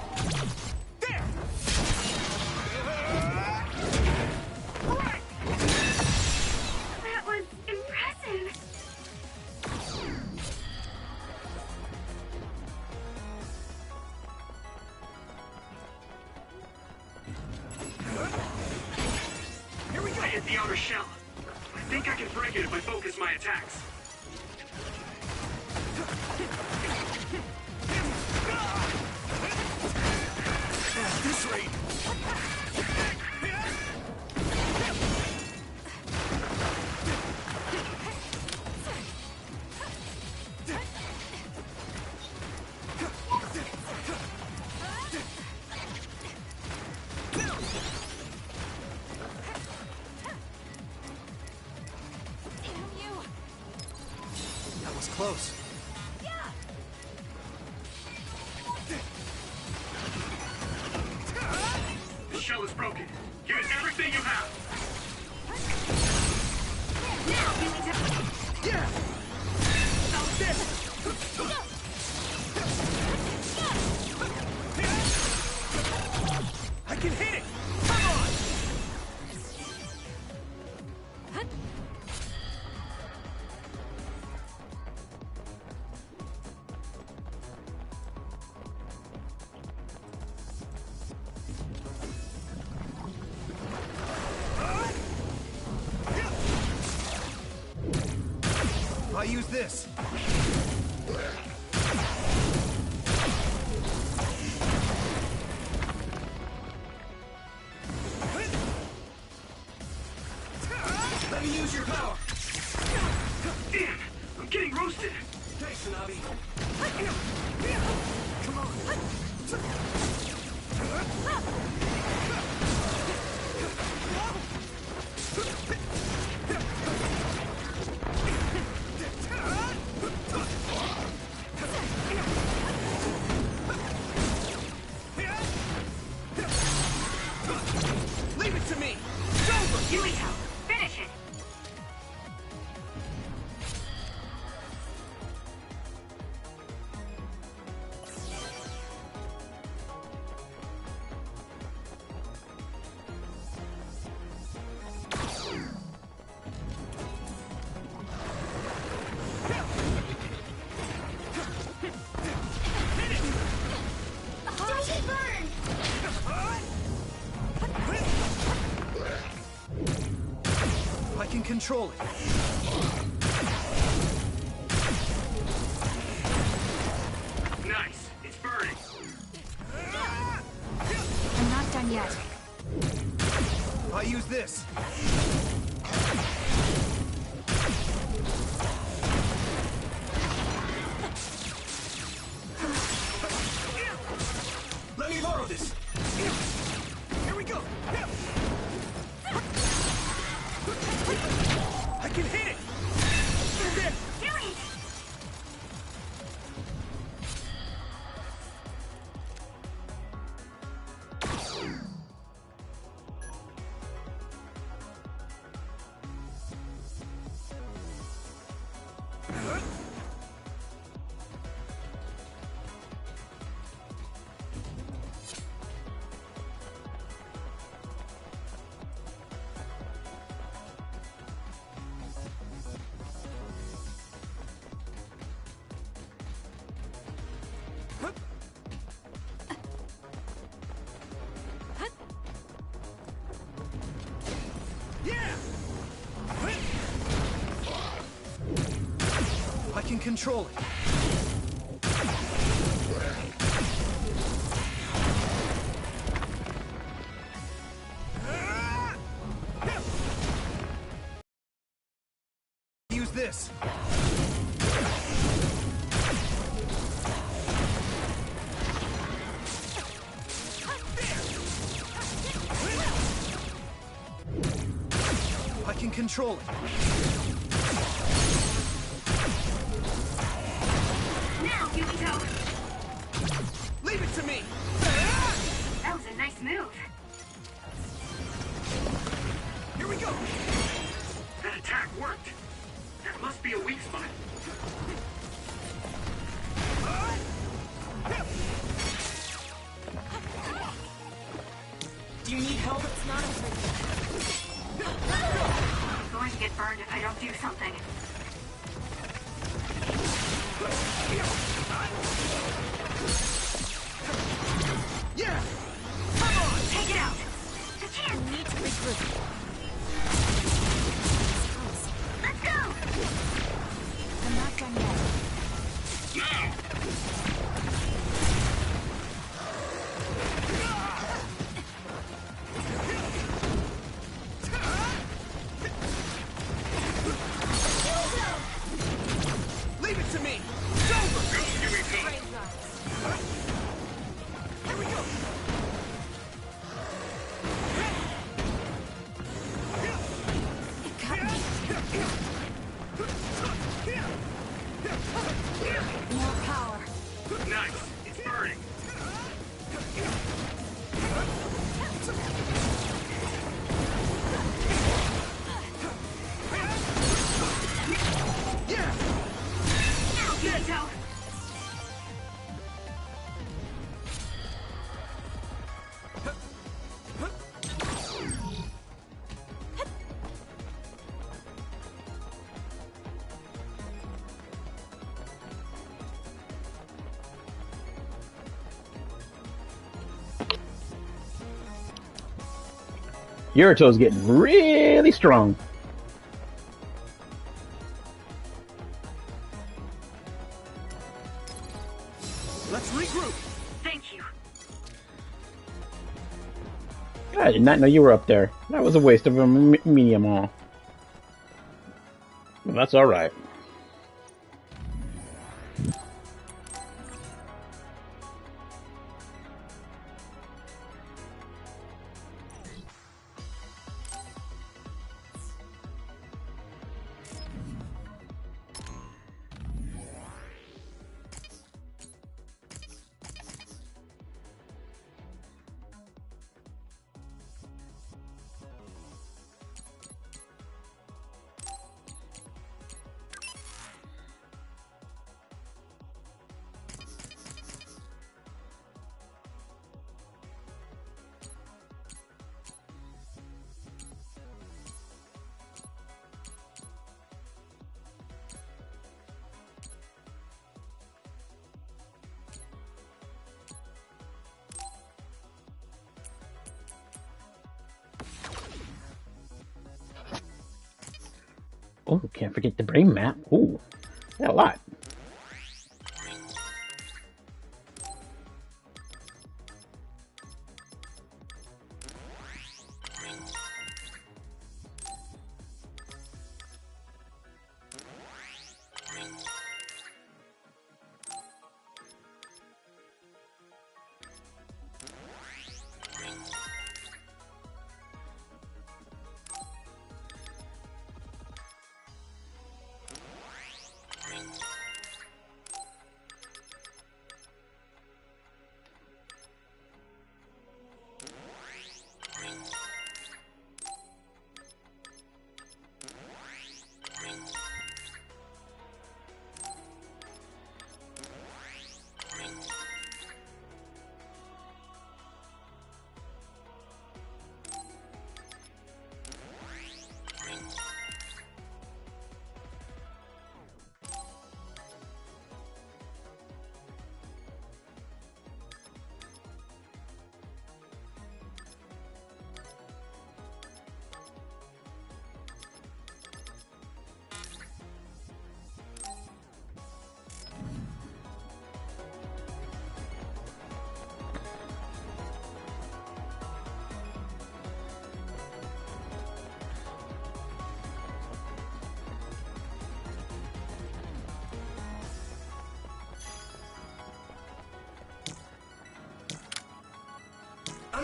That was impressive. Here we go! I hit the outer shell. I think I can break it if I focus my attacks. At this rate. That was close. The shell is broken. Give it everything you have. Yeah! How's this? I can hit it! Come on! I use this. Let me use your power. Damn! I'm getting roasted. Thanks, Tanabe. Come on. Leave it to me. Yuito, finish it! I can control it. Nice. It's burning. I'm not done yet. I use this. Let me borrow this. Here we go. I can hit it. There. Do it! can control it. Use this. I can control it. Now, Yuito! Leave it to me! That was a nice move. Here we go! That attack worked. That must be a weak spot. Do you need help? It's not over. I'm going to get burned if I don't do something. Yeah! Come on! Take it out! I can't! Need to regroup. Let's go! I'm not done yet. Leave it to me! It's over! Here we go! More power. Nice. It's burning. Yeah! Now, Yuito! Yuito's getting really strong. Let's regroup! Thank you. I did not know you were up there. That was a waste of a medium all. Well, that's alright. Oh, can't forget the brain map. Ooh, yeah, a lot.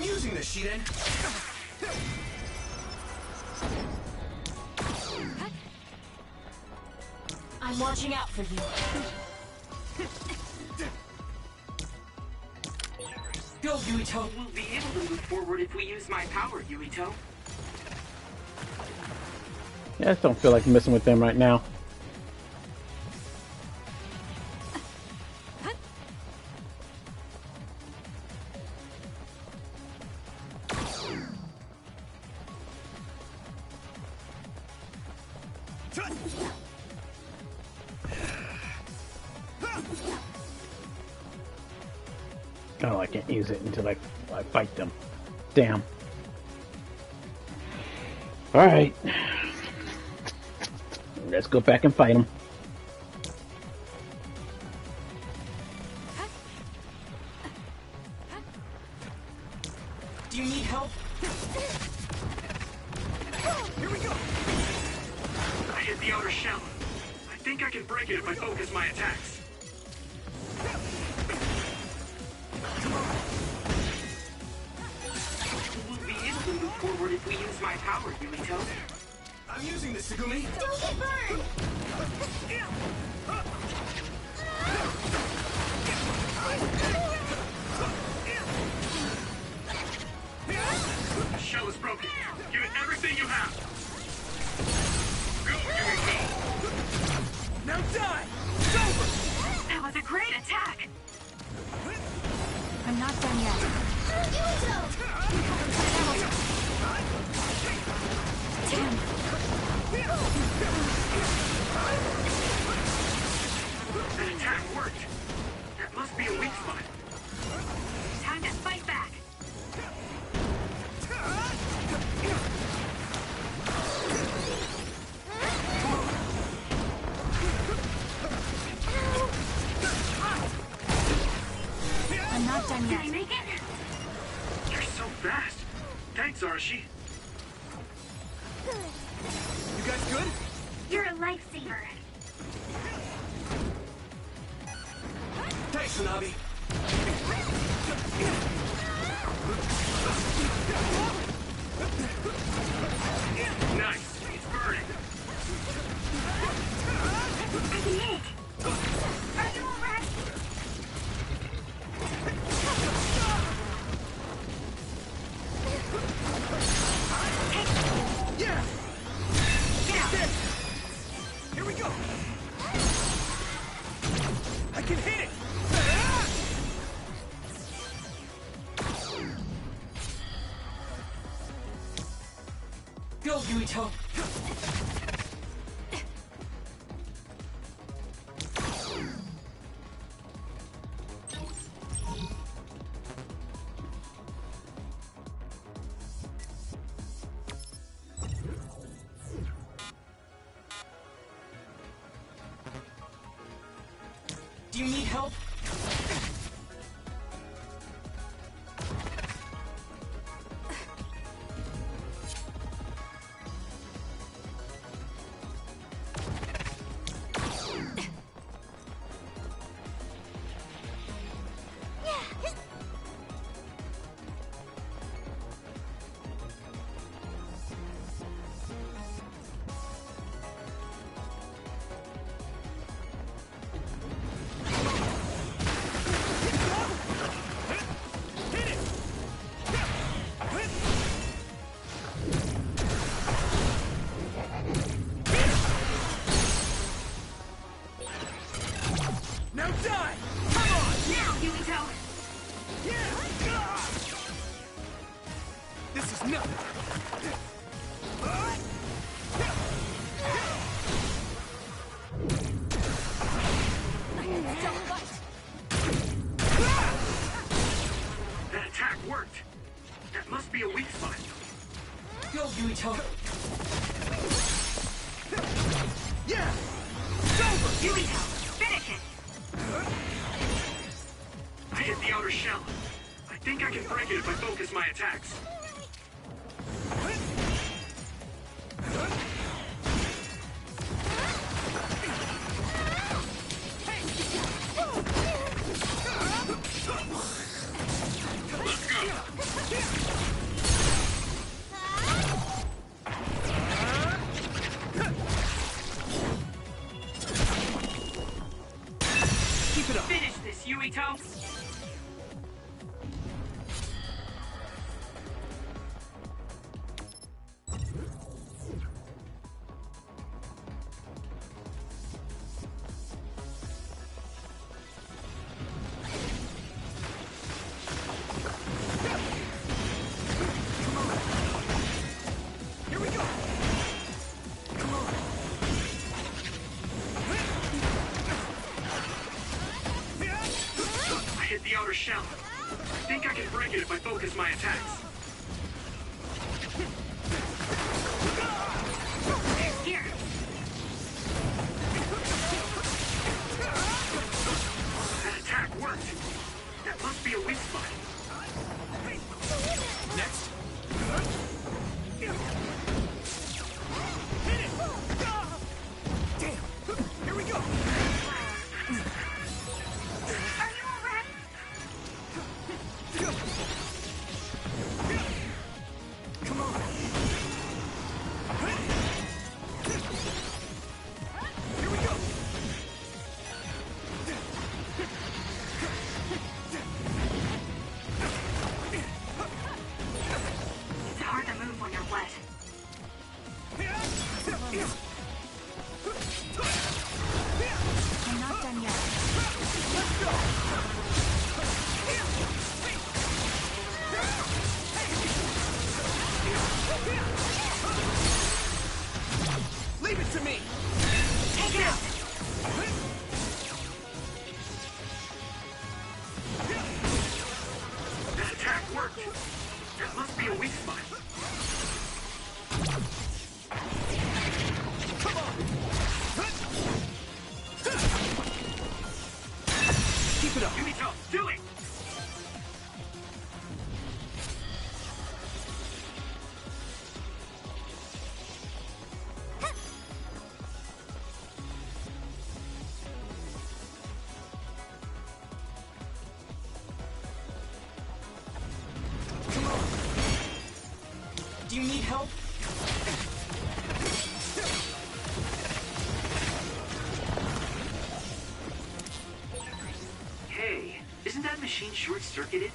using this, Shiden. I'm watching out for you. Go, Yuito! We'll be able to move forward if we use my power, Yuito. Yeah, I just don't feel like messing with them right now. Oh, I can't use it until I fight them. Damn. Alright. Let's go back and fight them. Do you need help? Here we go! I hit the outer shell. I think I can break it if I focus my attacks. We'll be able to move forward if we use my power, Yuito. I'm using this, Segumi. Don't get burned! The shell is broken. Give it everything you have. Go, Yuito! Now die! It's over! That was a great attack! I'm not done yet. That attack worked. That must be a weak spot. Time to fight back! I'm not done Did yet. I make it? You're so fast. Thanks, Arashi. You guys good? You're a lifesaver. Thanks, Tsunabi. Nice. It's burning. I can hit! Are you alright? Yeah! Get out! Here we go! I can hit it! Go, Yuito! Do you need help? Now die! Come on! Now, Yuito! This is nothing! That attack worked. That must be a weak spot. Go, Yuito! Yeah! It's over! Yuito! Finish it! I hit the outer shell. I think I can break it if I focus my attacks. Let's go! Keep it up. Finish this, Yuito! The outer shell. I think I can break it if I focus my attacks. Here. That attack worked. That must be a weak spot. Next. Damn. Here we go. Are you alright? Come on. Here we go. It's hard to move when you're wet. I'm not done yet. Let's go. Leave it to me. Take it out. That attack worked. That must be a weak spot. Come on. Keep it up. Yuito, do it! Do you need help? Hey, isn't that machine short-circuited?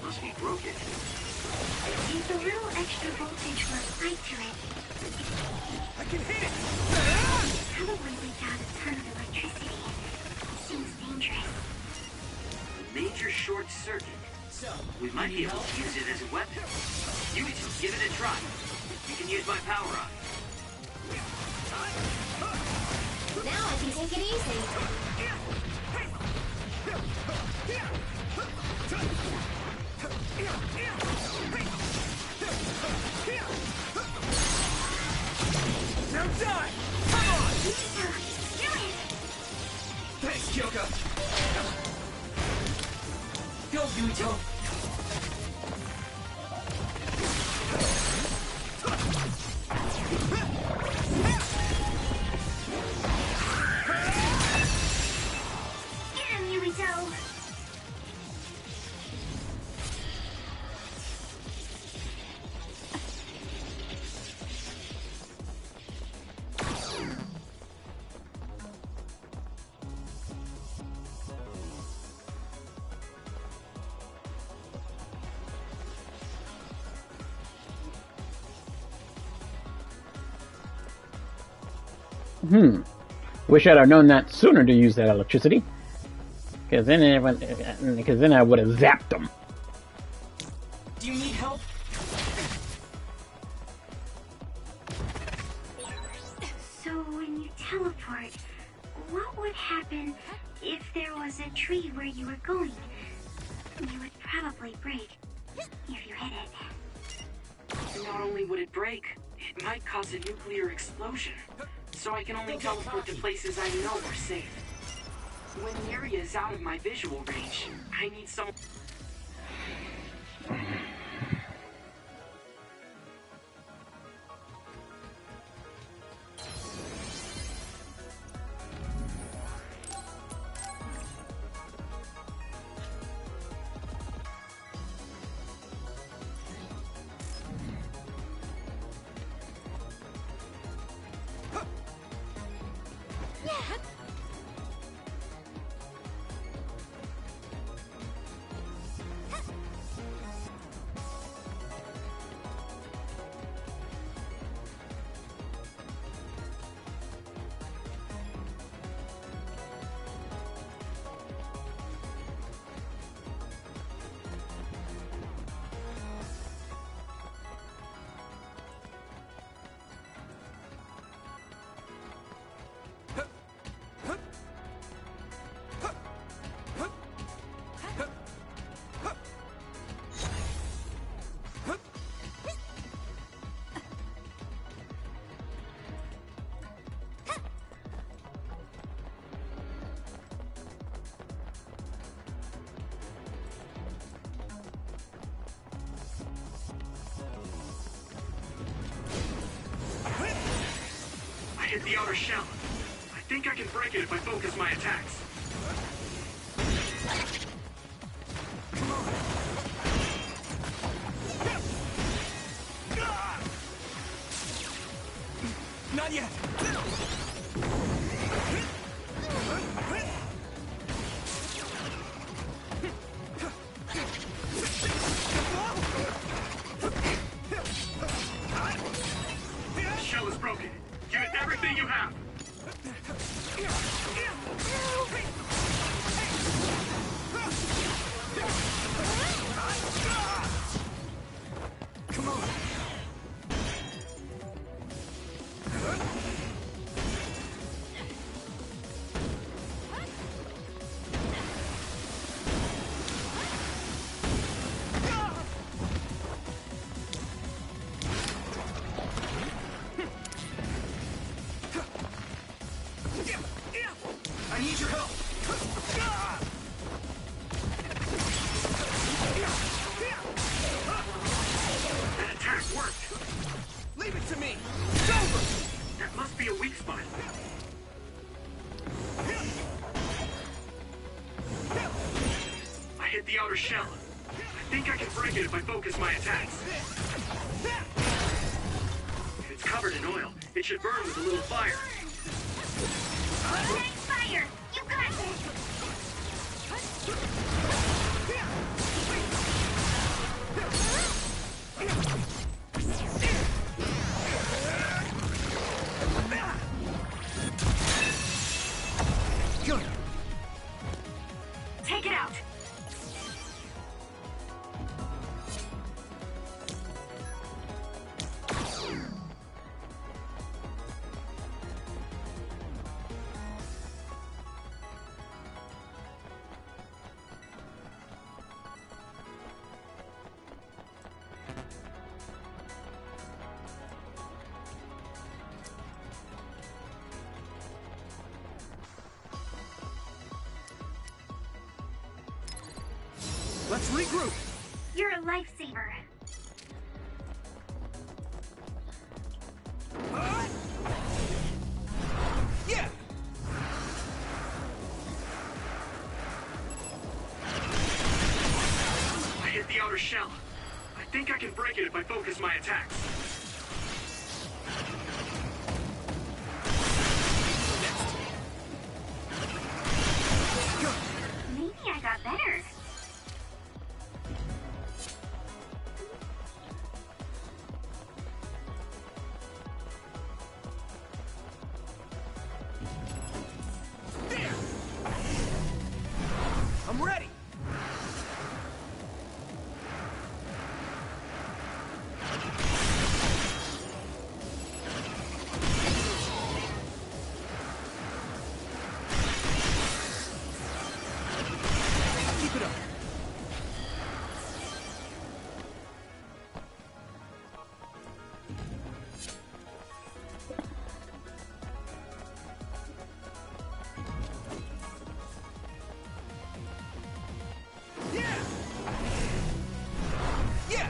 Must be broken. If a little extra voltage were applied to it, I can hit it. probably leak out a ton of electricity. Seems dangerous. Major short-circuit. We might be able to use it as a weapon. Yuito, give it a try. You can use my power-up. Now I can take it easy. Now die. Come on. Do it. Thanks, Kyoko. Go, Yuito! Get him, Yuito. Wish I'd have known that sooner to use that electricity. Because then I would have zapped them. Do you need help? So when you teleport, what would happen if there was a tree where you were going? You would probably break if you hit it. Not only would it break, it might cause a nuclear explosion. So I can only teleport to places I know are safe. When the area is out of my visual range, I need someone... the outer shell. I think I can break it if I focus my attacks. Not yet. The shell is broken. Give it everything you have. Come on. I need your help. That attack worked. Leave it to me. It's over. That must be a weak spot. I hit the outer shell. I think I can break it if I focus my attacks. If it's covered in oil, it should burn with a little fire. Nice fire! You got this! Good. Take it out. Let's regroup. You're a lifesaver. Yeah. I hit the outer shell. I think I can break it if I focus my attacks. Maybe I got better. I'm ready. Keep it up. Yeah. Yeah.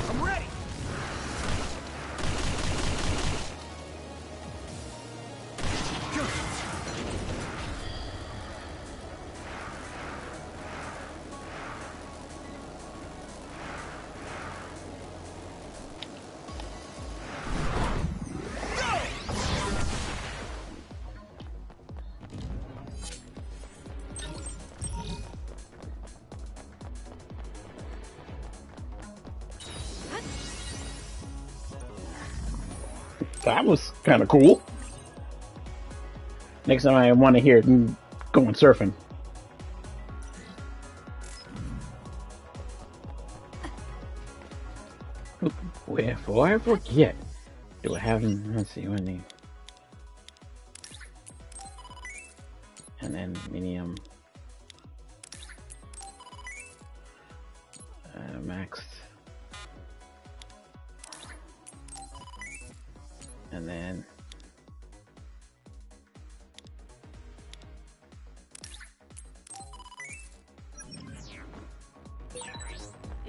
I'm ready. Good. That was kind of cool. Next time I want to hear them going surfing. Before I forget, do I have them? Let's see when they. Minium. Maxed. And then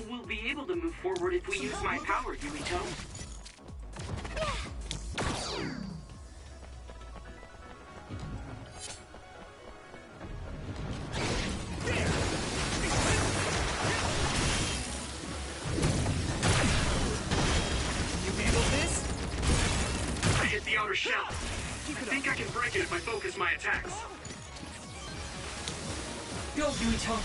We'll be able to move forward if we use my power, Yuito. You handle this? I hit the outer shell. I think I can break it if I focus my attacks. Go, Yuito.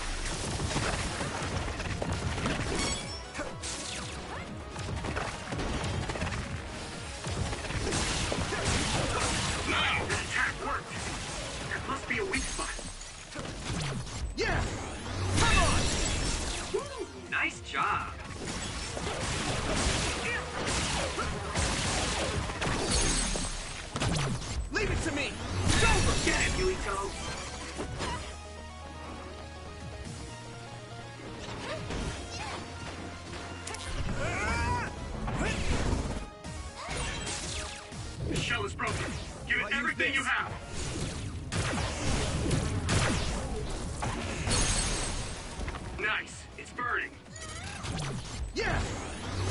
Nice! That attack worked. That must be a weak spot. Yeah! Come on! Woo, nice job. Leave it to me! It's over! Get him, Yuito. The shell is broken. Give it everything you have. Nice. It's burning. Yeah!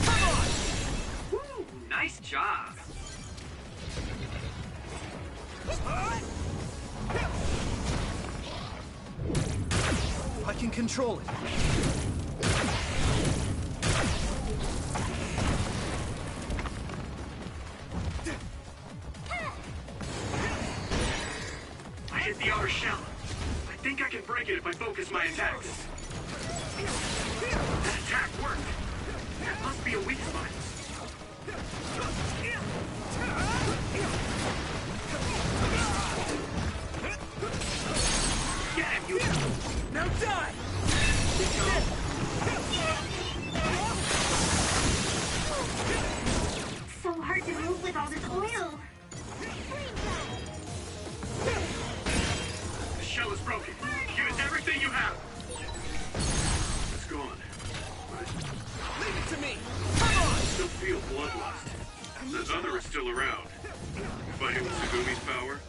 Come on! Woo, nice job. I can control it. I hit the outer shell. I think I can break it if I focus my attacks. That attack worked. That must be a weak spot. Get him, you. Now die! So hard to move with all this oil. The shell is broken. Give it everything you have. It's gone. Leave it to me! Come on! I still feel bloodlust. The other is still around. Fighting with Tsugumi's power?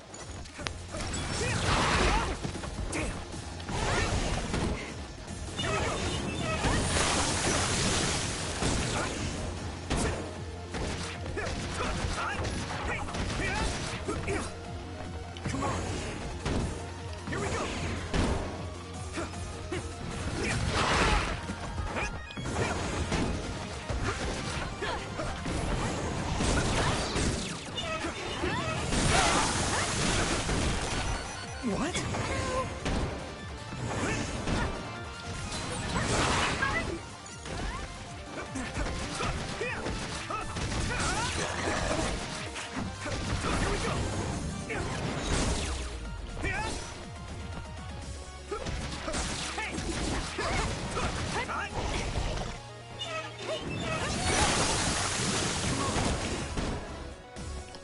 Damn! Come on! Here we go! What? Here we go!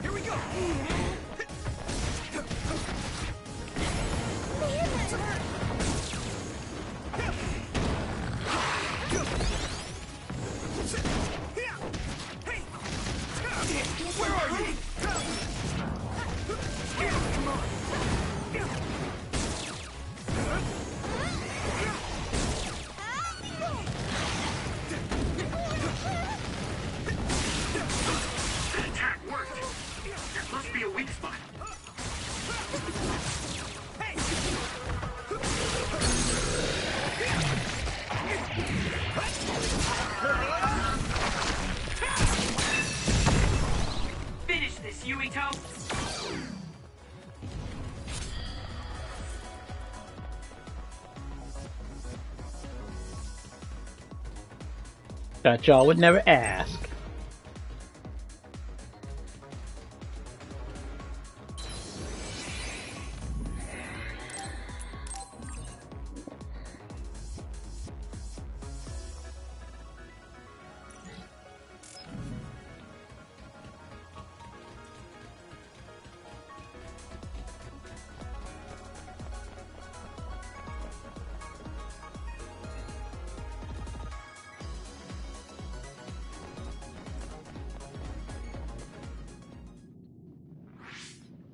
Here we go! Where are you? Come on! That attack worked. That must be a weak spot. Finish this, Yuito. Thought y'all would never ask.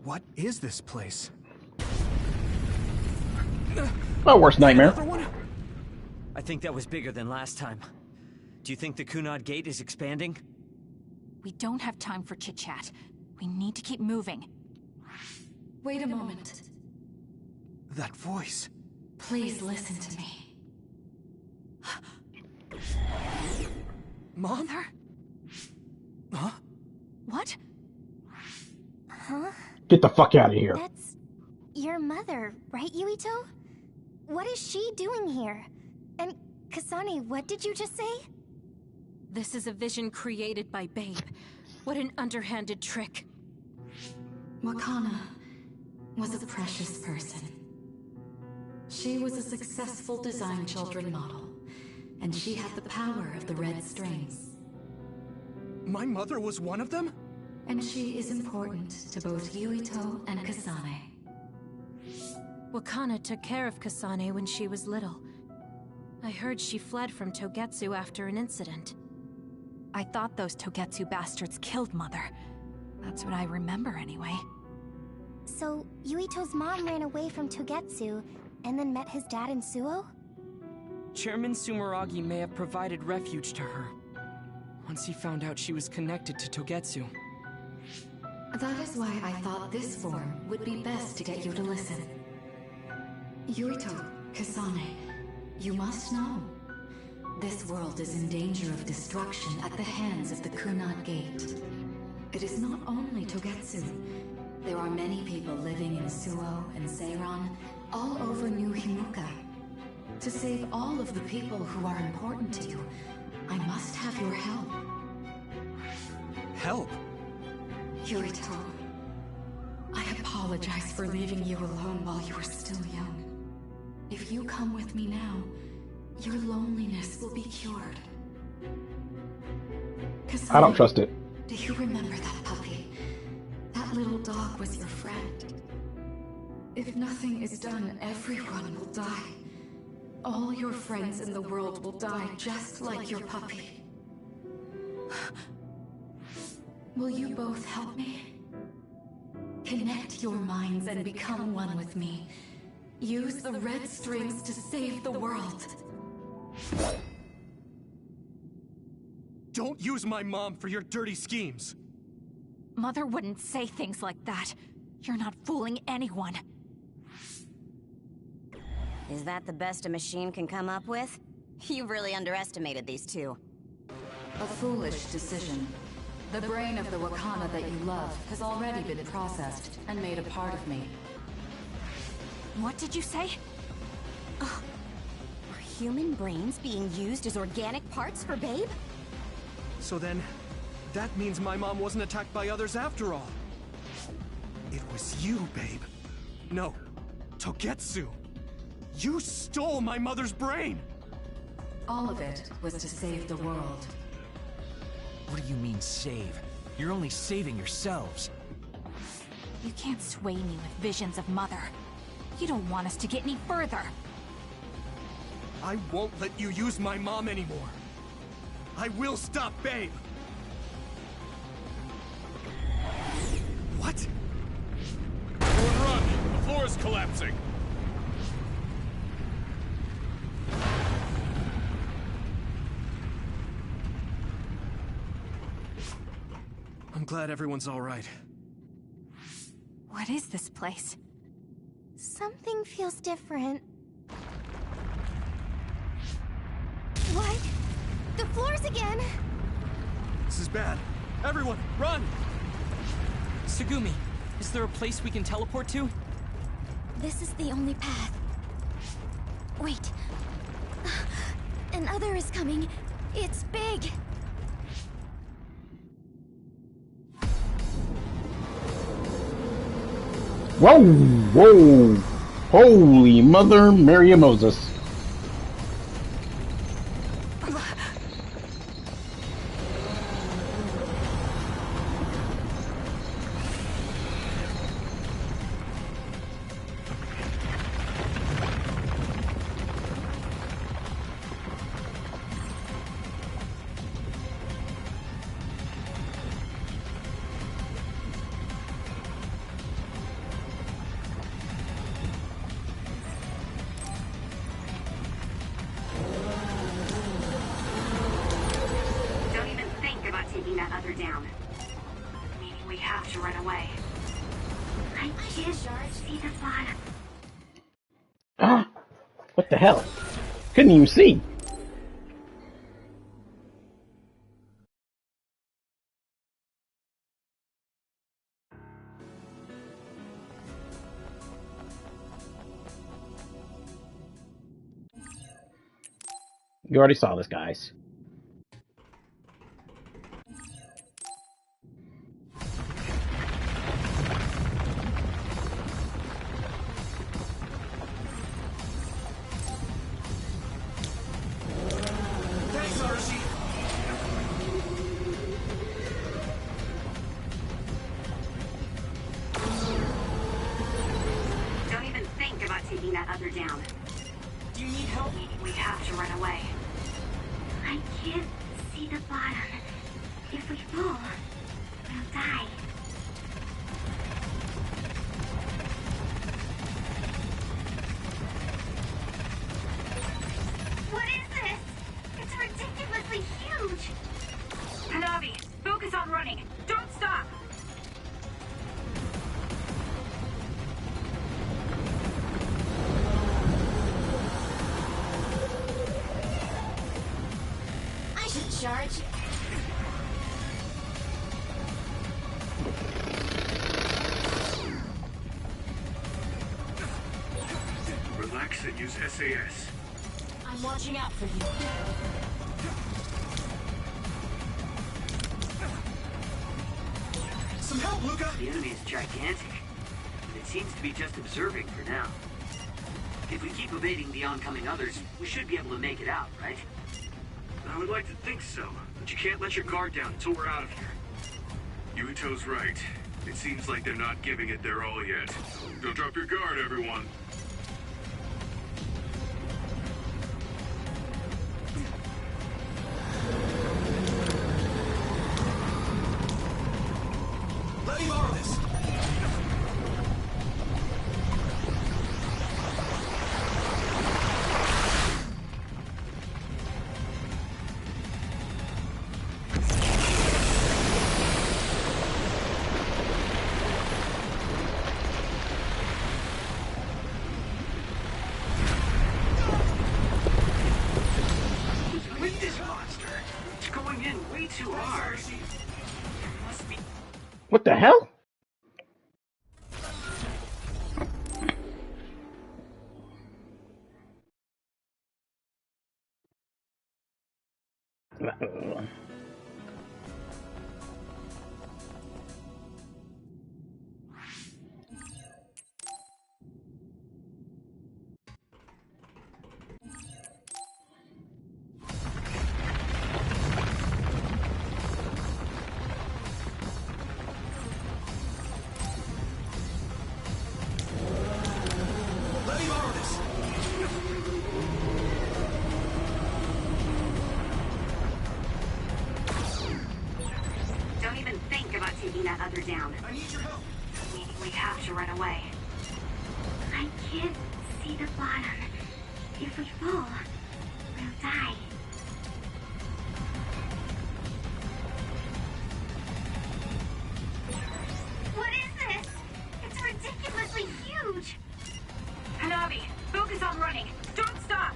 What is this place? My worst nightmare. I think that was bigger than last time. Do you think the Kunad Gate is expanding? We don't have time for chit-chat. We need to keep moving. Wait a moment. That voice. Please listen to me. Mom? Mother? Huh? What? Huh? Get the fuck out of here. That's your mother, right, Yuito? What is she doing here? And Kasane, what did you just say? This is a vision created by Babe. What an underhanded trick. Wakana was a precious person. She was a successful design children model, and she had the power of the red strings. My mother was one of them? And she is important to both Yuito and Kasane. Wakana took care of Kasane when she was little. I heard she fled from Togetsu after an incident. I thought those Togetsu bastards killed Mother. That's what I remember anyway. So, Yuito's mom ran away from Togetsu, and then met his dad in Suo? Chairman Sumeragi may have provided refuge to her. Once he found out she was connected to Togetsu. That is why I thought this form would be best to get you to listen. Yuito, Kasane, you must know. This world is in danger of destruction at the hands of the Kunad Gate. It is not only Togetsu. There are many people living in Suo and Seiran, all over New Himuka. To save all of the people who are important to you, I must have your help. Help? Yuito, I apologize for leaving you alone while you were still young. If you come with me now, your loneliness will be cured. Kasane, I don't trust it. Do you remember that puppy? That little dog was your friend. If nothing is done, everyone will die. All your friends in the world will die just like your puppy. Will you both help me? Connect your minds and become one with me. Use the red strings to save the world. Don't use my mom for your dirty schemes. Mother wouldn't say things like that. You're not fooling anyone. Is that the best a machine can come up with? You've really underestimated these two. A foolish decision. The brain of the Wakana that you love has already been processed and made a part of me. What did you say? Are human brains being used as organic parts for Babe? So then, that means my mom wasn't attacked by others after all. It was you, Babe. No, Togetsu. You stole my mother's brain! All of it was to save the world. What do you mean, save? You're only saving yourselves. You can't sway me with visions of Mother. You don't want us to get any further. I won't let you use my mom anymore. I will stop Babe. What? Everyone run! The floor is collapsing! I'm glad everyone's all right. What is this place? Something feels different. What? The floors again! This is bad. Everyone, run! Tsugumi, is there a place we can teleport to? This is the only path. Wait. Another is coming. It's big. Whoa, whoa. Holy Mother Mary of Moses. other down. Meaning we have to run away. I can't see the bottom. Ah! What the hell? Couldn't even see. You already saw this, guys. Thanks, Arashi. Don't even think about taking that other down. Do you need help? We have to run away. I can't see the bottom. If we fall, we'll die. What is this? It's ridiculously huge. Hanabi, focus on running. Don't stop. I should charge. Relax and use SAS. I'm watching out for you. Some help, Luca! The enemy is gigantic, and it seems to be just observing for now. If we keep evading the oncoming others, we should be able to make it out, right? I would like to think so, but you can't let your guard down until we're out of here. Yuito's right. It seems like they're not giving it their all yet. Don't drop your guard, everyone. Let me borrow this. With this monster, it's going in way too hard. Must be. What the hell? Let me borrow this. Don't even think about taking that other down. I need your help. Meaning we have to run away. I can't see the bottom. If we fall, we'll die. What is this? It's ridiculously huge. Hanabi, focus on running. Don't stop.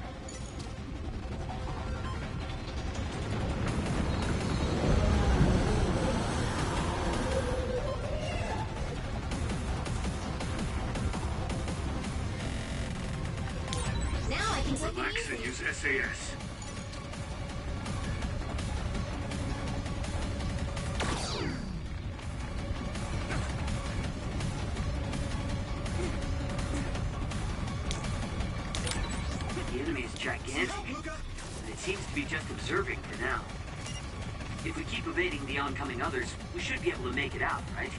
Now I can take it Relax easy. and use SAS. The enemy is gigantic, and it seems to be just observing for now. If we keep evading the oncoming others, we should be able to make it out, right?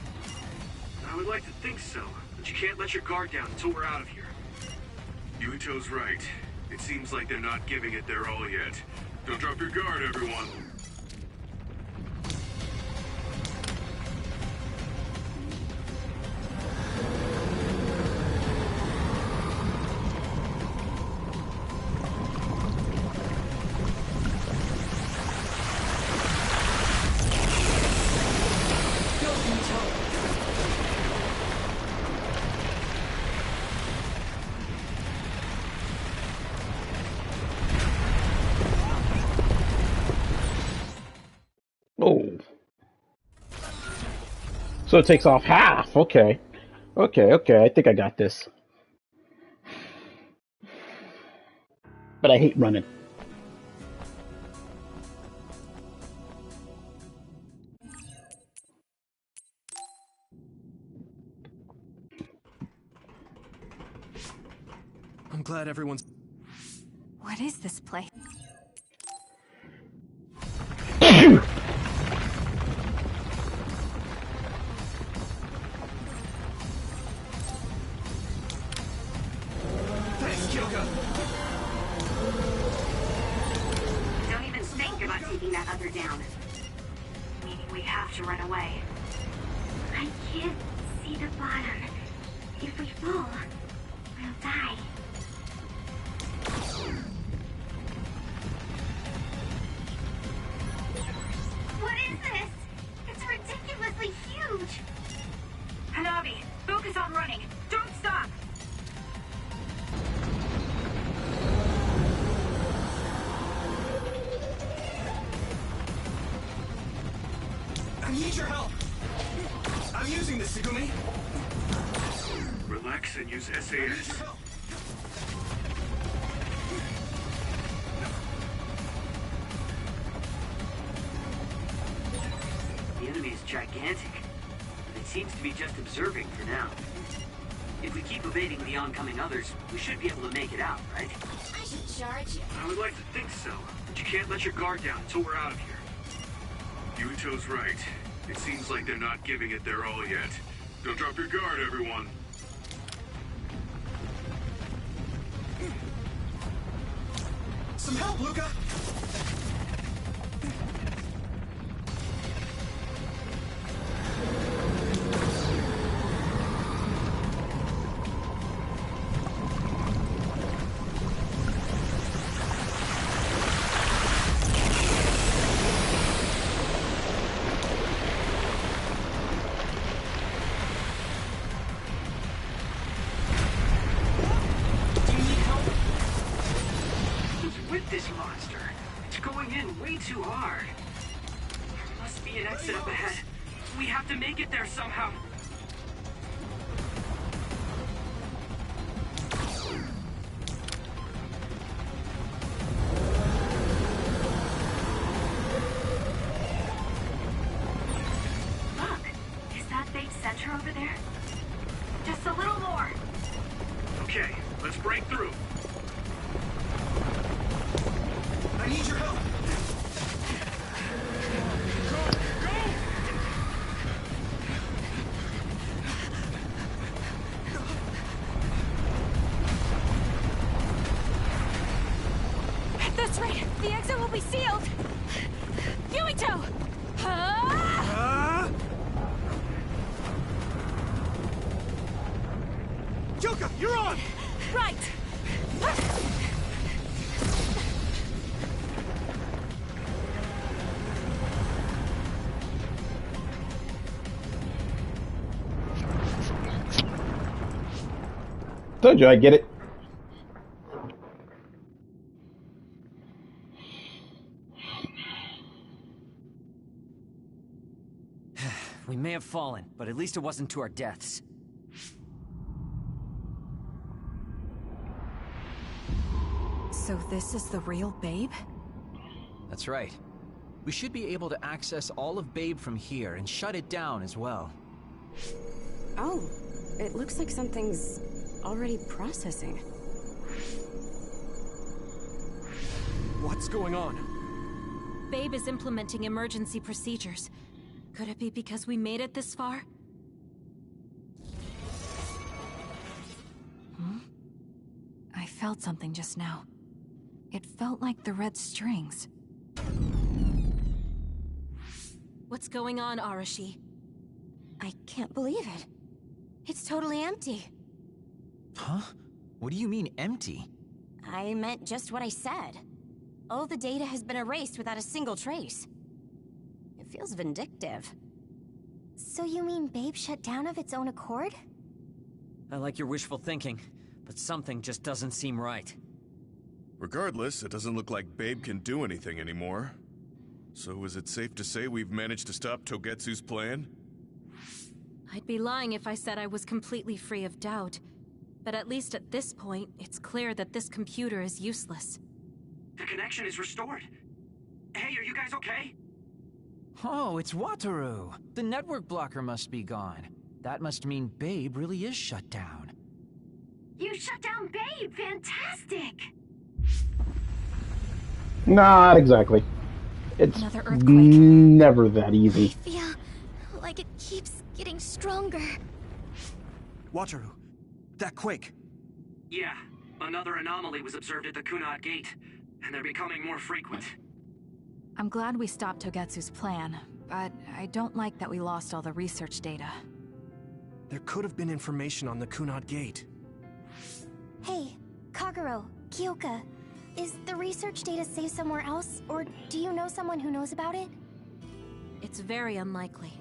I would like to think so, but you can't let your guard down until we're out of here. Yuito's right. It seems like they're not giving it their all yet. Don't drop your guard, everyone. Oh. So it takes off half. Okay. Okay. I think I got this. But I hate running. I'm glad everyone's... What is this place? Thanks, Kyoka! Don't even think about taking that other down. Meaning we have to run away. I can't see the bottom. If we fall, we'll die. What is this? It's ridiculously huge! Hanabi, focus on running. Don't stop! I need your help! I'm using this, Segumi! Relax and use SAS. The enemy is gigantic, but it seems to be just observing for now. If we keep evading the oncoming others, we should be able to make it out, right? I should charge you. I would like to think so, but you can't let your guard down until we're out of here. Yuito's right. It seems like they're not giving it their all yet. Don't drop your guard, everyone. Some help, Luca! With this monster, it's going in way too hard. There must be an exit up ahead. We have to make it there somehow. Look, is that big center over there? Just a little more. Okay, let's break through. I need your help! At this rate, the exit will be sealed! Yuito! Kyoka, you're on! Right! Told you I get it. We may have fallen, but at least it wasn't to our deaths. So this is the real Babe? That's right. We should be able to access all of Babe from here and shut it down as well. Oh, it looks like something's already processing. What's going on? Babe is implementing emergency procedures. Could it be because we made it this far? I felt something just now. It felt like the red strings. What's going on, Arashi? I can't believe it. It's totally empty. Huh? What do you mean, empty? I meant just what I said. All the data has been erased without a single trace. It feels vindictive. So you mean Babe shut down of its own accord? I like your wishful thinking, but something just doesn't seem right. Regardless, it doesn't look like Babe can do anything anymore. So is it safe to say we've managed to stop Togetsu's plan? I'd be lying if I said I was completely free of doubt. But at least at this point, it's clear that this computer is useless. The connection is restored. Hey, are you guys okay? Oh, it's Wataru. The network blocker must be gone. That must mean Babe really is shut down. You shut down Babe! Fantastic! Not exactly. It's Another earthquake. never that easy. I feel like it keeps getting stronger. Wataru, that quake. Yeah, another anomaly was observed at the Kunad Gate, and they're becoming more frequent. I'm glad we stopped Togetsu's plan, but I don't like that we lost all the research data. There could have been information on the Kunad Gate. Hey, Kagero, Kyoka, is the research data saved somewhere else, or do you know someone who knows about it? It's very unlikely.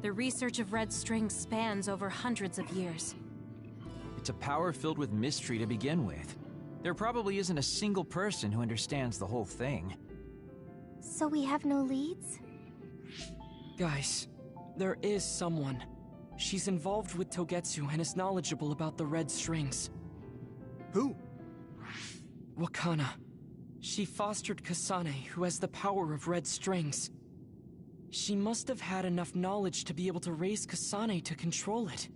The research of red strings spans over hundreds of years. It's a power filled with mystery to begin with. There probably isn't a single person who understands the whole thing. So we have no leads? Guys, there is someone. She's involved with Togetsu and is knowledgeable about the red strings. Who? Wakana. She fostered Kasane, who has the power of red strings. She must have had enough knowledge to be able to raise Kasane to control it.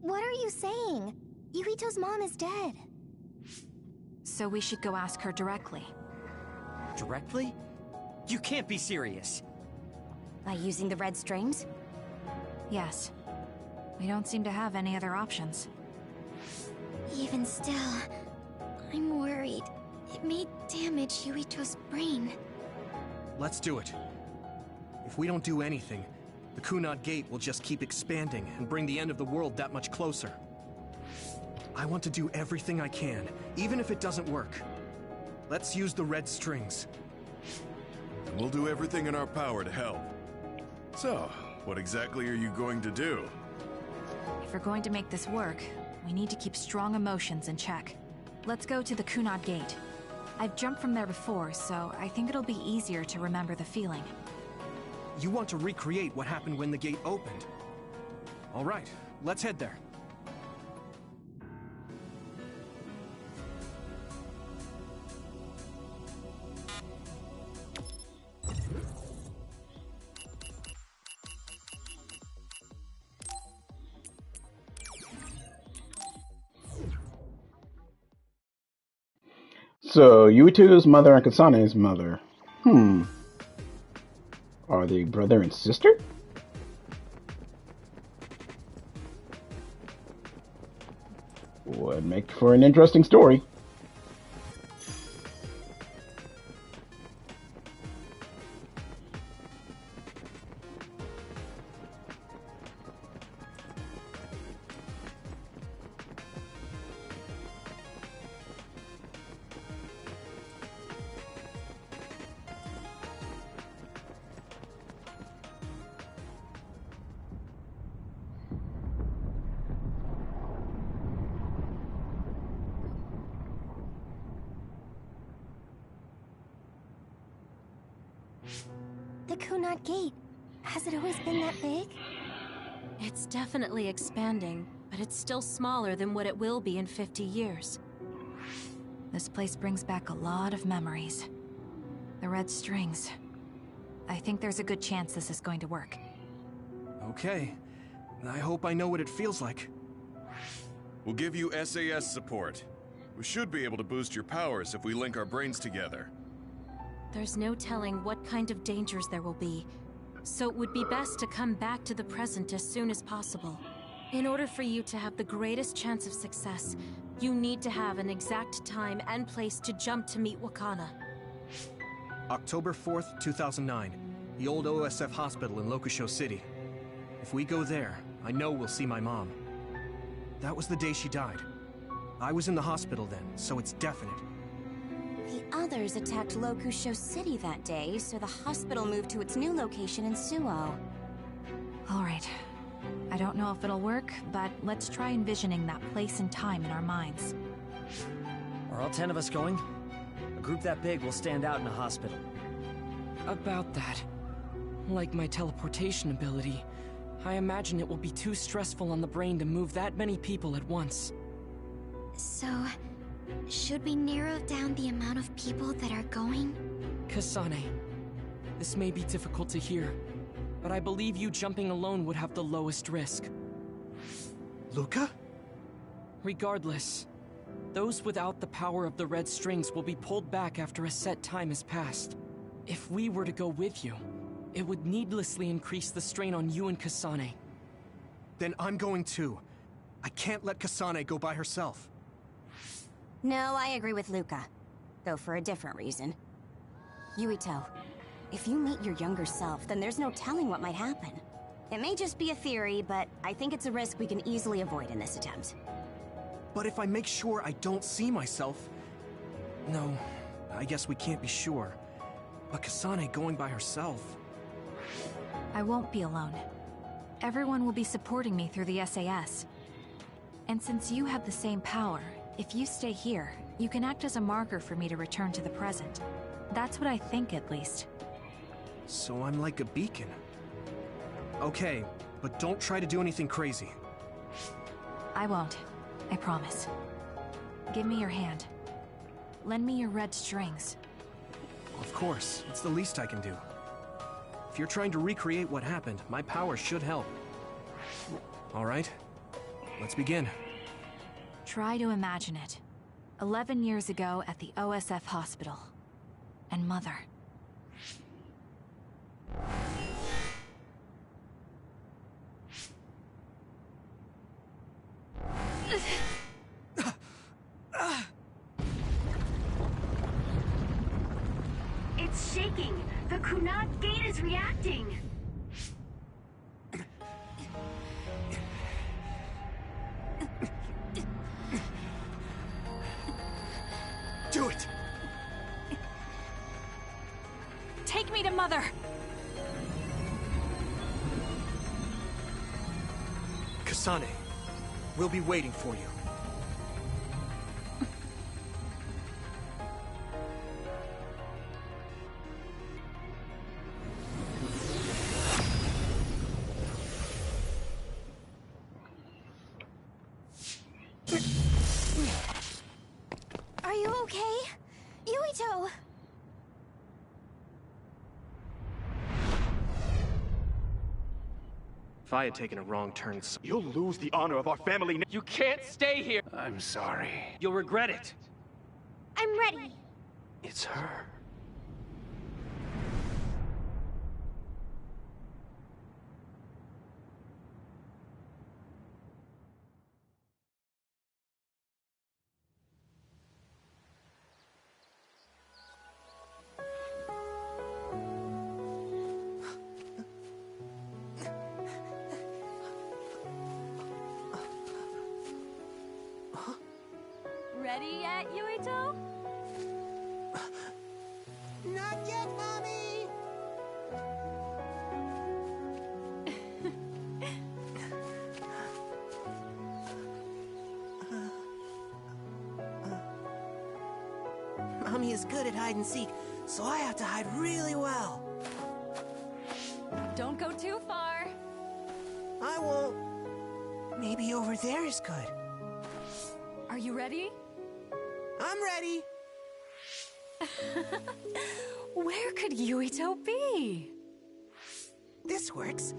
What are you saying? Yuito's mom is dead. So we should go ask her directly. Directly? You can't be serious. By using the red strings? Yes. We don't seem to have any other options. Even still, I'm worried. It may damage Yuito's brain. Let's do it. If we don't do anything, the Kunad Gate will just keep expanding and bring the end of the world that much closer. I want to do everything I can, even if it doesn't work. Let's use the red strings. And we'll do everything in our power to help. So, what exactly are you going to do? If we're going to make this work, we need to keep strong emotions in check. Let's go to the Kunad Gate. I've jumped from there before, so I think it'll be easier to remember the feeling. You want to recreate what happened when the gate opened? All right, let's head there. So, Yuito's mother and Kasane's mother. Are they brother and sister? Would make for an interesting story. The Kunad Gate. Has it always been that big? It's definitely expanding, but it's still smaller than what it will be in 50 years. This place brings back a lot of memories. The red strings. I think there's a good chance this is going to work. Okay. I hope I know what it feels like. We'll give you SAS support. We should be able to boost your powers if we link our brains together. There's no telling what kind of dangers there will be, so it would be best to come back to the present as soon as possible. In order for you to have the greatest chance of success, you need to have an exact time and place to jump to meet Wakana. October 4th, 2009. The old OSF hospital in Lokusho City. If we go there, I know we'll see my mom. That was the day she died. I was in the hospital then, so it's definite. The others attacked Lokusho City that day, so the hospital moved to its new location in Suo. Alright. I don't know if it'll work, but let's try envisioning that place and time in our minds. Are all 10 of us going? A group that big will stand out in a hospital. About that. Like my teleportation ability, I imagine it will be too stressful on the brain to move that many people at once. So, should we narrow down the amount of people that are going? Kasane, this may be difficult to hear, but I believe you jumping alone would have the lowest risk. Luca? Regardless, those without the power of the red strings will be pulled back after a set time has passed. If we were to go with you, it would needlessly increase the strain on you and Kasane. Then I'm going too. I can't let Kasane go by herself. No, I agree with Luca. Though for a different reason. Yuito, if you meet your younger self, then there's no telling what might happen. It may just be a theory, but I think it's a risk we can easily avoid in this attempt. But if I make sure I don't see myself... No, I guess we can't be sure. But Kasane going by herself... I won't be alone. Everyone will be supporting me through the SAS. And since you have the same power, if you stay here, you can act as a marker for me to return to the present. That's what I think, at least. So I'm like a beacon. Okay, but don't try to do anything crazy. I won't. I promise. Give me your hand. Lend me your red strings. Of course, it's the least I can do. If you're trying to recreate what happened, my power should help. All right, let's begin. Try to imagine it. 11 years ago at the OSF hospital. And Mother. It's shaking! The Kunad gate is reacting! Do it! Take me to Mother! Kasane, we'll be waiting for you. Are you okay? Yuito! If I had taken a wrong turn... You'll lose the honor of our family. You can't stay here! I'm sorry. You'll regret it. I'm ready. It's her. Ready yet, Yuito? Not yet, Mommy! Mommy is good at hide and seek, so I have to hide really well. Don't go too far. I won't. Maybe over there is good. Are you ready? I'm ready. Where could Yuito be? This works.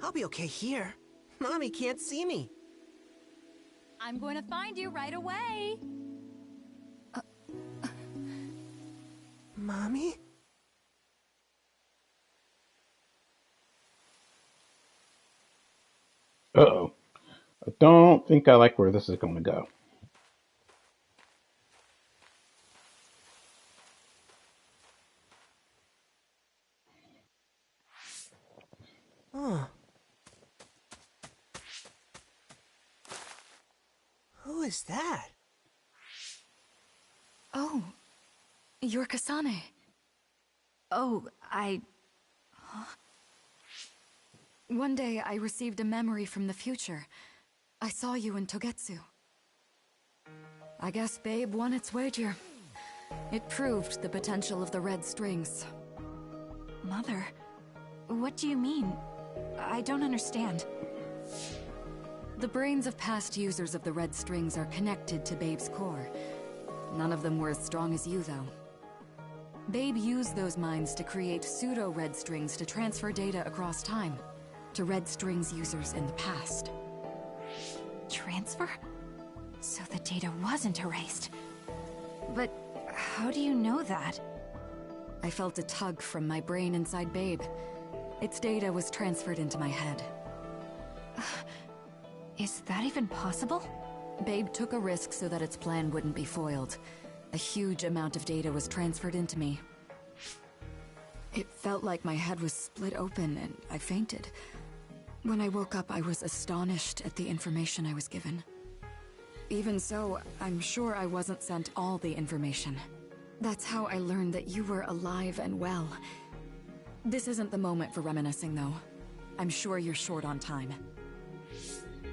I'll be okay here. Mommy can't see me. I'm going to find you right away. Mommy? Uh-oh. I don't think I like where this is going to go. Huh. Who is that? Oh, you're Kasane. Oh, One day I received a memory from the future. I saw you in Togetsu. I guess Babe won its wager. It proved the potential of the red strings. Mother? What do you mean? I don't understand. The brains of past users of the red strings are connected to Babe's core. None of them were as strong as you, though. Babe used those minds to create pseudo-red strings to transfer data across time to red strings users in the past. Transfer? So the data wasn't erased. But how do you know that? I felt a tug from my brain inside Babe. Its data was transferred into my head. Is that even possible? Babe took a risk so that its plan wouldn't be foiled. A huge amount of data was transferred into me. It felt like my head was split open and I fainted. When I woke up, I was astonished at the information I was given. Even so, I'm sure I wasn't sent all the information. That's how I learned that you were alive and well. This isn't the moment for reminiscing, though. I'm sure you're short on time.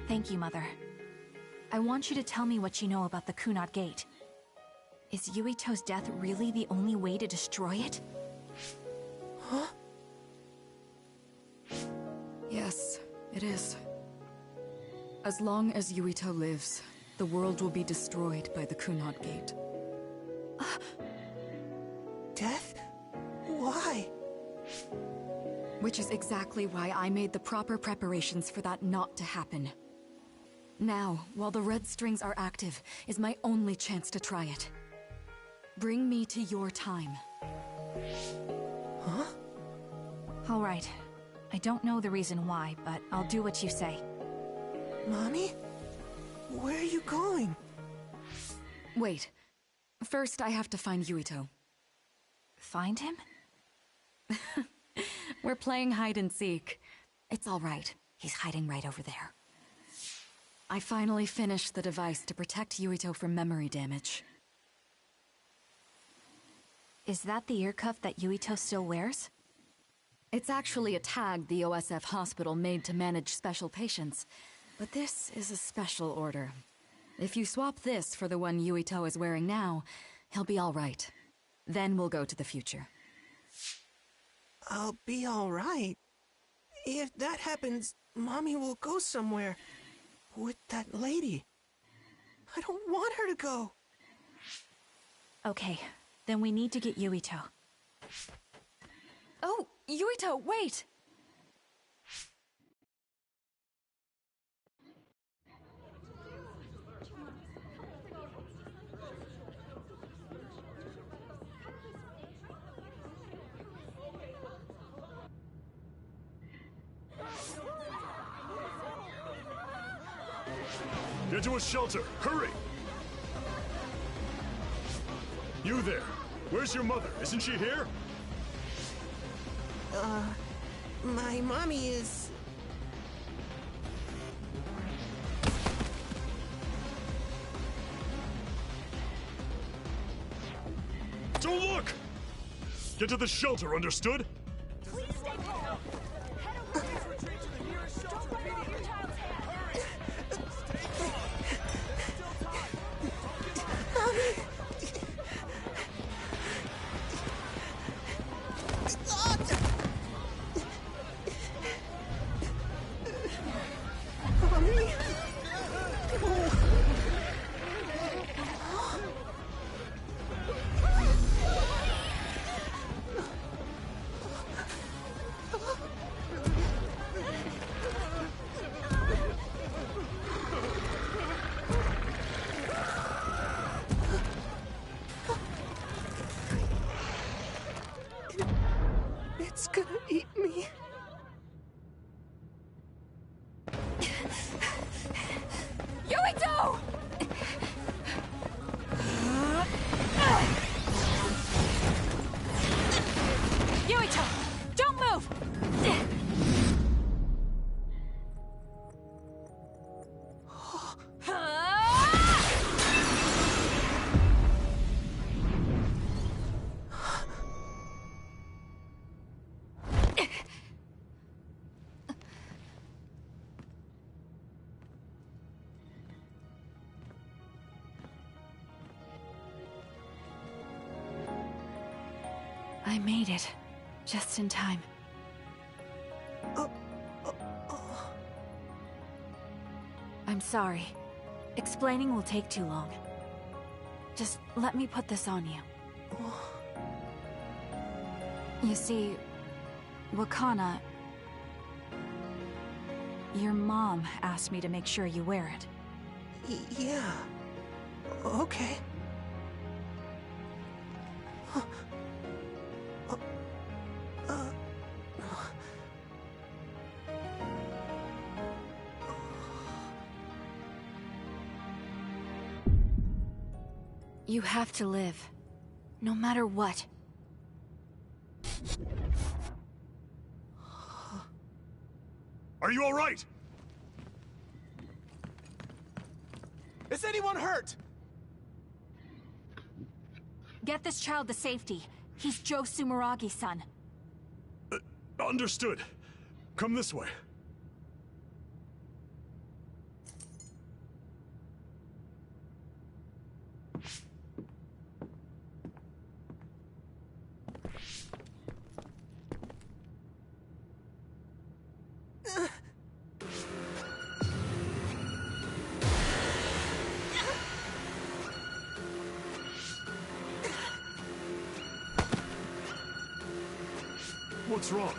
Thank you, Mother. I want you to tell me what you know about the Kunat Gate. Is Yuito's death really the only way to destroy it? Huh? Yes, it is. As long as Yuito lives, the world will be destroyed by the Kunat Gate. Death? Why? Which is exactly why I made the proper preparations for that not to happen. Now, while the red strings are active, is my only chance to try it. Bring me to your time. Huh? All right. I don't know the reason why, but I'll do what you say. Mommy? Where are you going? Wait. First, I have to find Yuito. Find him? We're playing hide and seek. It's all right. He's hiding right over there. I finally finished the device to protect Yuito from memory damage. Is that the ear cuff that Yuito still wears? It's actually a tag the OSF hospital made to manage special patients. But this is a special order. If you swap this for the one Yuito is wearing now, he'll be all right. Then we'll go to the future. I'll be all right. If that happens, Mommy will go somewhere. With that lady. I don't want her to go. Okay, then we need to get Yuito. Oh, Yuito, wait! Get to a shelter! Hurry! You there! Where's your mother? Isn't she here? My mommy is... Don't look! Get to the shelter, understood? Please stay calm. Head over there. Retreat to the nearest shelter. Don't let out your child's hand. Mommy! Mommy! It's gonna eat me. Yuito! Yuito! Don't move! I made it. Just in time. I'm sorry. Explaining will take too long. Just let me put this on you. You see, Wakana... Your mom asked me to make sure you wear it. Yeah. Okay. You have to live. No matter what. Are you all right? Is anyone hurt? Get this child to safety. He's Joe Sumeragi's son. Understood. Come this way. What's wrong?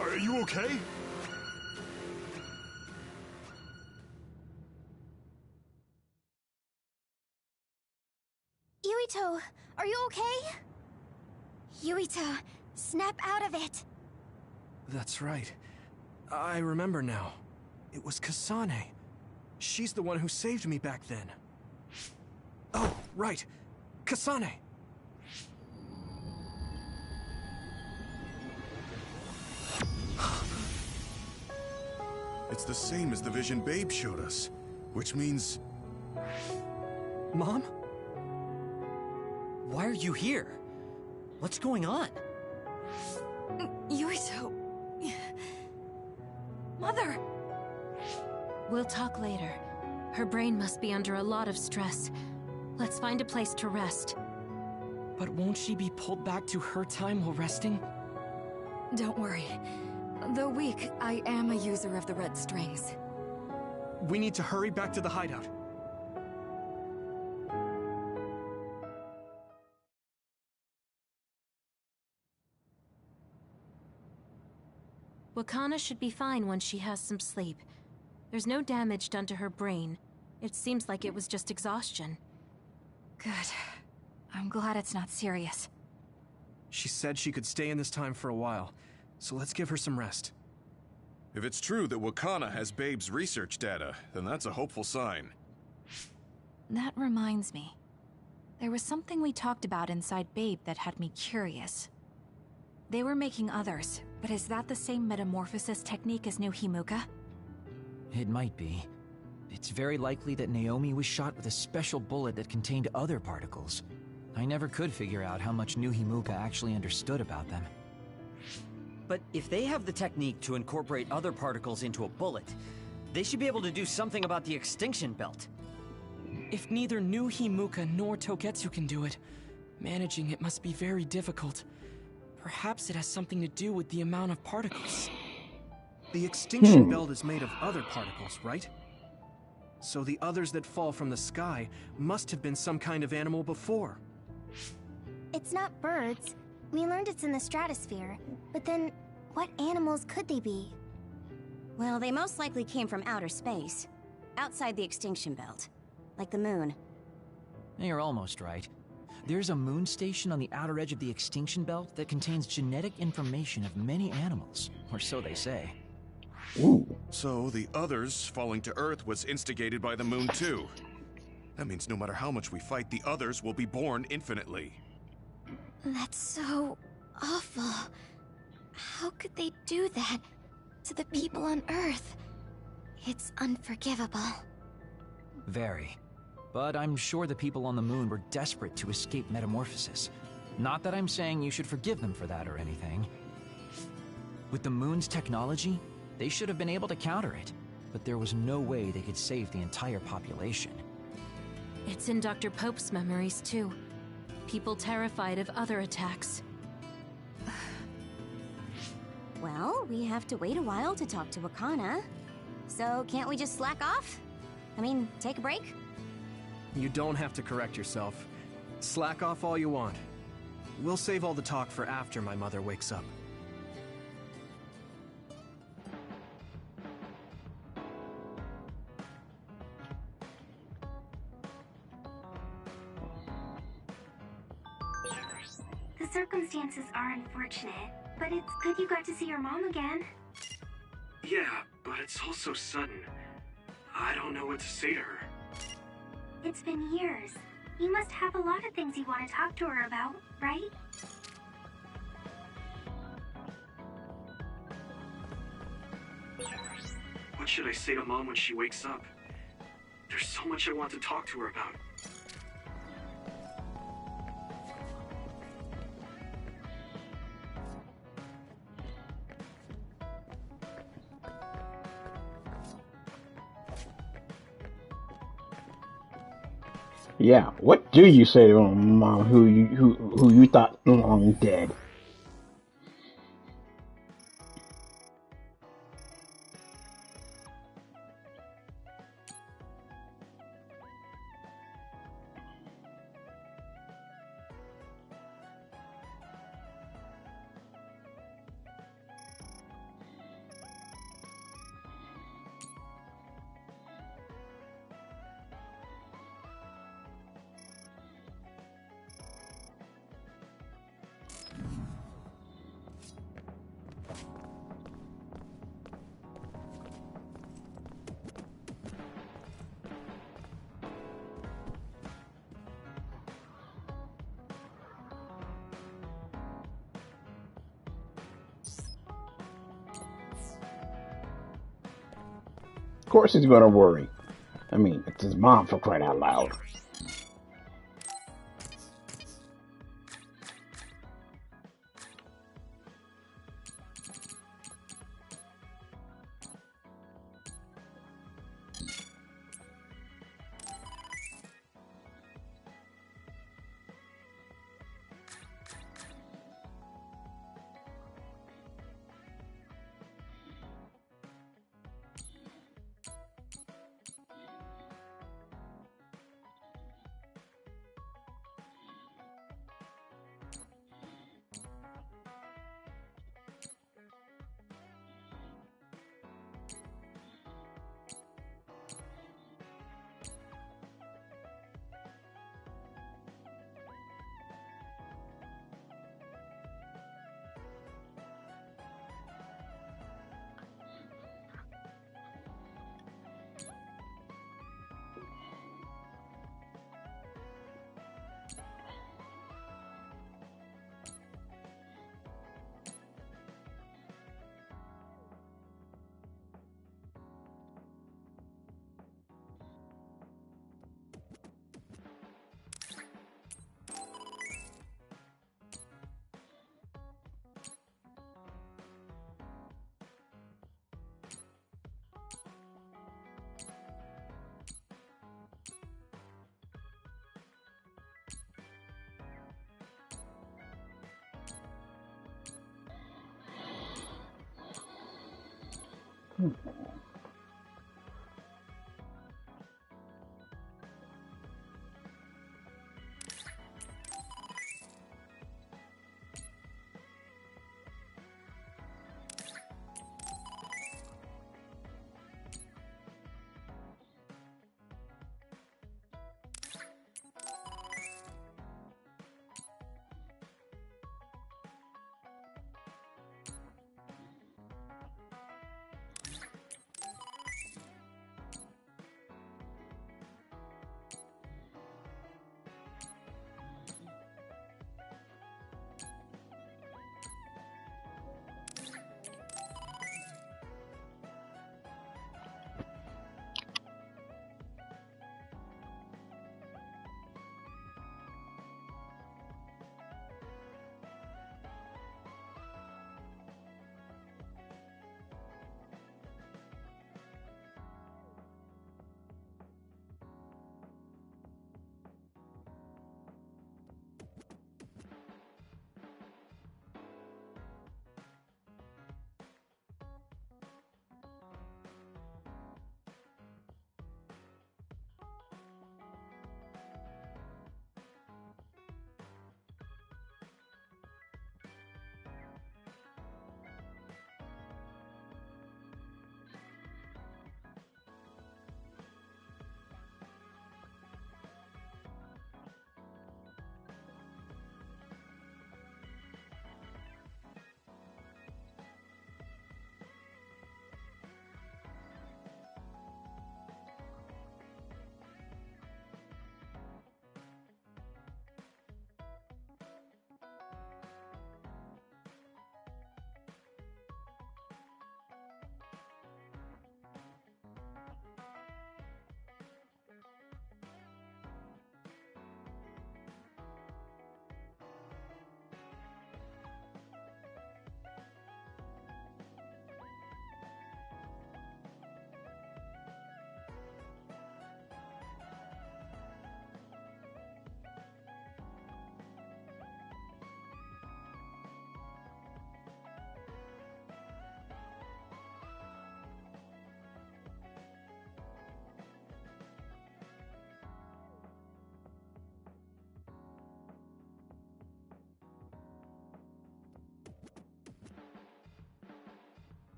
Are you okay? Yuito, are you okay? Yuito, snap out of it. That's right. I remember now. It was Kasane. She's the one who saved me back then. Oh, right. Kasane! It's the same as the vision Babe showed us, which means... Mom? Why are you here? What's going on? Yuito... Mother! We'll talk later. Her brain must be under a lot of stress. Let's find a place to rest. But won't she be pulled back to her time while resting? Don't worry. Though weak, I am a user of the red strings. We need to hurry back to the hideout. Wakana should be fine once she has some sleep. There's no damage done to her brain. It seems like it was just exhaustion. Good. I'm glad it's not serious. She said she could stay in this time for a while, so let's give her some rest. If it's true that Wakana has Babe's research data, then that's a hopeful sign. That reminds me. There was something we talked about inside Babe that had me curious. They were making others, but is that the same metamorphosis technique as New Himuka? It might be. It's very likely that Naomi was shot with a special bullet that contained other particles. I never could figure out how much New Himuka actually understood about them. But if they have the technique to incorporate other particles into a bullet, they should be able to do something about the extinction belt. If neither New Himuka nor Togetsu can do it, managing it must be very difficult. Perhaps it has something to do with the amount of particles. The extinction belt is made of other particles, right? So the others that fall from the sky must have been some kind of animal before. It's not birds. We learned it's in the stratosphere. But then, what animals could they be? Well, they most likely came from outer space. Outside the extinction belt. Like the moon. You're almost right. There's a moon station on the outer edge of the extinction belt that contains genetic information of many animals, or so they say. Ooh. So the others falling to Earth was instigated by the moon too. That means no matter how much we fight, the others will be born infinitely. That's so awful. How could they do that to the people on Earth? It's unforgivable. Very. But I'm sure the people on the moon were desperate to escape metamorphosis. Not that I'm saying you should forgive them for that or anything. With the moon's technology, they should have been able to counter it, but there was no way they could save the entire population. It's in Dr. Pope's memories, too. People terrified of other attacks. Well, we have to wait a while to talk to Akana. So can't we just slack off? I mean, take a break? You don't have to correct yourself. Slack off all you want. We'll save all the talk for after my mother wakes up. The circumstances are unfortunate, but it's good you got to see your mom again. Yeah, but it's all so sudden. I don't know what to say to her. It's been years. You must have a lot of things you want to talk to her about, right? What should I say to Mom when she wakes up? There's so much I want to talk to her about. Yeah, what do you say to mom who you thought long dead? Of course he's gonna worry. I mean, it's his mom, for crying out loud.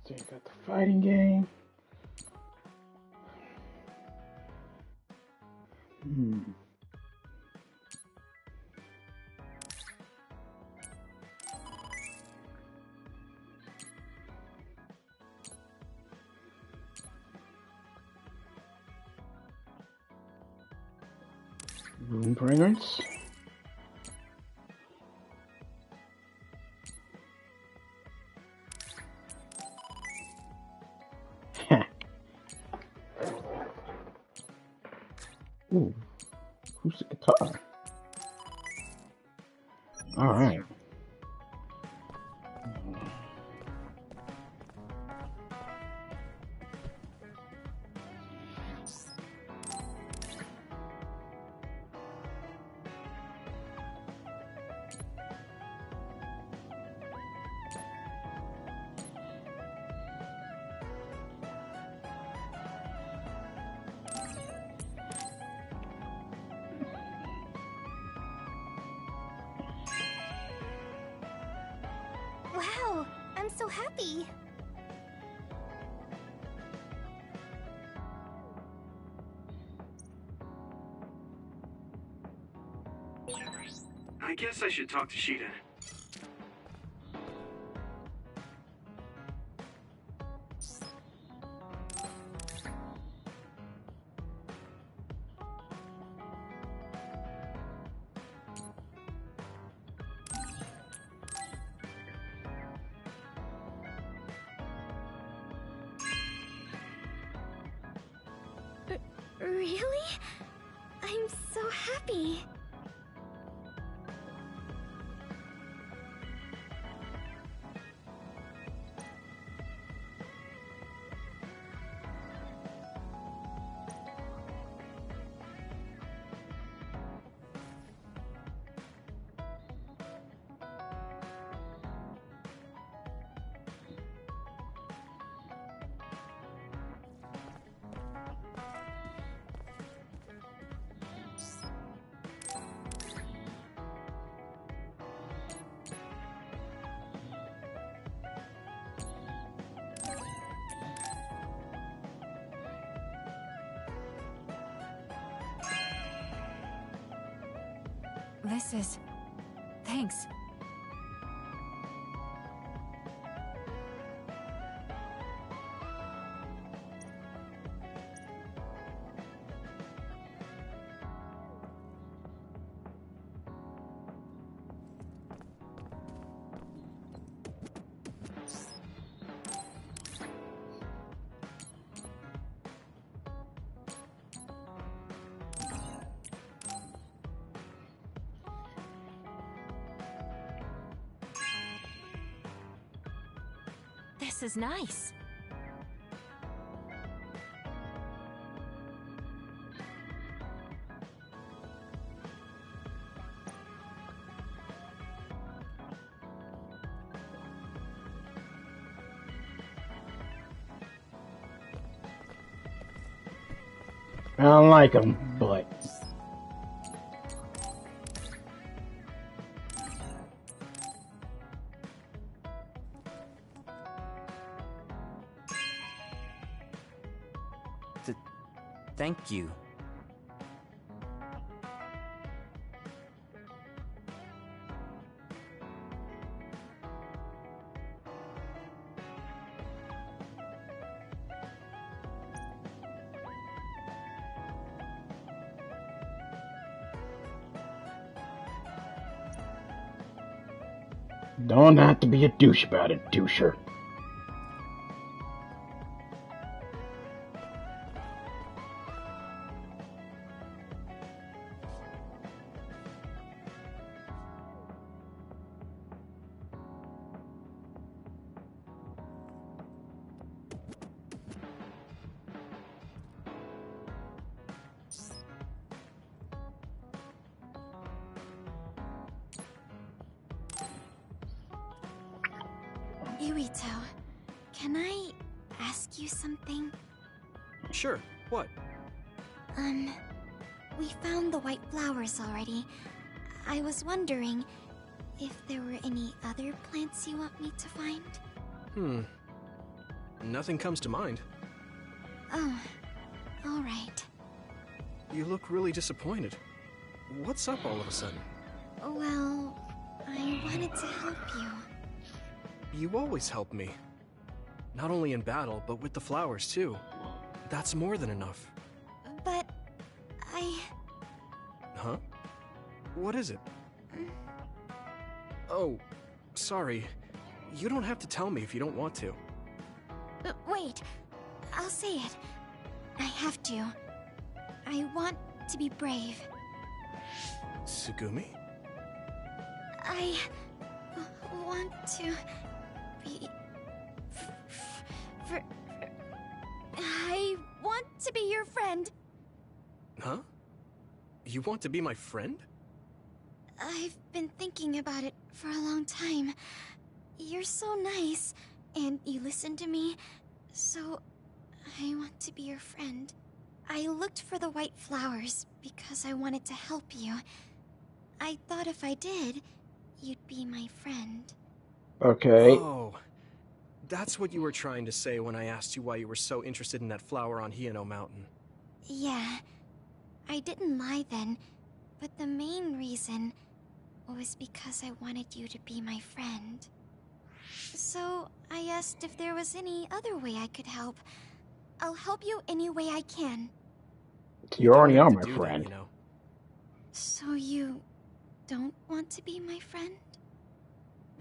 So you got the fighting game. Room fragrance. Ooh, who's the guitar? All right. Wow, I'm so happy. I guess I should talk to Shiden. Really? I'm so happy. This is... Thanks. This is nice. I don't like them, but Thank you. don't have to be a douche about it, doucher. Yuito, can I ask you something? Sure, what? We found the white flowers already. I was wondering if there were any other plants you want me to find? Nothing comes to mind. Oh, alright. You look really disappointed. What's up all of a sudden? Well, I wanted to help you. You always help me. Not only in battle, but with the flowers too. That's more than enough. But Huh? What is it? Oh, sorry. You don't have to tell me if you don't want to. Wait, I'll say it. I have to. I want to be brave. Tsugumi? I want to be... I want to be your friend. Huh? You want to be my friend? I've been thinking about it for a long time. You're so nice, and you listen to me, so I want to be your friend. I looked for the white flowers because I wanted to help you. I thought if I did, you'd be my friend. Okay. Oh, that's what you were trying to say when I asked you why you were so interested in that flower on Hino Mountain. Yeah, I didn't lie then, but the main reason was because I wanted you to be my friend. So I asked if there was any other way I could help. I'll help you any way I can. You already are my That, friend. you know. So you don't want to be my friend?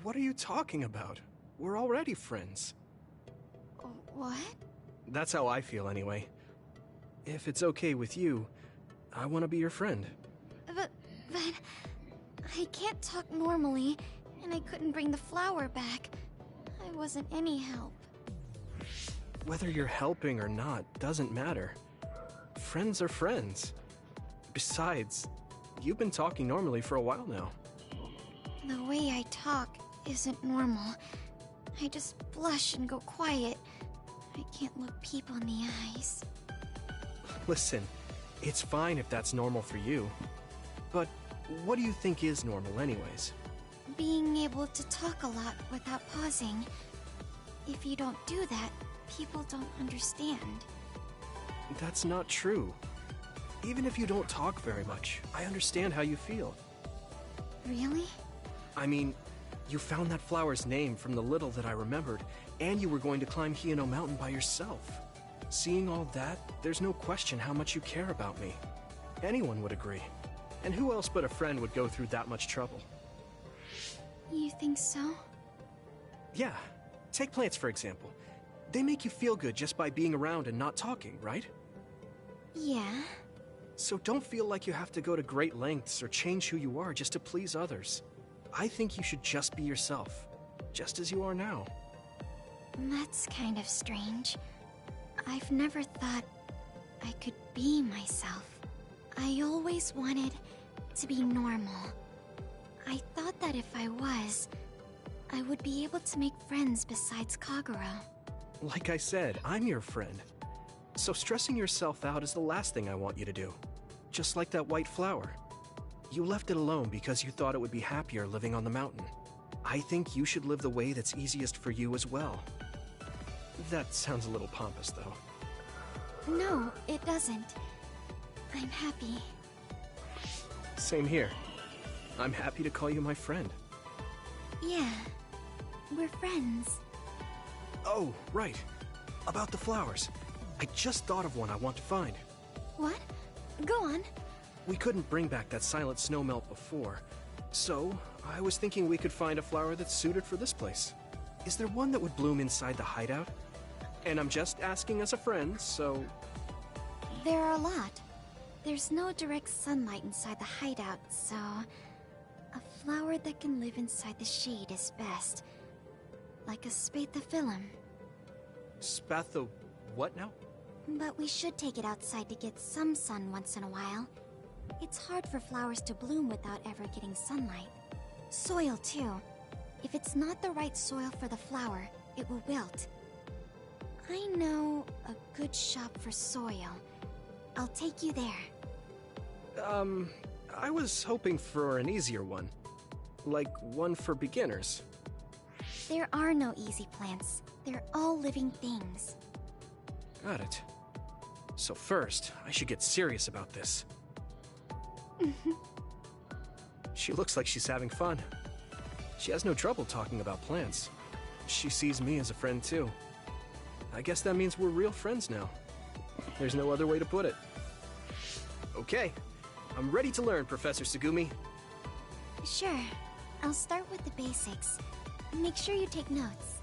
What are you talking about? We're already friends. What? That's how I feel anyway. If it's okay with you, I want to be your friend. But I can't talk normally, and I couldn't bring the flower back. I wasn't any help. Whether you're helping or not doesn't matter. Friends are friends. Besides, you've been talking normally for a while now. The way I talk isn't normal. I just blush and go quiet. I can't look people in the eyes. Listen, it's fine if that's normal for you. But what do you think is normal anyways? Being able to talk a lot without pausing. If you don't do that, people don't understand. That's not true. Even if you don't talk very much, I understand how you feel. Really? I mean, you found that flower's name from the little that I remembered, and you were going to climb Hino Mountain by yourself. Seeing all that, there's no question how much you care about me. Anyone would agree. And who else but a friend would go through that much trouble? You think so? Yeah. Take plants, for example. They make you feel good just by being around and not talking, right? Yeah. So don't feel like you have to go to great lengths or change who you are just to please others. I think you should just be yourself, just as you are now. That's kind of strange. I've never thought I could be myself. I always wanted to be normal. I thought that if I was, I would be able to make friends besides Kagura. Like I said, I'm your friend. So stressing yourself out is the last thing I want you to do. Just like that white flower. You left it alone because you thought it would be happier living on the mountain. I think you should live the way that's easiest for you as well. That sounds a little pompous, though. No, it doesn't. I'm happy. Same here. I'm happy to call you my friend. Yeah, we're friends. Oh, right. About the flowers. I just thought of one I want to find. What? Go on. We couldn't bring back that silent snowmelt before, so I was thinking we could find a flower that's suited for this place. Is there one that would bloom inside the hideout? And I'm just asking as a friend, so... There are a lot. There's no direct sunlight inside the hideout, so... A flower that can live inside the shade is best. Like a spathiphyllum. Spatho... what now? But we should take it outside to get some sun once in a while. It's hard for flowers to bloom without ever getting sunlight. Soil, too. If it's not the right soil for the flower, it will wilt. I know a good shop for soil. I'll take you there. I was hoping for an easier one. Like one for beginners. There are no easy plants. They're all living things. Got it. So first, I should get serious about this. She looks like she's having fun. She has no trouble talking about plants. She sees me as a friend too. I guess that means we're real friends now. There's no other way to put it. Okay, I'm ready to learn, Professor Tsugumi. Sure. I'll start with the basics. Make sure you take notes.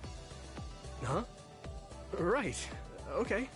Huh? Right. Okay.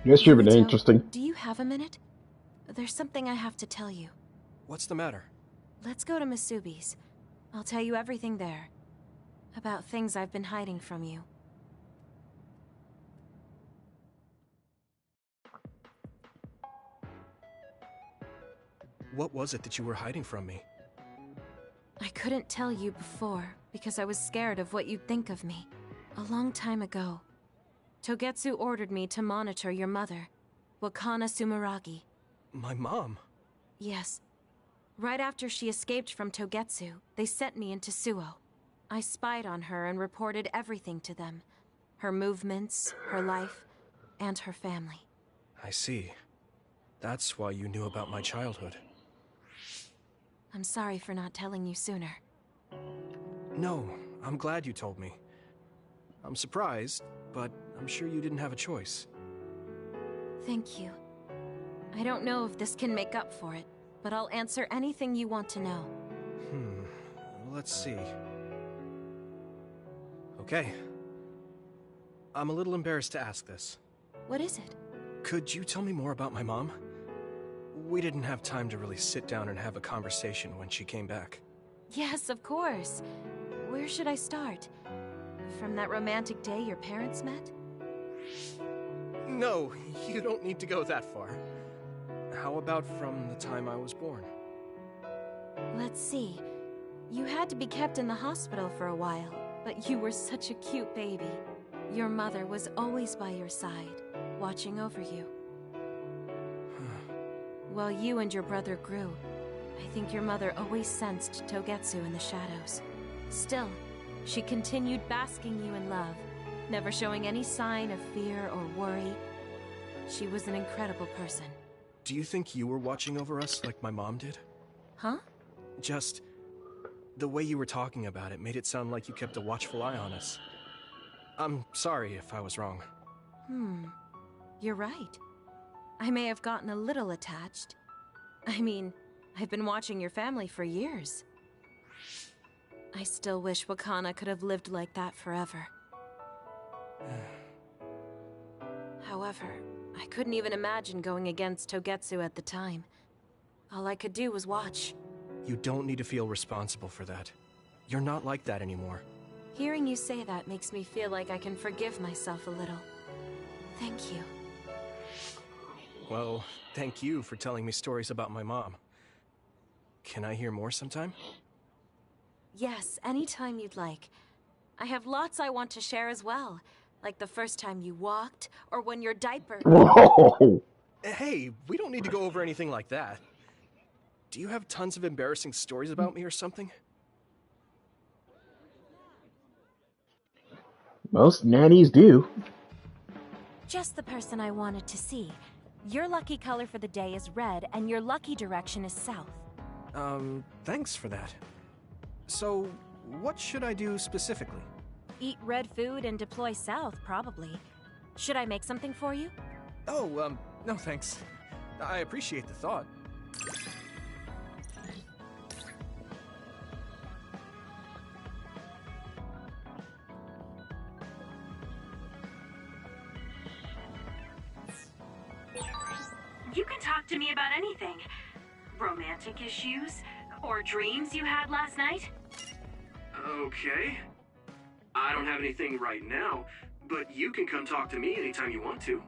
This should be Yuito, interesting. Do you have a minute? There's something I have to tell you. What's the matter? Let's go to Masubi's. I'll tell you everything there. About things I've been hiding from you. What was it that you were hiding from me? I couldn't tell you before because I was scared of what you'd think of me. A long time ago, Togetsu ordered me to monitor your mother, Wakana Sumeragi. My mom? Yes. Right after she escaped from Togetsu, they sent me into Suo. I spied on her and reported everything to them. Her movements, her life, and her family. I see. That's why you knew about my childhood. I'm sorry for not telling you sooner. No, I'm glad you told me. I'm surprised, but I'm sure you didn't have a choice. Thank you. I don't know if this can make up for it, but I'll answer anything you want to know. Let's see. Okay. I'm a little embarrassed to ask this. What is it? Could you tell me more about my mom? We didn't have time to really sit down and have a conversation when she came back. Yes, of course. Where should I start? From that romantic day your parents met? No, you don't need to go that far. How about from the time I was born? Let's see. You had to be kept in the hospital for a while, but you were such a cute baby. Your mother was always by your side, watching over you. While you and your brother grew, I think your mother always sensed Togetsu in the shadows. Still, she continued basking you in love, never showing any sign of fear or worry. She was an incredible person. Do you think you were watching over us like my mom did? Huh? Just the way you were talking about it made it sound like you kept a watchful eye on us. I'm sorry if I was wrong. You're right. I may have gotten a little attached. I mean, I've been watching your family for years. I still wish Wakana could have lived like that forever. However, I couldn't even imagine going against Togetsu at the time. All I could do was watch. You don't need to feel responsible for that. You're not like that anymore. Hearing you say that makes me feel like I can forgive myself a little. Thank you. Well, thank you for telling me stories about my mom. Can I hear more sometime? Yes, anytime you'd like. I have lots I want to share as well. Like the first time you walked, or when your diaper... Whoa! Hey, we don't need to go over anything like that. Do you have tons of embarrassing stories about me or something? Most nannies do. Just the person I wanted to see. Your lucky color for the day is red, and your lucky direction is south. Thanks for that. So, what should I do specifically? Eat red food and deploy south, probably. Should I make something for you? Oh, no thanks. I appreciate the thought. about anything. Romantic issues? Or dreams you had last night? Okay. I don't have anything right now, but you can come talk to me anytime you want to.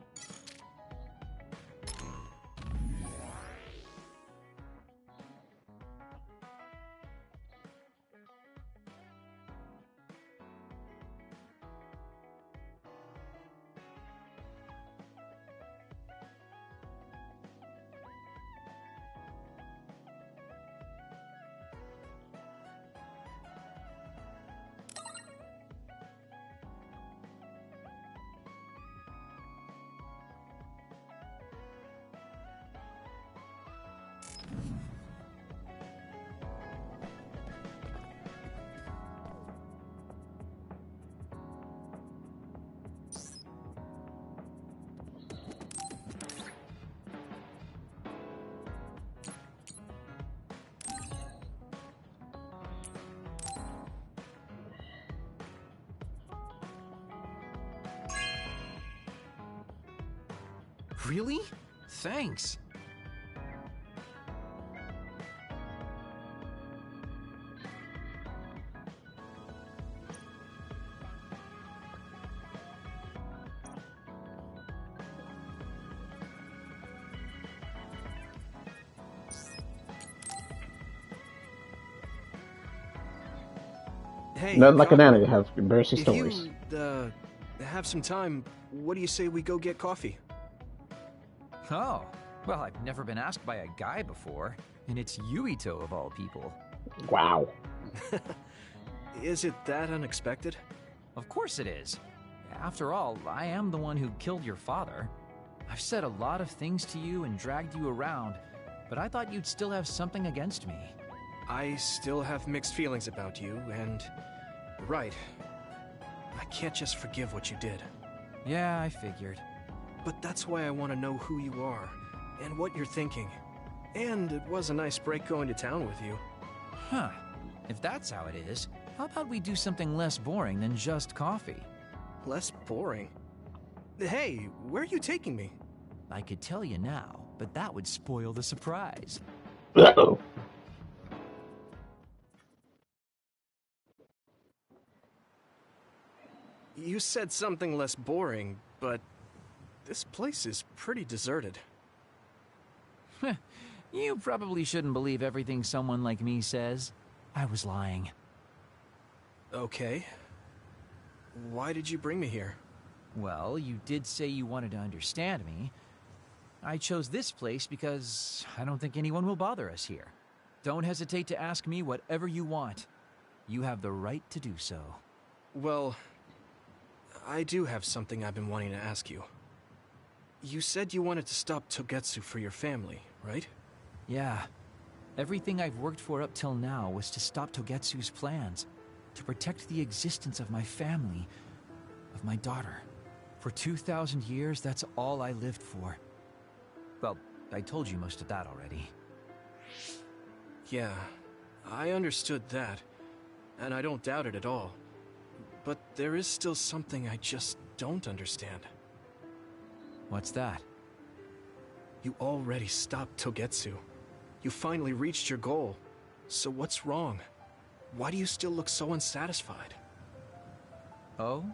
Really? Thanks. Hey, Nothing like an Kyle, anime to have embarrassing if stories. you, have some time, what do you say we go get coffee? Oh, well, I've never been asked by a guy before, and it's Yuito of all people. Wow. Is it that unexpected? Of course it is. After all, I am the one who killed your father. I've said a lot of things to you and dragged you around, but I thought you'd still have something against me. I still have mixed feelings about you, and... Right. I can't just forgive what you did. Yeah, I figured. But that's why I want to know who you are, and what you're thinking. And it was a nice break going to town with you. Huh. If that's how it is, how about we do something less boring than just coffee? Less boring? Hey, where are you taking me? I could tell you now, but that would spoil the surprise. Uh-oh. You said something less boring, but this place is pretty deserted. You probably shouldn't believe everything someone like me says. I was lying. Okay. Why did you bring me here? Well, you did say you wanted to understand me. I chose this place because I don't think anyone will bother us here. Don't hesitate to ask me whatever you want. You have the right to do so. Well, I do have something I've been wanting to ask you. You said you wanted to stop Togetsu for your family, right? Yeah. Everything I've worked for up till now was to stop Togetsu's plans, to protect the existence of my family, of my daughter. For 2,000 years, that's all I lived for. Well, I told you most of that already. Yeah, I understood that, and I don't doubt it at all. But there is still something I just don't understand. What's that? You already stopped Togetsu. You finally reached your goal. So what's wrong? Why do you still look so unsatisfied? Oh?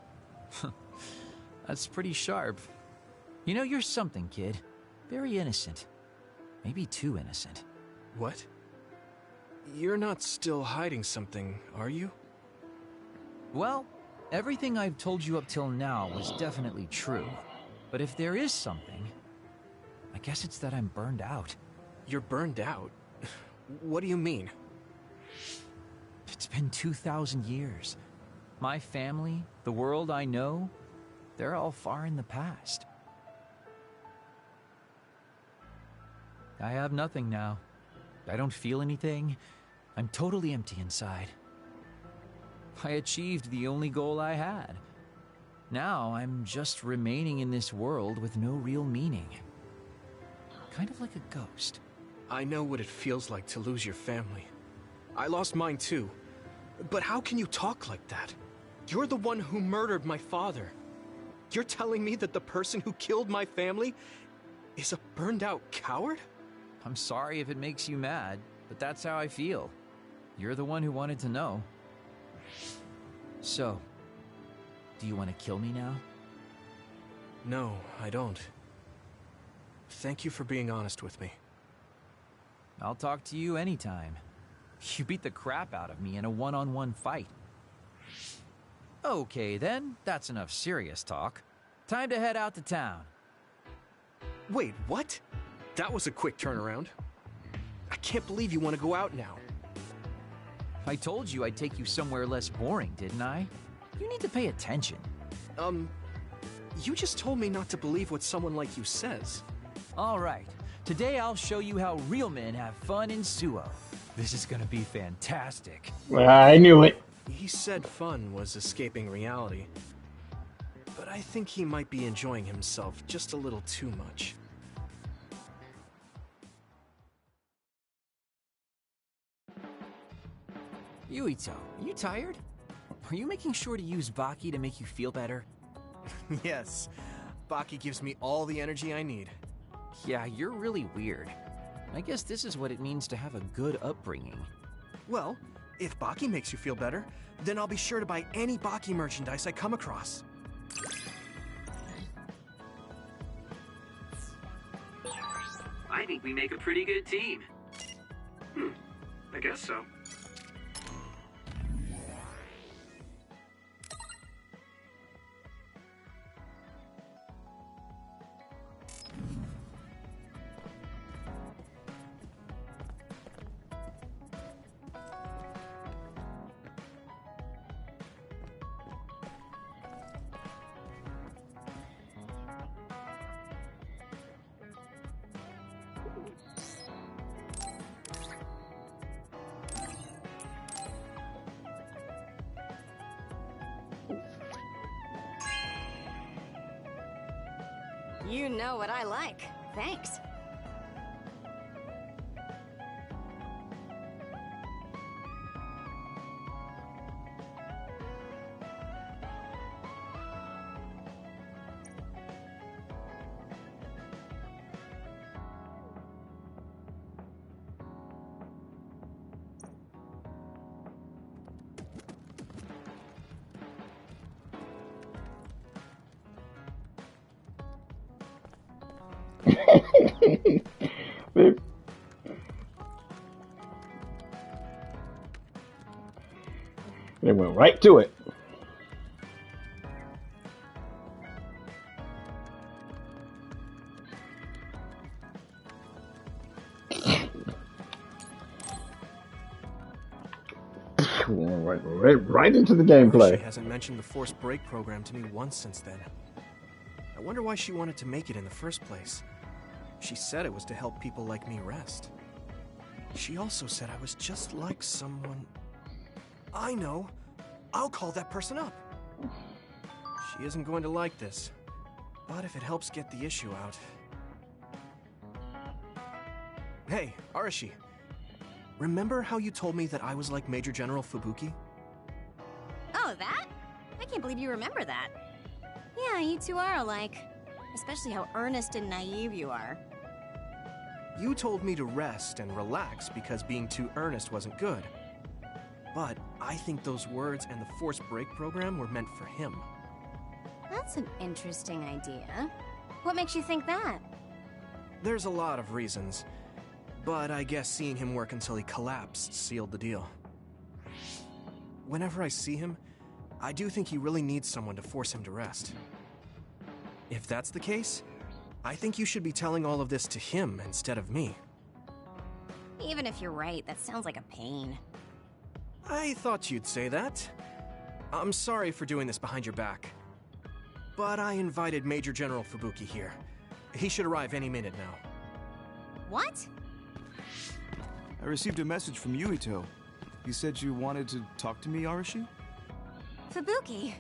That's pretty sharp. You know, you're something, kid. Very innocent. Maybe too innocent. What? You're not still hiding something, are you? Well, everything I've told you up till now was definitely true. But if there is something, I guess it's that I'm burned out. You're burned out? What do you mean? It's been 2,000 years. My family, the world I know, they're all far in the past. I have nothing now. I don't feel anything. I'm totally empty inside. I achieved the only goal I had. Now I'm just remaining in this world with no real meaning. Kind of like a ghost. I know what it feels like to lose your family. I lost mine too. But how can you talk like that? You're the one who murdered my father. You're telling me that the person who killed my family is a burned out coward? I'm sorry if it makes you mad, but that's how I feel. You're the one who wanted to know. So, do you want to kill me now? No, I don't. Thank you for being honest with me. I'll talk to you anytime. You beat the crap out of me in a one-on-one fight. Okay then, that's enough serious talk. Time to head out to town. Wait, what? That was a quick turnaround. I can't believe you want to go out now. I told you I'd take you somewhere less boring, didn't I? You need to pay attention. You just told me not to believe what someone like you says. All right. Today I'll show you how real men have fun in Suo. This is gonna be fantastic. I knew it. He said fun was escaping reality. But I think he might be enjoying himself just a little too much. Yuito, are you tired? Are you making sure to use Baki to make you feel better? Yes. Baki gives me all the energy I need. Yeah, you're really weird. I guess this is what it means to have a good upbringing. Well, if Baki makes you feel better, then I'll be sure to buy any Baki merchandise I come across. I think we make a pretty good team. I guess so. You know what I like. Thanks. They went right to it. Right into the gameplay. She hasn't mentioned the forced break program to me once since then. I wonder why she wanted to make it in the first place. She said it was to help people like me rest. She also said I was just like someone... I know! I'll call that person up! She isn't going to like this, but if it helps get the issue out... Hey, Arashi. Remember how you told me that I was like Major General Fubuki? Oh, that? I can't believe you remember that. Yeah, you two are alike. Especially how earnest and naive you are. You told me to rest and relax because being too earnest wasn't good. But I think those words and the forced break program were meant for him. That's an interesting idea. What makes you think that? There's a lot of reasons, but I guess seeing him work until he collapsed sealed the deal. Whenever I see him, I do think he really needs someone to force him to rest. If that's the case, I think you should be telling all of this to him instead of me. Even if you're right, that sounds like a pain. I thought you'd say that. I'm sorry for doing this behind your back. But I invited Major General Fubuki here. He should arrive any minute now. What? I received a message from Yuito. You said you wanted to talk to me, Arashi? Fubuki?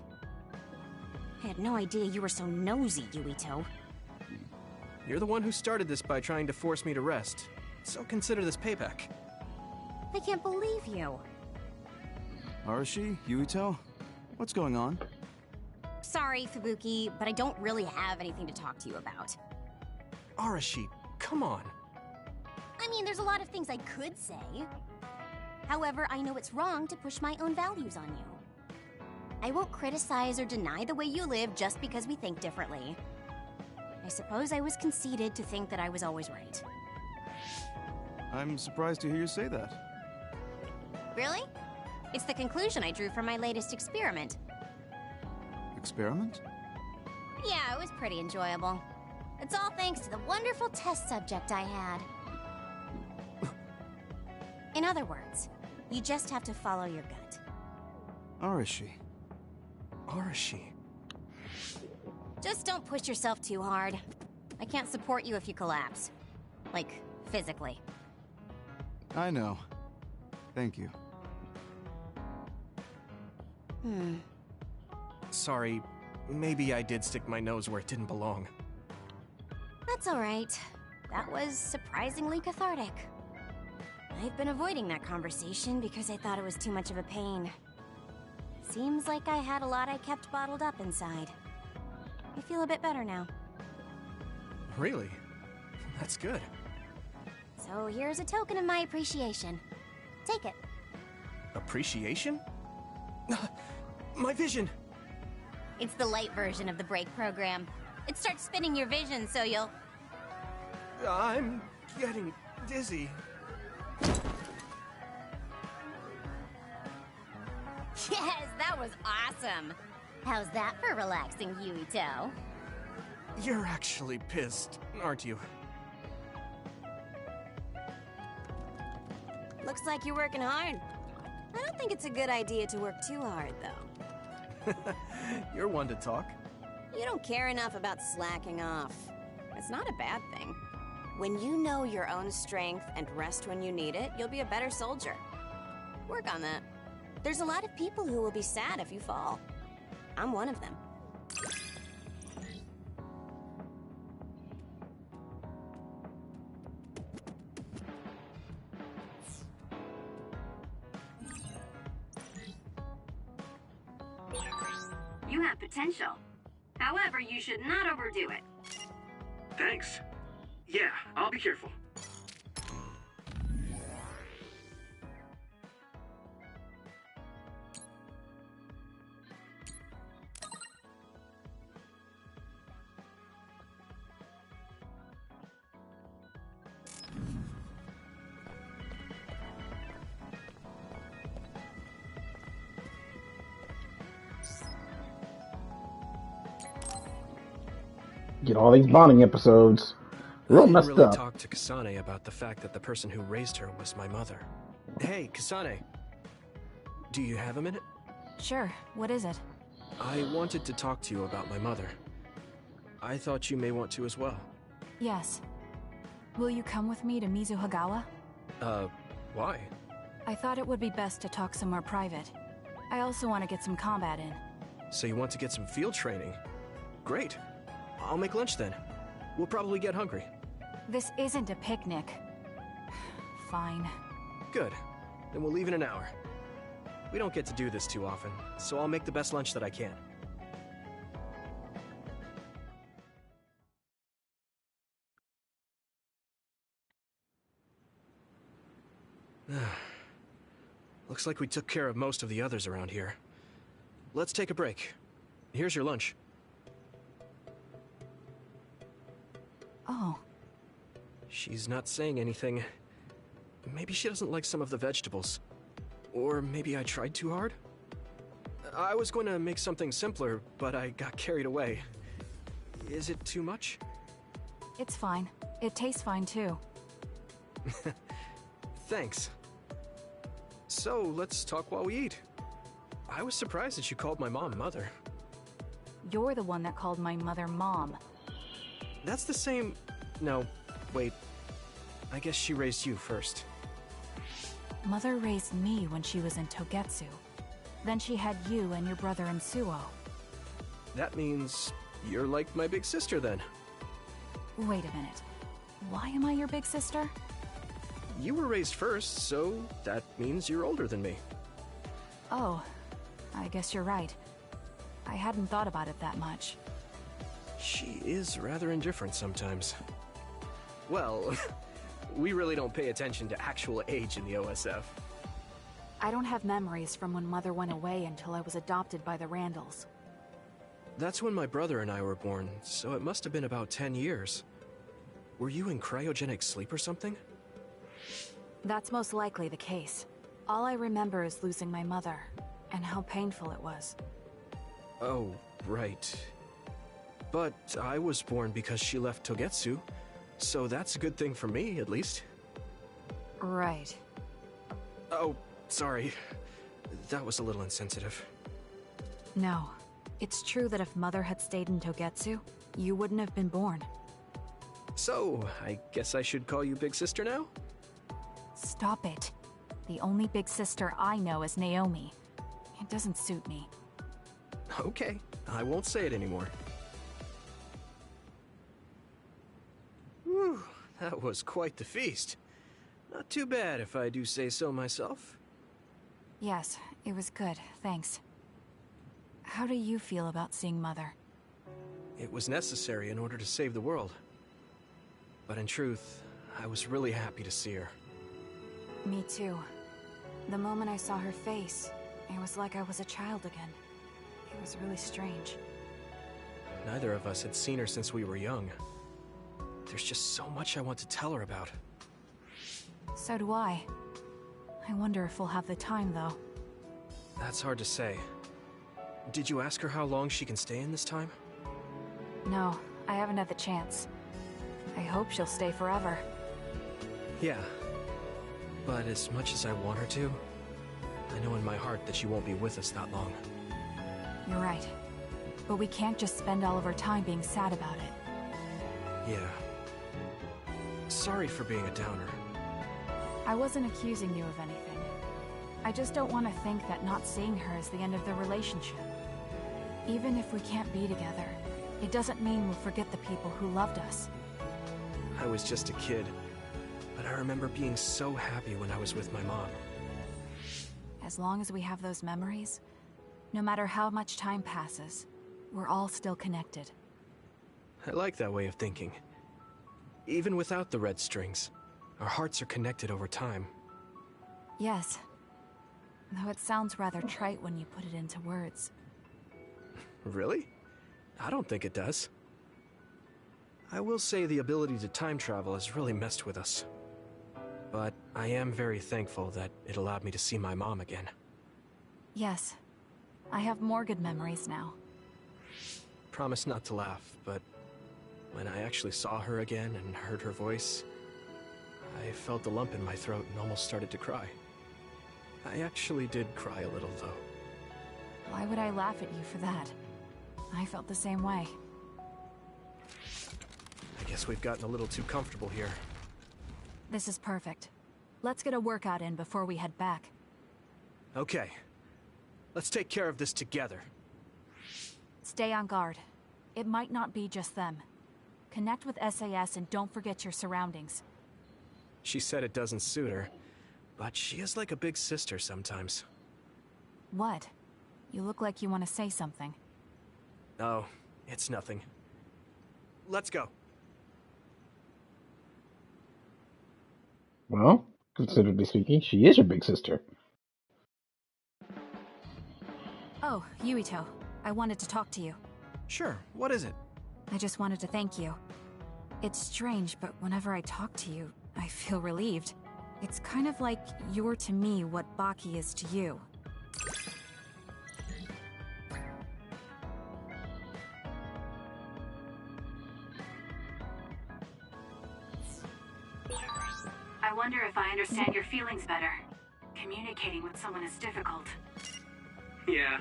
I had no idea you were so nosy, Yuito. You're the one who started this by trying to force me to rest, so consider this payback. I can't believe you. Arashi? Yuito? What's going on? Sorry, Fubuki, but I don't really have anything to talk to you about. Arashi, come on. I mean, there's a lot of things I could say. However, I know it's wrong to push my own values on you. I won't criticize or deny the way you live just because we think differently. I suppose I was conceited to think that I was always right. I'm surprised to hear you say that. Really? It's the conclusion I drew from my latest experiment. Experiment? Yeah, it was pretty enjoyable. It's all thanks to the wonderful test subject I had. In other words, you just have to follow your gut. Arashi. Arashi. Just don't push yourself too hard. I can't support you if you collapse. Like, physically. I know. Thank you. Sorry, maybe I did stick my nose where it didn't belong. That's alright. That was surprisingly cathartic. I've been avoiding that conversation because I thought it was too much of a pain. Seems like I had a lot I kept bottled up inside. I feel a bit better now. Really? That's good. So here's a token of my appreciation. Take it. Appreciation? My vision! It's the light version of the break program. It starts spinning your vision, so you'll... I'm getting dizzy. Yes, that was awesome! How's that for relaxing, Yuito? You're actually pissed, aren't you? Looks like you're working hard. I don't think it's a good idea to work too hard, though. You're one to talk. You don't care enough about slacking off. It's not a bad thing. When you know your own strength and rest when you need it, you'll be a better soldier. Work on that. There's a lot of people who will be sad if you fall. I'm one of them. You have potential. However, you should not overdo it. Thanks. Yeah, I'll be careful. Get all these bonding episodes. Real messed really up. Talk to Kasane about the fact that the person who raised her was my mother. Hey, Kasane. Do you have a minute? Sure. What is it? I wanted to talk to you about my mother. I thought you may want to as well. Yes. Will you come with me to Mizuhagawa? Why? I thought it would be best to talk somewhere private. I also want to get some combat in. So you want to get some field training? Great. I'll make lunch then. We'll probably get hungry. This isn't a picnic. Fine. Good. Then we'll leave in an hour. We don't get to do this too often, so I'll make the best lunch that I can. Looks like we took care of most of the others around here. Let's take a break. Here's your lunch. Oh. She's not saying anything. Maybe she doesn't like some of the vegetables. Or maybe I tried too hard? I was going to make something simpler, but I got carried away. Is it too much? It's fine. It tastes fine too. Thanks. So, let's talk while we eat. I was surprised that you called my mom Mother. You're the one that called my mother Mom. That's the same... No, wait. I guess she raised you first. Mother raised me when she was in Togetsu. Then she had you and your brother in Suo. That means you're like my big sister then. Wait a minute. Why am I your big sister? You were raised first, so that means you're older than me. Oh, I guess you're right. I hadn't thought about it that much. She is rather indifferent sometimes. Well, We really don't pay attention to actual age in the OSF. I don't have memories from when Mother went away until I was adopted by the Randalls. That's when my brother and I were born, so it must have been about 10 years. Were you in cryogenic sleep or something? That's most likely the case. All I remember is losing my mother, and how painful it was. Oh, right. But I was born because she left Togetsu, so that's a good thing for me, at least. Right. Oh, sorry. That was a little insensitive. No. It's true that if Mother had stayed in Togetsu, you wouldn't have been born. So, I guess I should call you Big Sister now? Stop it. The only big sister I know is Naomi. It doesn't suit me. Okay, I won't say it anymore. Whew, that was quite the feast. Not too bad if I do say so myself. Yes, it was good, thanks. How do you feel about seeing Mother? It was necessary in order to save the world. But in truth, I was really happy to see her. Me too. The moment I saw her face, it was like I was a child again. It was really strange. Neither of us had seen her since we were young. There's just so much I want to tell her about. So do I. I wonder if we'll have the time, though. That's hard to say. Did you ask her how long she can stay in this time? No, I haven't had the chance. I hope she'll stay forever. Yeah. But as much as I want her to, I know in my heart that she won't be with us that long. You're right. But we can't just spend all of our time being sad about it. Yeah. Sorry for being a downer. I wasn't accusing you of anything. I just don't want to think that not seeing her is the end of the relationship. Even if we can't be together, it doesn't mean we'll forget the people who loved us. I was just a kid, but I remember being so happy when I was with my mom. As long as we have those memories, no matter how much time passes, we're all still connected. I like that way of thinking. Even without the red strings, our hearts are connected over time. Yes. Though it sounds rather trite when you put it into words. Really? I don't think it does. I will say the ability to time travel has really messed with us. But I am very thankful that it allowed me to see my mom again. Yes. I have more good memories now. Promise not to laugh, but when I actually saw her again and heard her voice, I felt a lump in my throat and almost started to cry. I actually did cry a little, though. Why would I laugh at you for that? I felt the same way. I guess we've gotten a little too comfortable here. This is perfect. Let's get a workout in before we head back. Okay. Let's take care of this together. Stay on guard. It might not be just them. Connect with SAS and don't forget your surroundings. She said it doesn't suit her, but she is like a big sister sometimes. What? You look like you want to say something. Oh, it's nothing. Let's go. Well, considerably speaking, she is your big sister. Oh, Yuito. I wanted to talk to you. Sure, what is it? I just wanted to thank you. It's strange, but whenever I talk to you, I feel relieved. It's kind of like you're to me what Baki is to you. I wonder if I understand your feelings better. Communicating with someone is difficult. Yeah,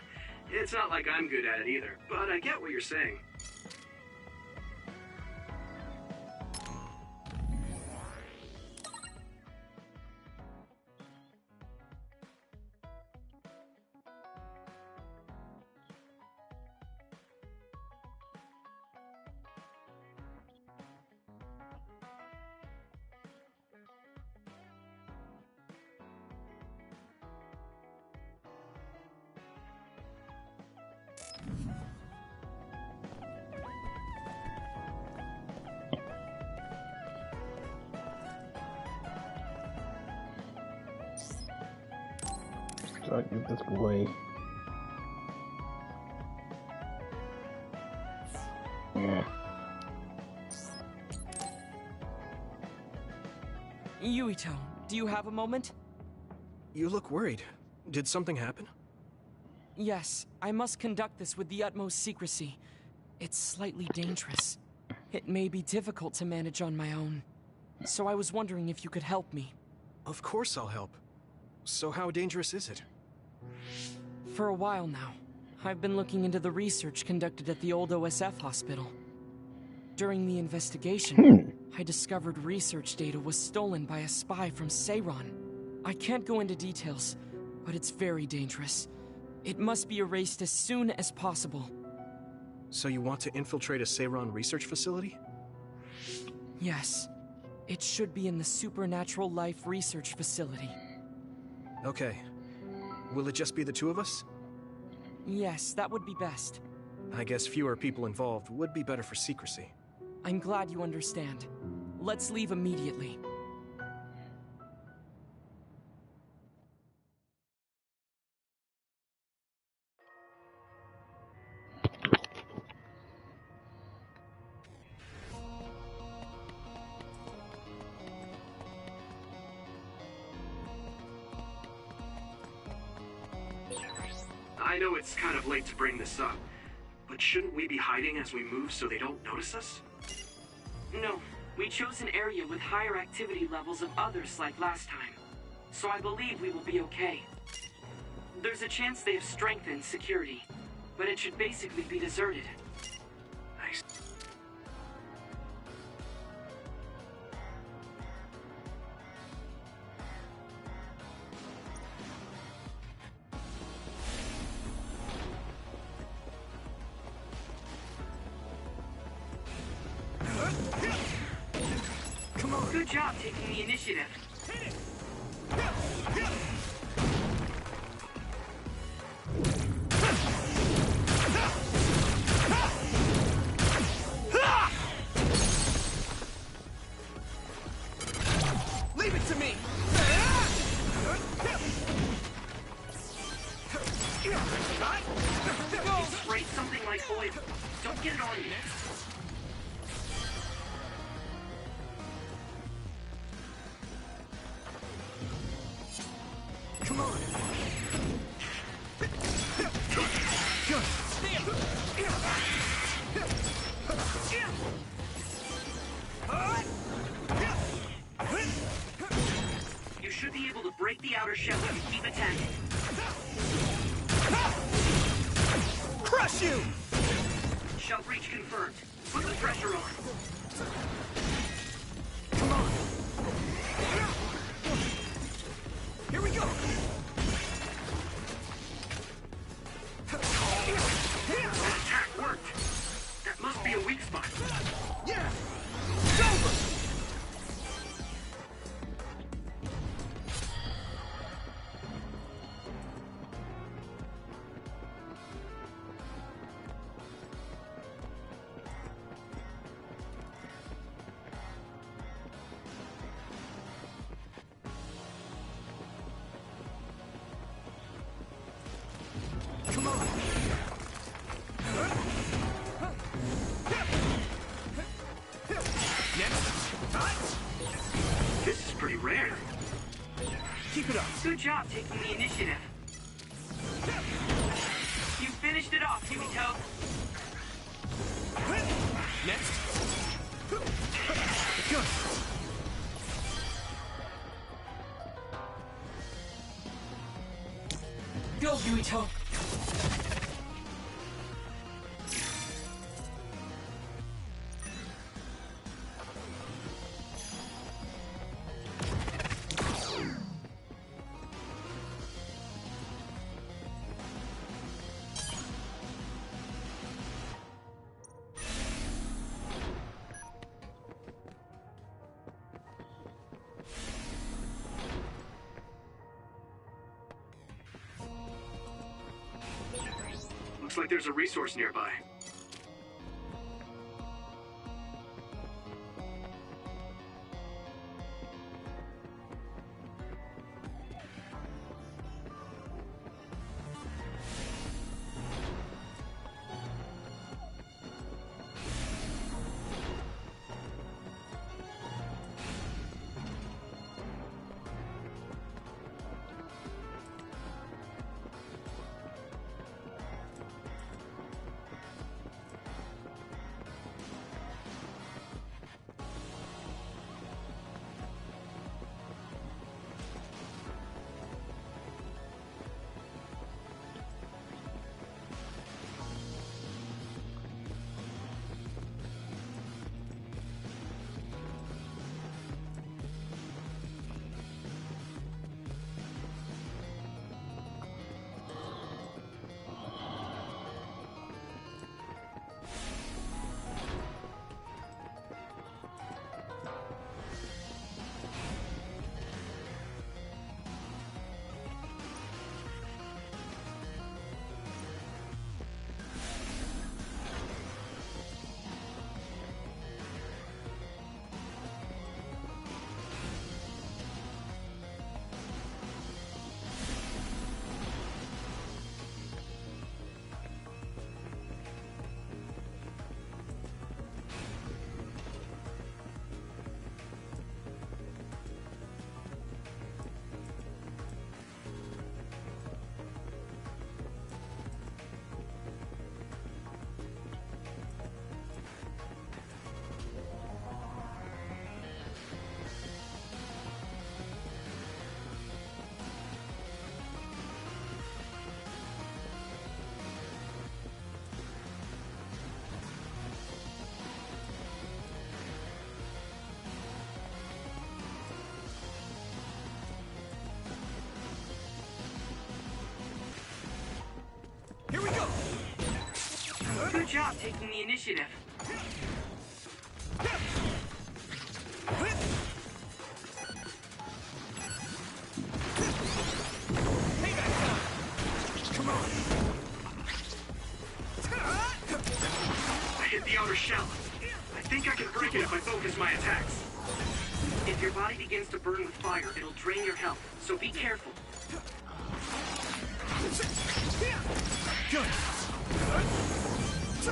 it's not like I'm good at it either, but I get what you're saying. fuck is this boy? Yeah. Yuito, do you have a moment? You look worried. Did something happen? Yes, I must conduct this with the utmost secrecy. It's slightly dangerous. It may be difficult to manage on my own. So I was wondering if you could help me. Of course I'll help. So how dangerous is it? For a while now, I've been looking into the research conducted at the old OSF hospital. During the investigation, I discovered research data was stolen by a spy from Seiran. I can't go into details, but it's very dangerous. It must be erased as soon as possible. So you want to infiltrate a Seiran research facility? Yes. It should be in the Supernatural Life Research Facility. Okay. Will it just be the two of us? Yes, that would be best. I guess fewer people involved would be better for secrecy. I'm glad you understand. Let's leave immediately. I know it's kind of late to bring this up, but shouldn't we be hiding as we move so they don't notice us? No, we chose an area with higher activity levels of others like last time, so I believe we will be okay. There's a chance they have strengthened security, but it should basically be deserted. Nice. Come on. Good job taking the initiative. Leave it to me! Spray something like oil. Don't get it on you. Come on! You should be able to break the outer shell if you keep attacking. Crush you! Shell breach confirmed. Put the pressure on. Come on! Here we go! That attack worked. That must be a weak spot. Yeah! It's over! Come on! This is pretty rare. Keep it up! Good job taking the initiative. You finished it off, Yuito. Next! Go! Go, Yuito. Looks like there's a resource nearby. job taking the initiative. Come on. I hit the outer shell. I think I can break it if I focus my attacks. If your body begins to burn with fire, it'll drain your health, so be careful. Good. The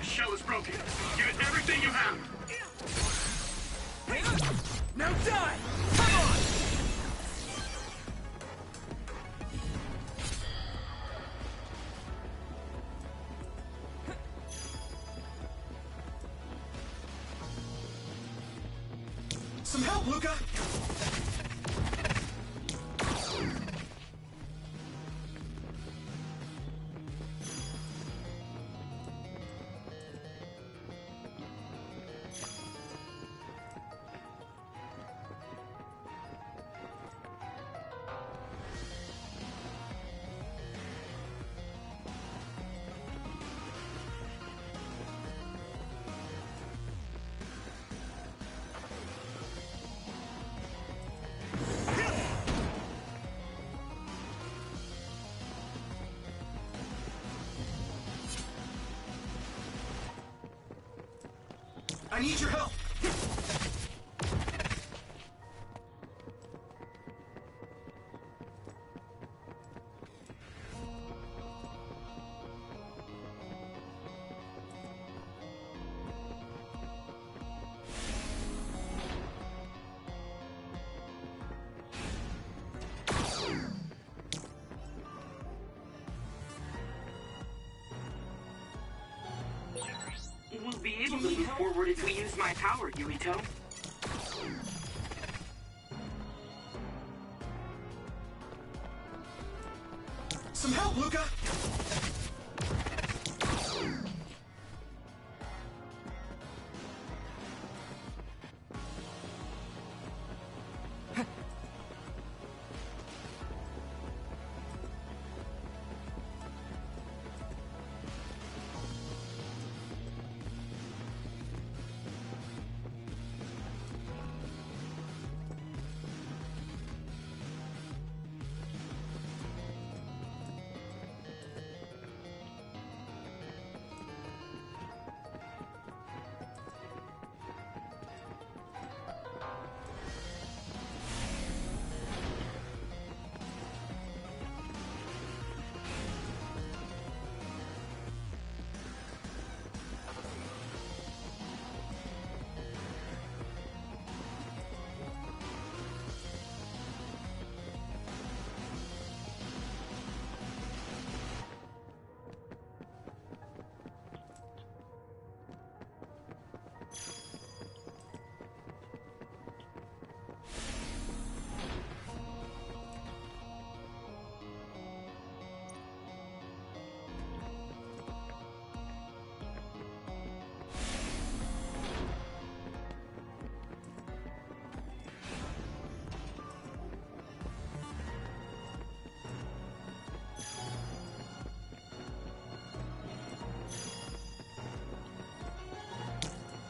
shell is broken. Give it everything you have. Now die! Come on! Some help, Luca! I need your help! We'll be able to move forward if we use my power, Yuito. Some help, Luca!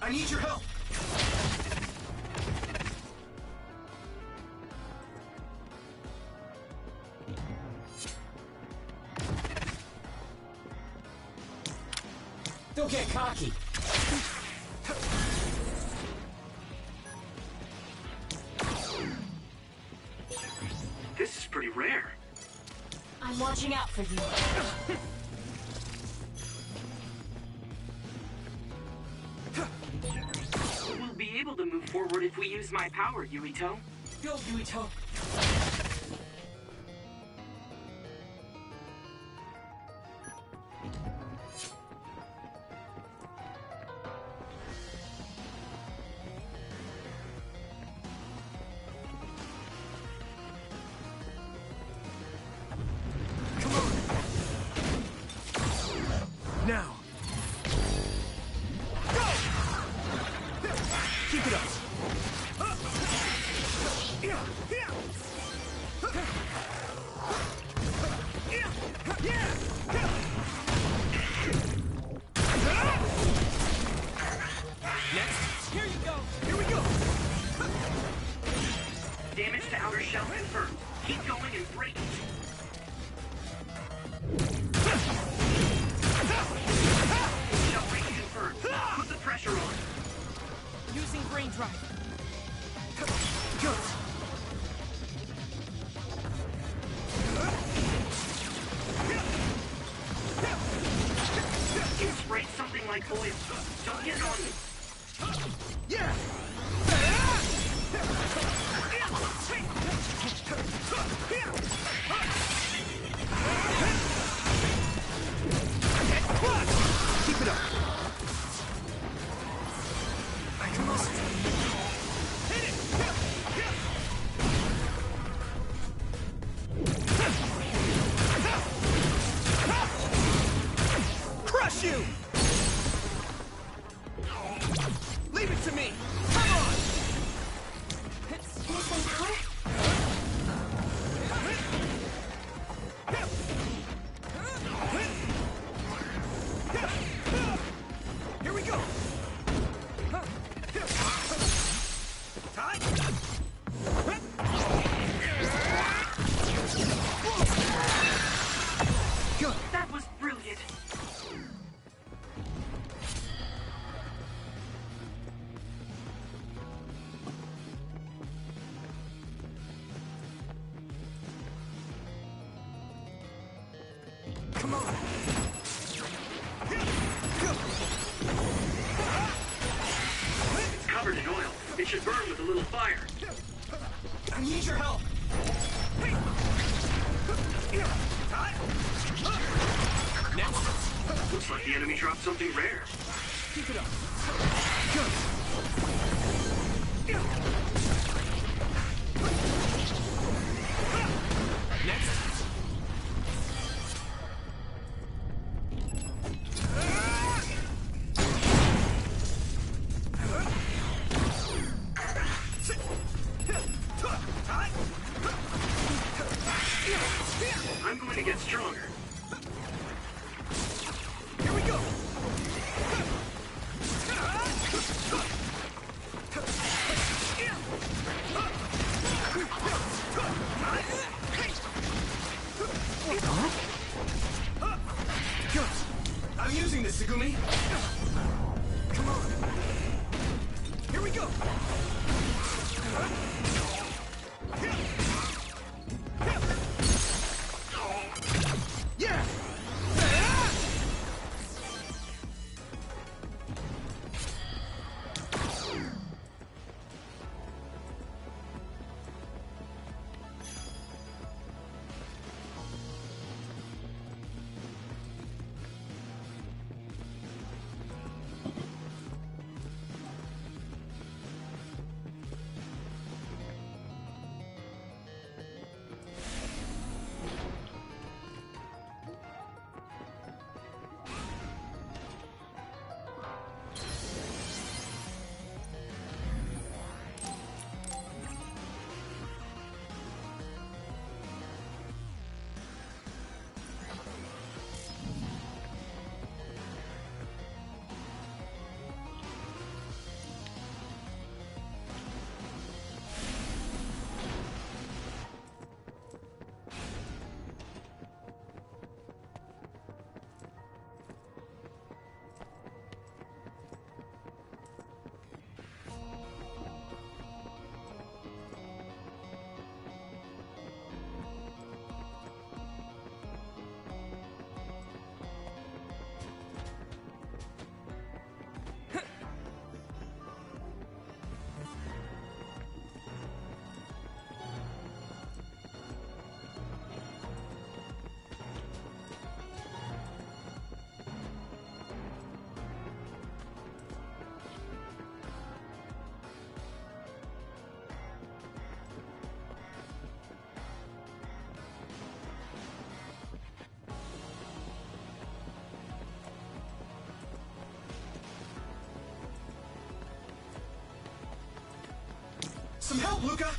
I need your help! Don't get cocky. This is pretty rare. I'm watching out for you. We'll be able to move forward if we use my power, Yuito. Go, Yuito. Now! Go! Keep it up! to outer shell confirmed. Keep going and break it. Shell breach confirmed. Put the pressure on. Using brain drive. It sprayed something like oil. Don't get it on me. Yeah! Keep it up. I must hit it! Crush you! Leave it to me! Come on! Missing power? Here we go! Time! Good. That was brilliant. Come on! It's covered in oil. It should burn with a little fire. I need your help! Next. Looks like the enemy dropped something rare. Keep it up. Next. I'm going to get stronger. Here we go! I'm using this, Segumi! Come on! Here we go! Yeah! Some help, Luca!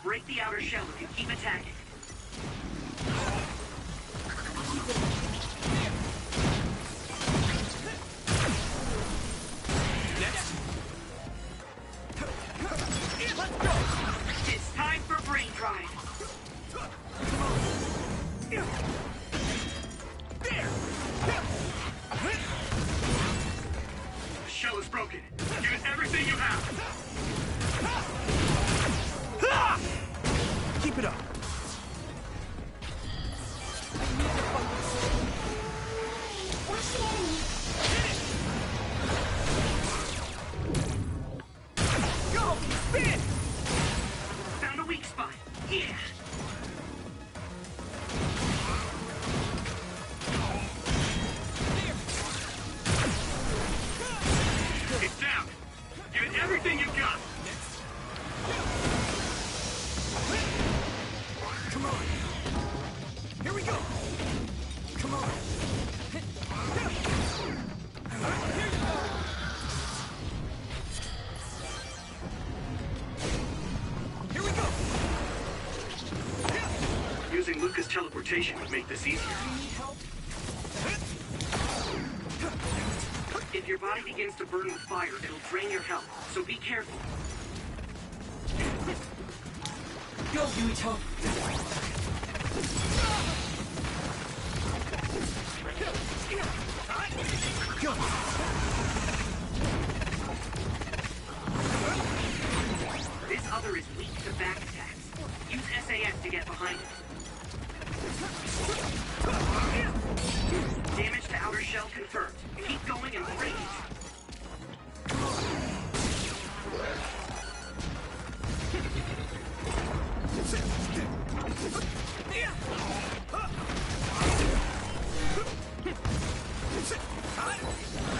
break the outer shell if you keep attacking. Next. Let's go! It's time for brain drive. There! The shell is broken. Give it everything you have. Keep it up. Watch the enemy. Go! Spin! Found a weak spot. Yeah. It's down. Give it everything you've got. Come on. Here we go. Come on. Here we go. Using Luca's teleportation would make this easier. If your body begins to burn with fire, it'll drain your health, so be careful. Go, Yuito! Go. This other is weak to back attacks. Use SAS to get behind it. Damage to outer shell confirmed. Keep going and break it.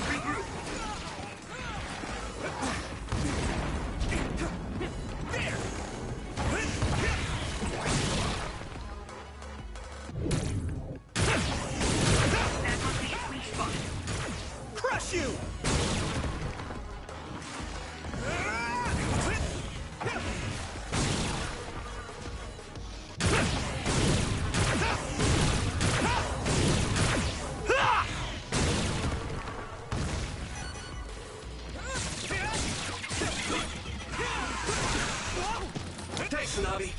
Regroup. That must be its weak spot. Crush you! Thanks, Navi.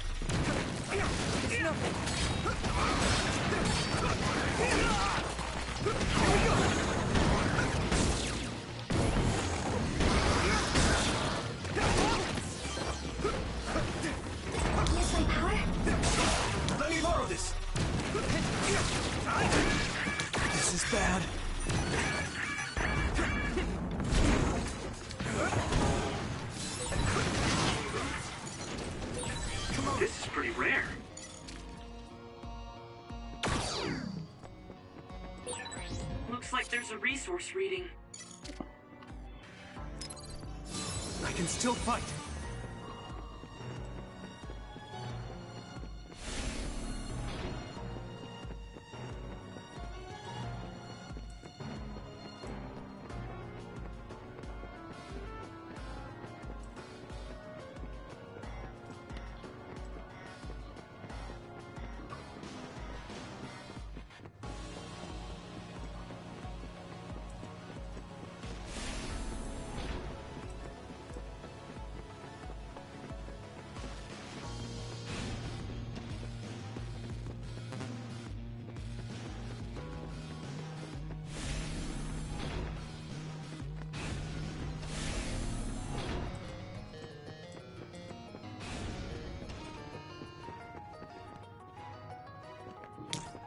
Use my power? Let me borrow this. This is bad. This is pretty rare. Looks like there's a resource reading. I can still fight.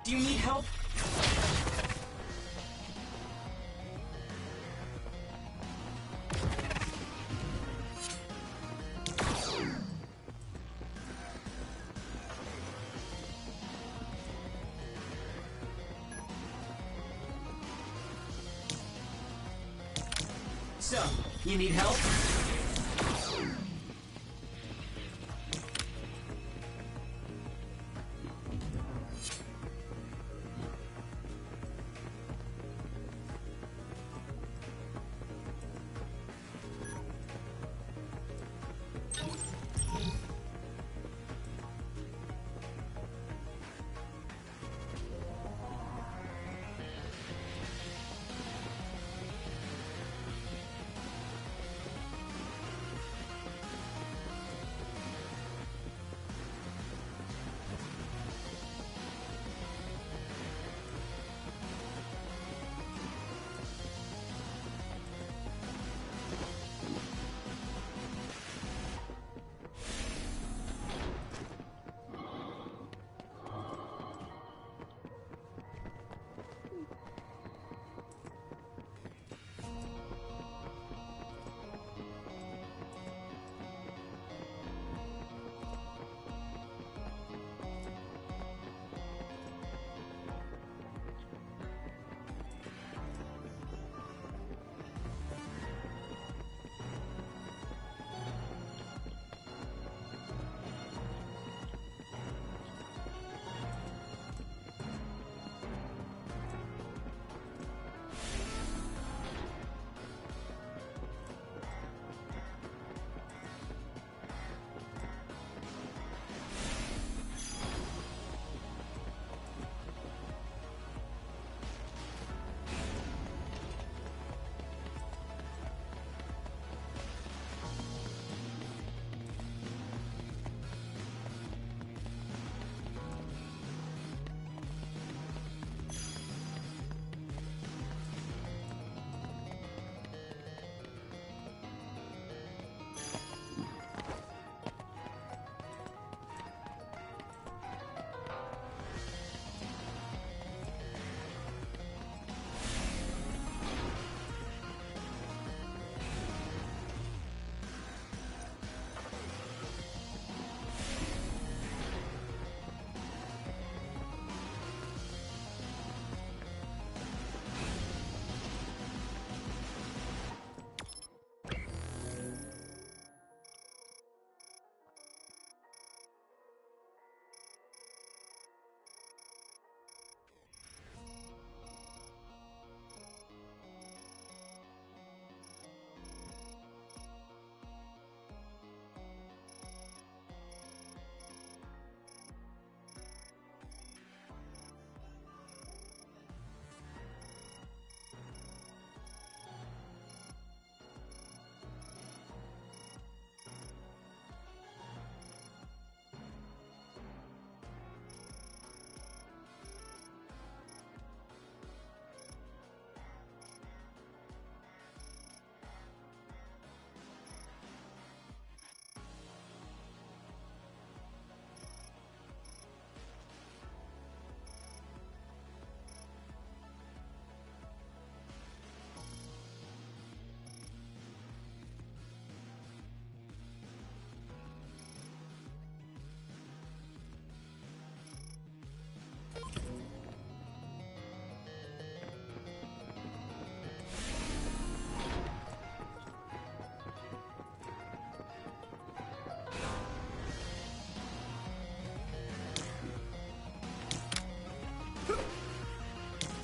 Do you need help? So, you need help?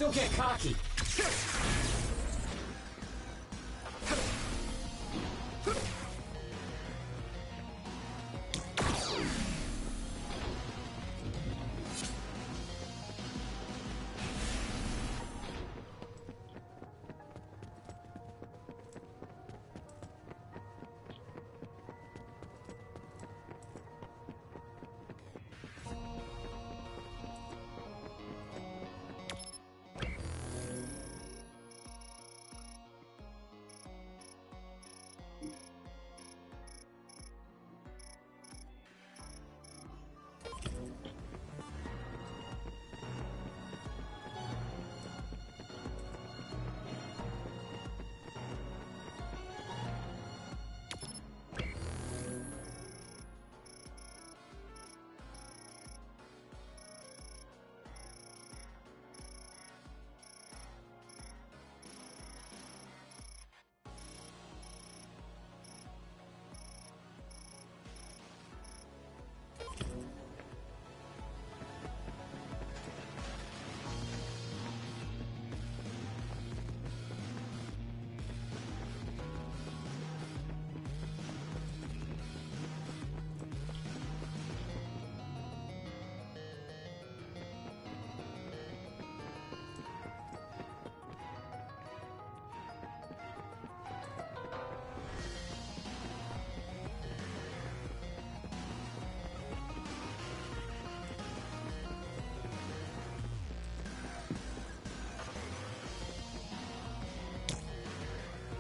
Don't get cocky.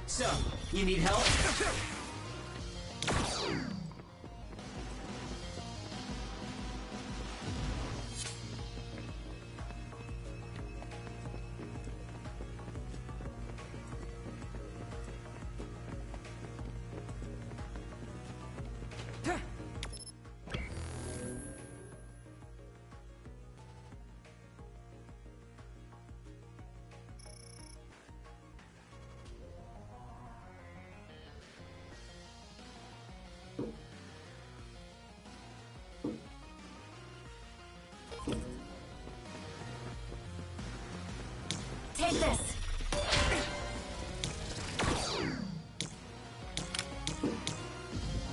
So, you need help? Take this!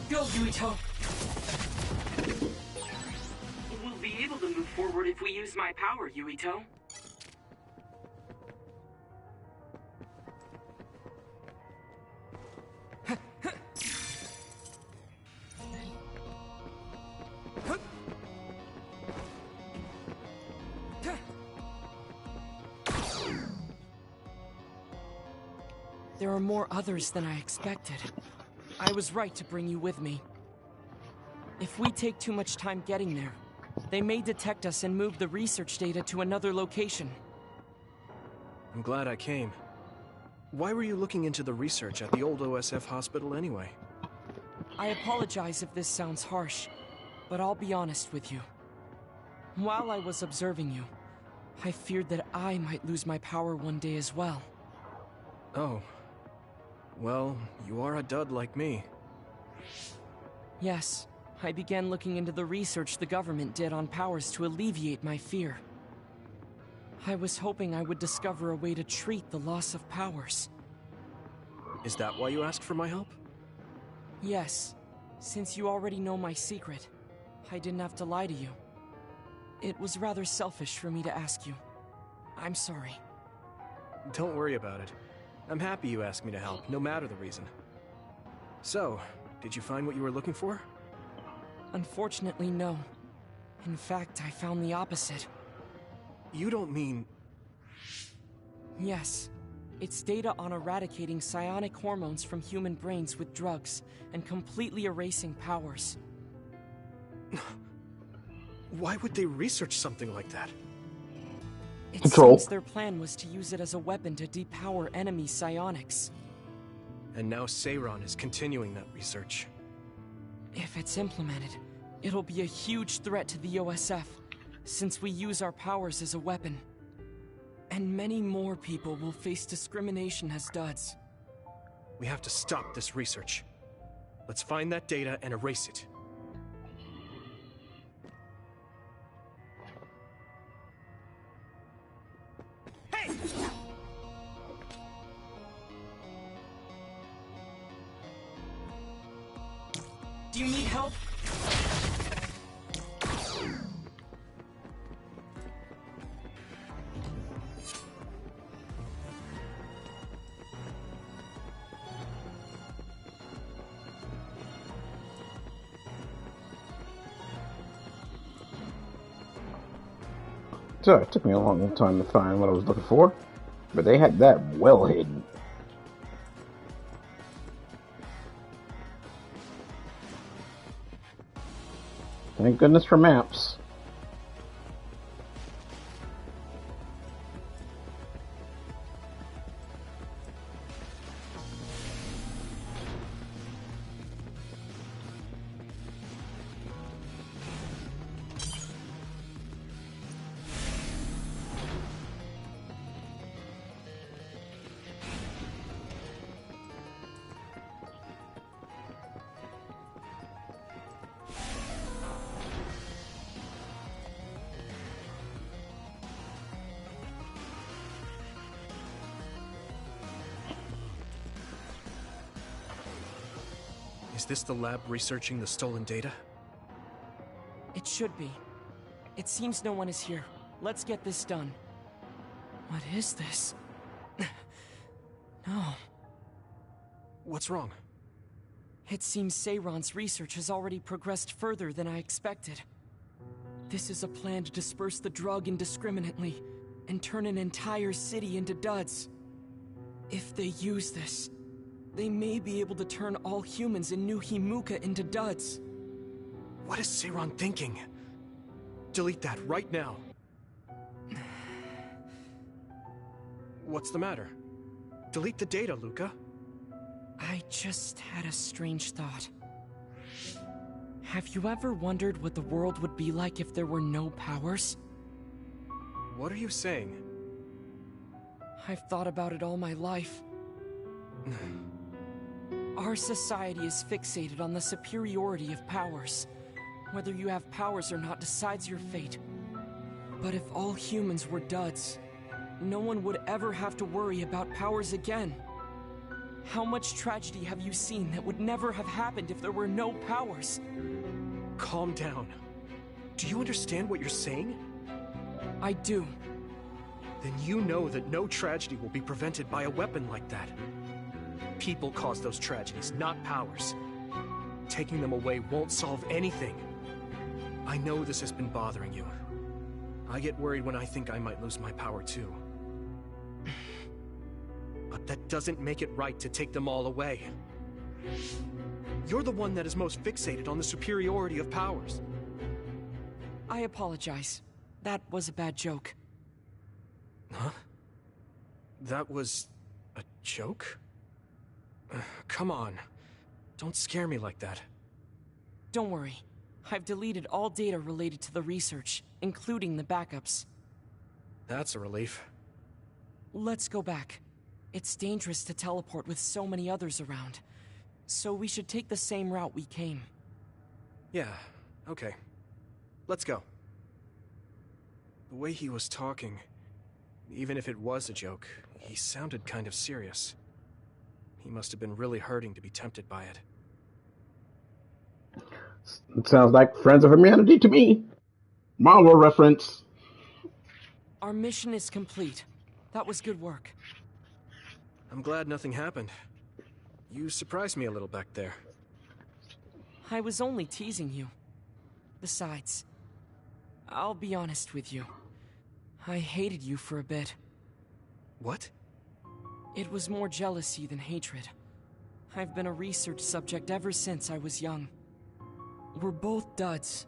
Go, Yuito! We'll be able to move forward if we use my power, Yuito. There are more others than I expected. I was right to bring you with me. If we take too much time getting there, they may detect us and move the research data to another location. I'm glad I came. Why were you looking into the research at the old OSF hospital anyway? I apologize if this sounds harsh, but I'll be honest with you. While I was observing you, I feared that I might lose my power one day as well. Oh. Well, you are a dud like me. Yes, I began looking into the research the government did on powers to alleviate my fear. I was hoping I would discover a way to treat the loss of powers. Is that why you asked for my help? Yes, since you already know my secret, I didn't have to lie to you. It was rather selfish for me to ask you. I'm sorry. Don't worry about it. I'm happy you asked me to help, no matter the reason. So, did you find what you were looking for? Unfortunately, no. In fact, I found the opposite. You don't mean... Yes. It's data on eradicating psionic hormones from human brains with drugs, and completely erasing powers. Why would they research something like that? It Control. seems their plan was to use it as a weapon to depower enemy psionics. And now Seiron is continuing that research. If it's implemented, it'll be a huge threat to the OSF, since we use our powers as a weapon. And many more people will face discrimination as duds. We have to stop this research. Let's find that data and erase it. Hey! Do you need help? So it took me a long time to find what I was looking for, but they had that well hidden. Thank goodness for maps. Is this the lab researching the stolen data? It should be. It seems no one is here. Let's get this done. What is this? No. What's wrong? It seems Seiron's research has already progressed further than I expected. This is a plan to disperse the drug indiscriminately and turn an entire city into duds. If they use this, they may be able to turn all humans in New Himuka into duds. What is Seiron thinking? Delete that right now. What's the matter? Delete the data, Luca. I just had a strange thought. Have you ever wondered what the world would be like if there were no powers? What are you saying? I've thought about it all my life. Our society is fixated on the superiority of powers. Whether you have powers or not decides your fate. But if all humans were duds, no one would ever have to worry about powers again. How much tragedy have you seen that would never have happened if there were no powers? Calm down. Do you understand what you're saying? I do. Then you know that no tragedy will be prevented by a weapon like that. People cause those tragedies, not powers. Taking them away won't solve anything. I know this has been bothering you. I get worried when I think I might lose my power too. But that doesn't make it right to take them all away. You're the one that is most fixated on the superiority of powers. I apologize. That was a bad joke. Huh? That was a joke? Come on. Don't scare me like that. Don't worry. I've deleted all data related to the research, including the backups. That's a relief. Let's go back. It's dangerous to teleport with so many others around. So we should take the same route we came. Yeah, okay. Let's go. The way he was talking, even if it was a joke, he sounded kind of serious. He must have been really hurting to be tempted by it. It sounds like Friends of Humanity to me. Marvel reference. Our mission is complete. That was good work. I'm glad nothing happened. You surprised me a little back there. I was only teasing you. Besides, I'll be honest with you. I hated you for a bit. What? It was more jealousy than hatred. I've been a research subject ever since I was young. We're both duds,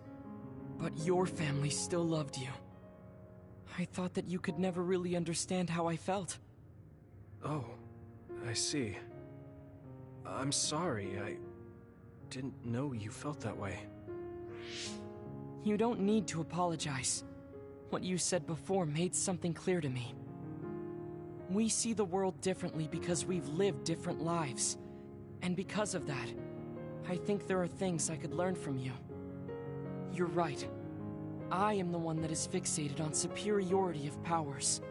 but your family still loved you. I thought that you could never really understand how I felt. Oh, I see. I'm sorry, I didn't know you felt that way. You don't need to apologize. What you said before made something clear to me. We see the world differently because we've lived different lives. And because of that, I think there are things I could learn from you. You're right. I am the one that is fixated on superiority of powers.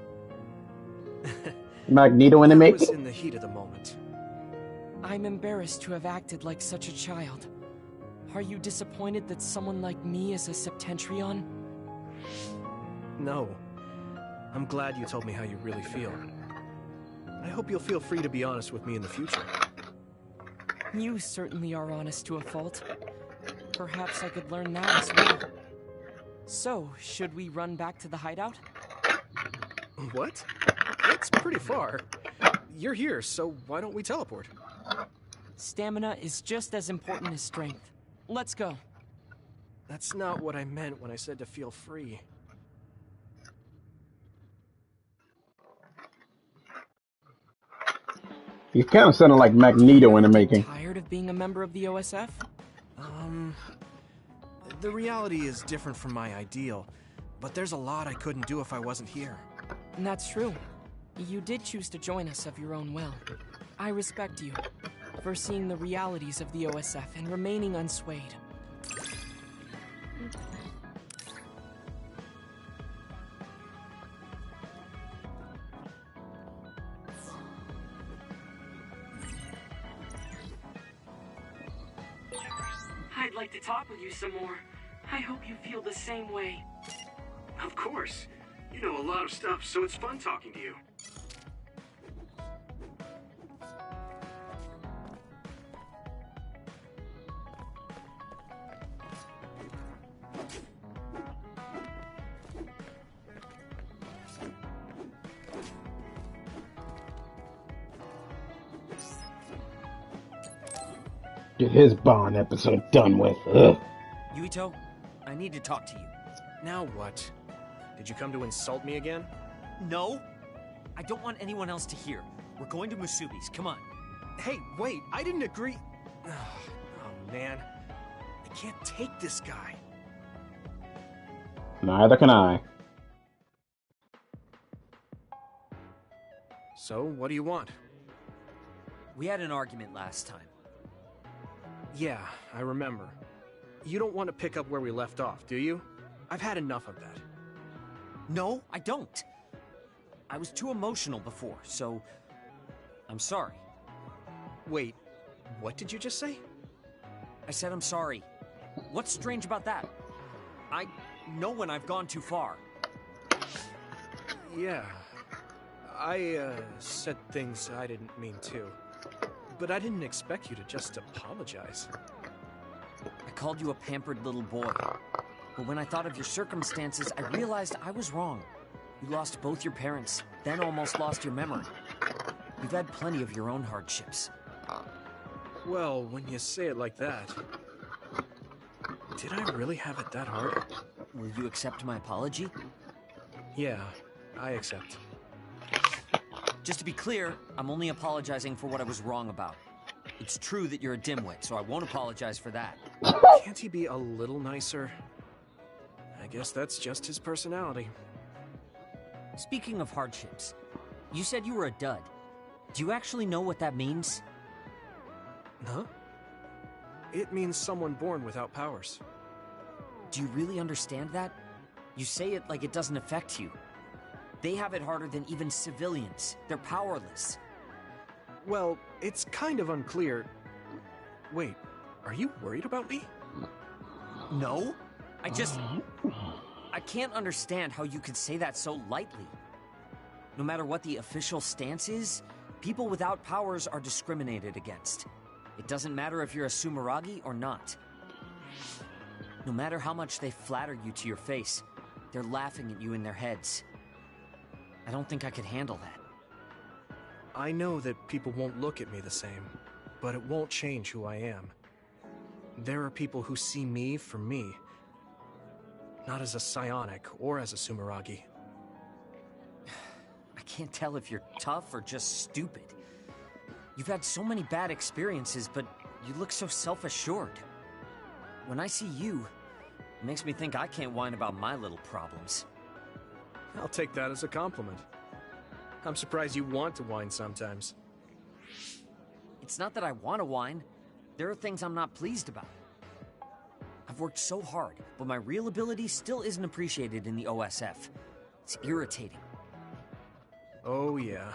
Magneto in the making? was in the heat of the moment. I'm embarrassed to have acted like such a child. Are you disappointed that someone like me is a Septentrion? No. I'm glad you told me how you really feel. I hope you'll feel free to be honest with me in the future. You certainly are honest to a fault. Perhaps I could learn that as well. So, should we run back to the hideout? What? It's pretty far. You're here, so why don't we teleport? Stamina is just as important as strength. Let's go. That's not what I meant when I said to feel free. He's kind of sounding like Magneto in the making. Tired of being a member of the OSF? The reality is different from my ideal, but there's a lot I couldn't do if I wasn't here. And that's true. You did choose to join us of your own will. I respect you for seeing the realities of the OSF and remaining unswayed. I'd like to talk with you some more. I hope you feel the same way. Of course. You know a lot of stuff, so it's fun talking to you. Get his Bond episode done with. Ugh. Yuito, I need to talk to you. Now what? Did you come to insult me again? No. I don't want anyone else to hear. We're going to Musubi's. Come on. Hey, wait. I didn't agree. Oh, man. I can't take this guy. Neither can I. So, what do you want? We had an argument last time. Yeah, I remember. You don't want to pick up where we left off, do you? I've had enough of that. No, I don't. I was too emotional before, so I'm sorry. Wait, what did you just say? I said I'm sorry. What's strange about that? I know when I've gone too far. Yeah. I said things I didn't mean to. But I didn't expect you to just apologize. I called you a pampered little boy. But when I thought of your circumstances, I realized I was wrong. You lost both your parents, then almost lost your memory. You've had plenty of your own hardships. Well, when you say it like that... Did I really have it that hard? Will you accept my apology? Yeah, I accept. Just to be clear, I'm only apologizing for what I was wrong about. It's true that you're a dimwit, so I won't apologize for that. Can't he be a little nicer? I guess that's just his personality. Speaking of hardships, you said you were a dud. Do you actually know what that means? Huh? It means someone born without powers. Do you really understand that? You say it like it doesn't affect you. They have it harder than even civilians. They're powerless. Well, it's kind of unclear. Wait, are you worried about me? No. I can't understand how you could say that so lightly. No matter what the official stance is, people without powers are discriminated against. It doesn't matter if you're a Sumeragi or not. No matter how much they flatter you to your face, they're laughing at you in their heads. I don't think I could handle that. I know that people won't look at me the same, but it won't change who I am. There are people who see me for me, not as a psionic or as a Sumeragi. I can't tell if you're tough or just stupid. You've had so many bad experiences, but you look so self-assured. When I see you, it makes me think I can't whine about my little problems. I'll take that as a compliment. I'm surprised you want to whine sometimes. It's not that I want to whine. There are things I'm not pleased about. I've worked so hard, but my real ability still isn't appreciated in the OSF. It's irritating. Oh yeah,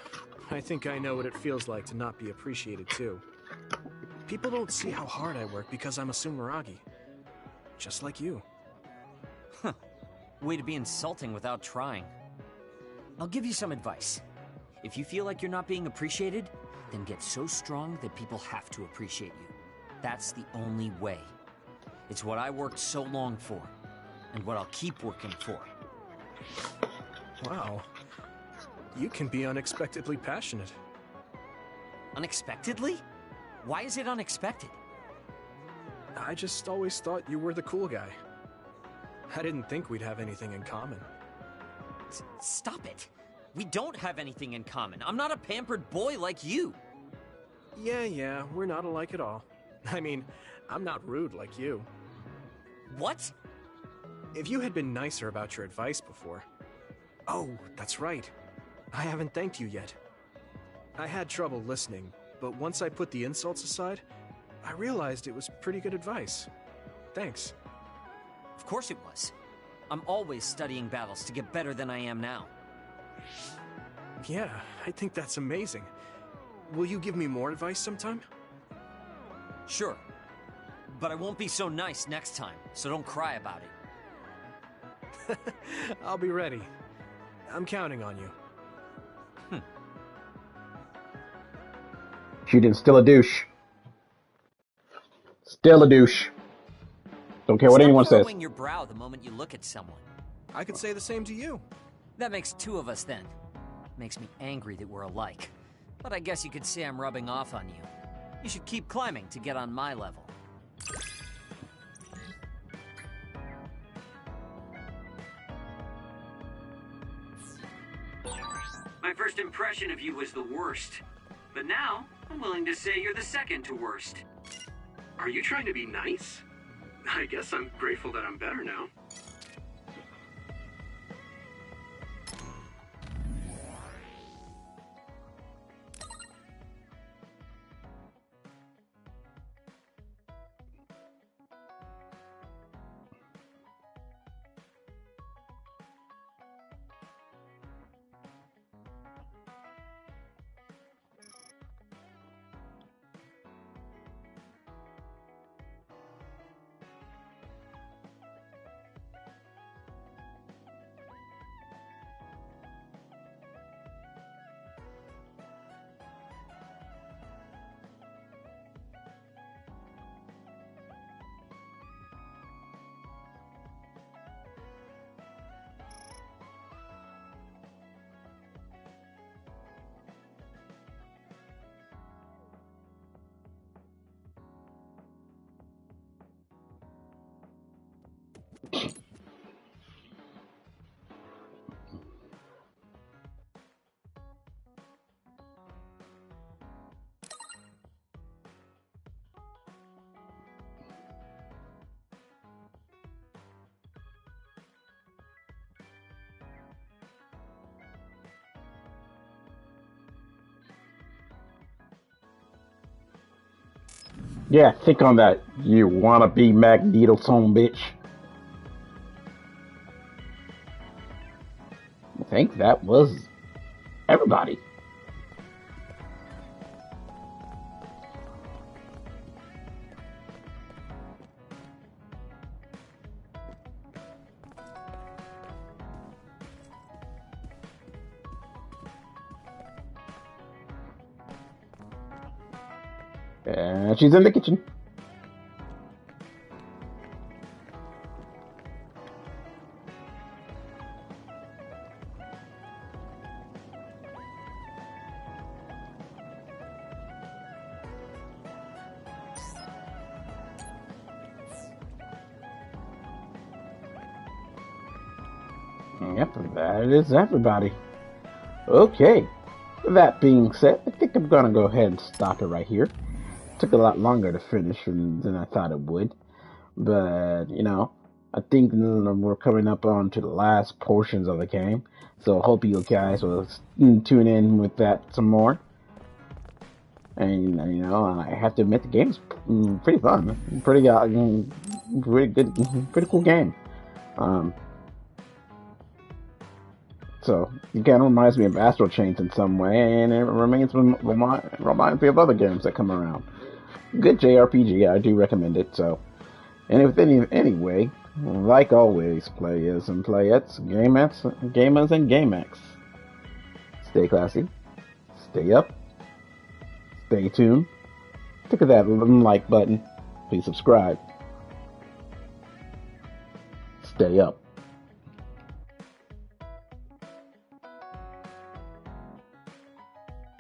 I think I know what it feels like to not be appreciated too. People don't see how hard I work because I'm a Sumeragi. just like you. Huh. Way to be insulting without trying. I'll give you some advice. If you feel like you're not being appreciated, then get so strong that people have to appreciate you. That's the only way. It's what I worked so long for, and what I'll keep working for. Wow. You can be unexpectedly passionate. Unexpectedly? Why is it unexpected? I just always thought you were the cool guy. I didn't think we'd have anything in common. Stop it! We don't have anything in common. I'm not a pampered boy like you. Yeah, we're not alike at all. I mean, I'm not rude like you. What? If you had been nicer about your advice before... Oh, that's right. I haven't thanked you yet. I had trouble listening, but once I put the insults aside, I realized it was pretty good advice. Thanks. Of course it was. I'm always studying battles to get better than I am now. Yeah, I think that's amazing. Will you give me more advice sometime? Sure. But I won't be so nice next time, so don't cry about it. I'll be ready. I'm counting on you. Shooting's still a douche. Still a douche. Don't care what anyone says. Stop furrowing your brow the moment you look at someone. I could say the same to you. That makes two of us then. Makes me angry that we're alike. But I guess you could say I'm rubbing off on you. You should keep climbing to get on my level. My first impression of you was the worst. But now, I'm willing to say you're the second to worst. Are you trying to be nice? I guess I'm grateful that I'm better now. Yeah, think on that, you wanna be Magneto son bitch. I think that was everybody. And she's in the kitchen. Yep, that is everybody. Okay, with that being said, I think I'm gonna go ahead and stop it right here. Took a lot longer to finish than I thought it would, but you know, I think we're coming up on to the last portions of the game, so hope you guys will tune in with that some more. And you know, I have to admit the game's pretty fun, pretty good, pretty cool game. So it kind of reminds me of Astral Chains in some way, and it reminds me of other games that come around. Good JRPG, I do recommend it. So Anyway, like always, players and playettes, gamers and gamex, stay classy, stay up, stay tuned, click that like button, please subscribe, stay up.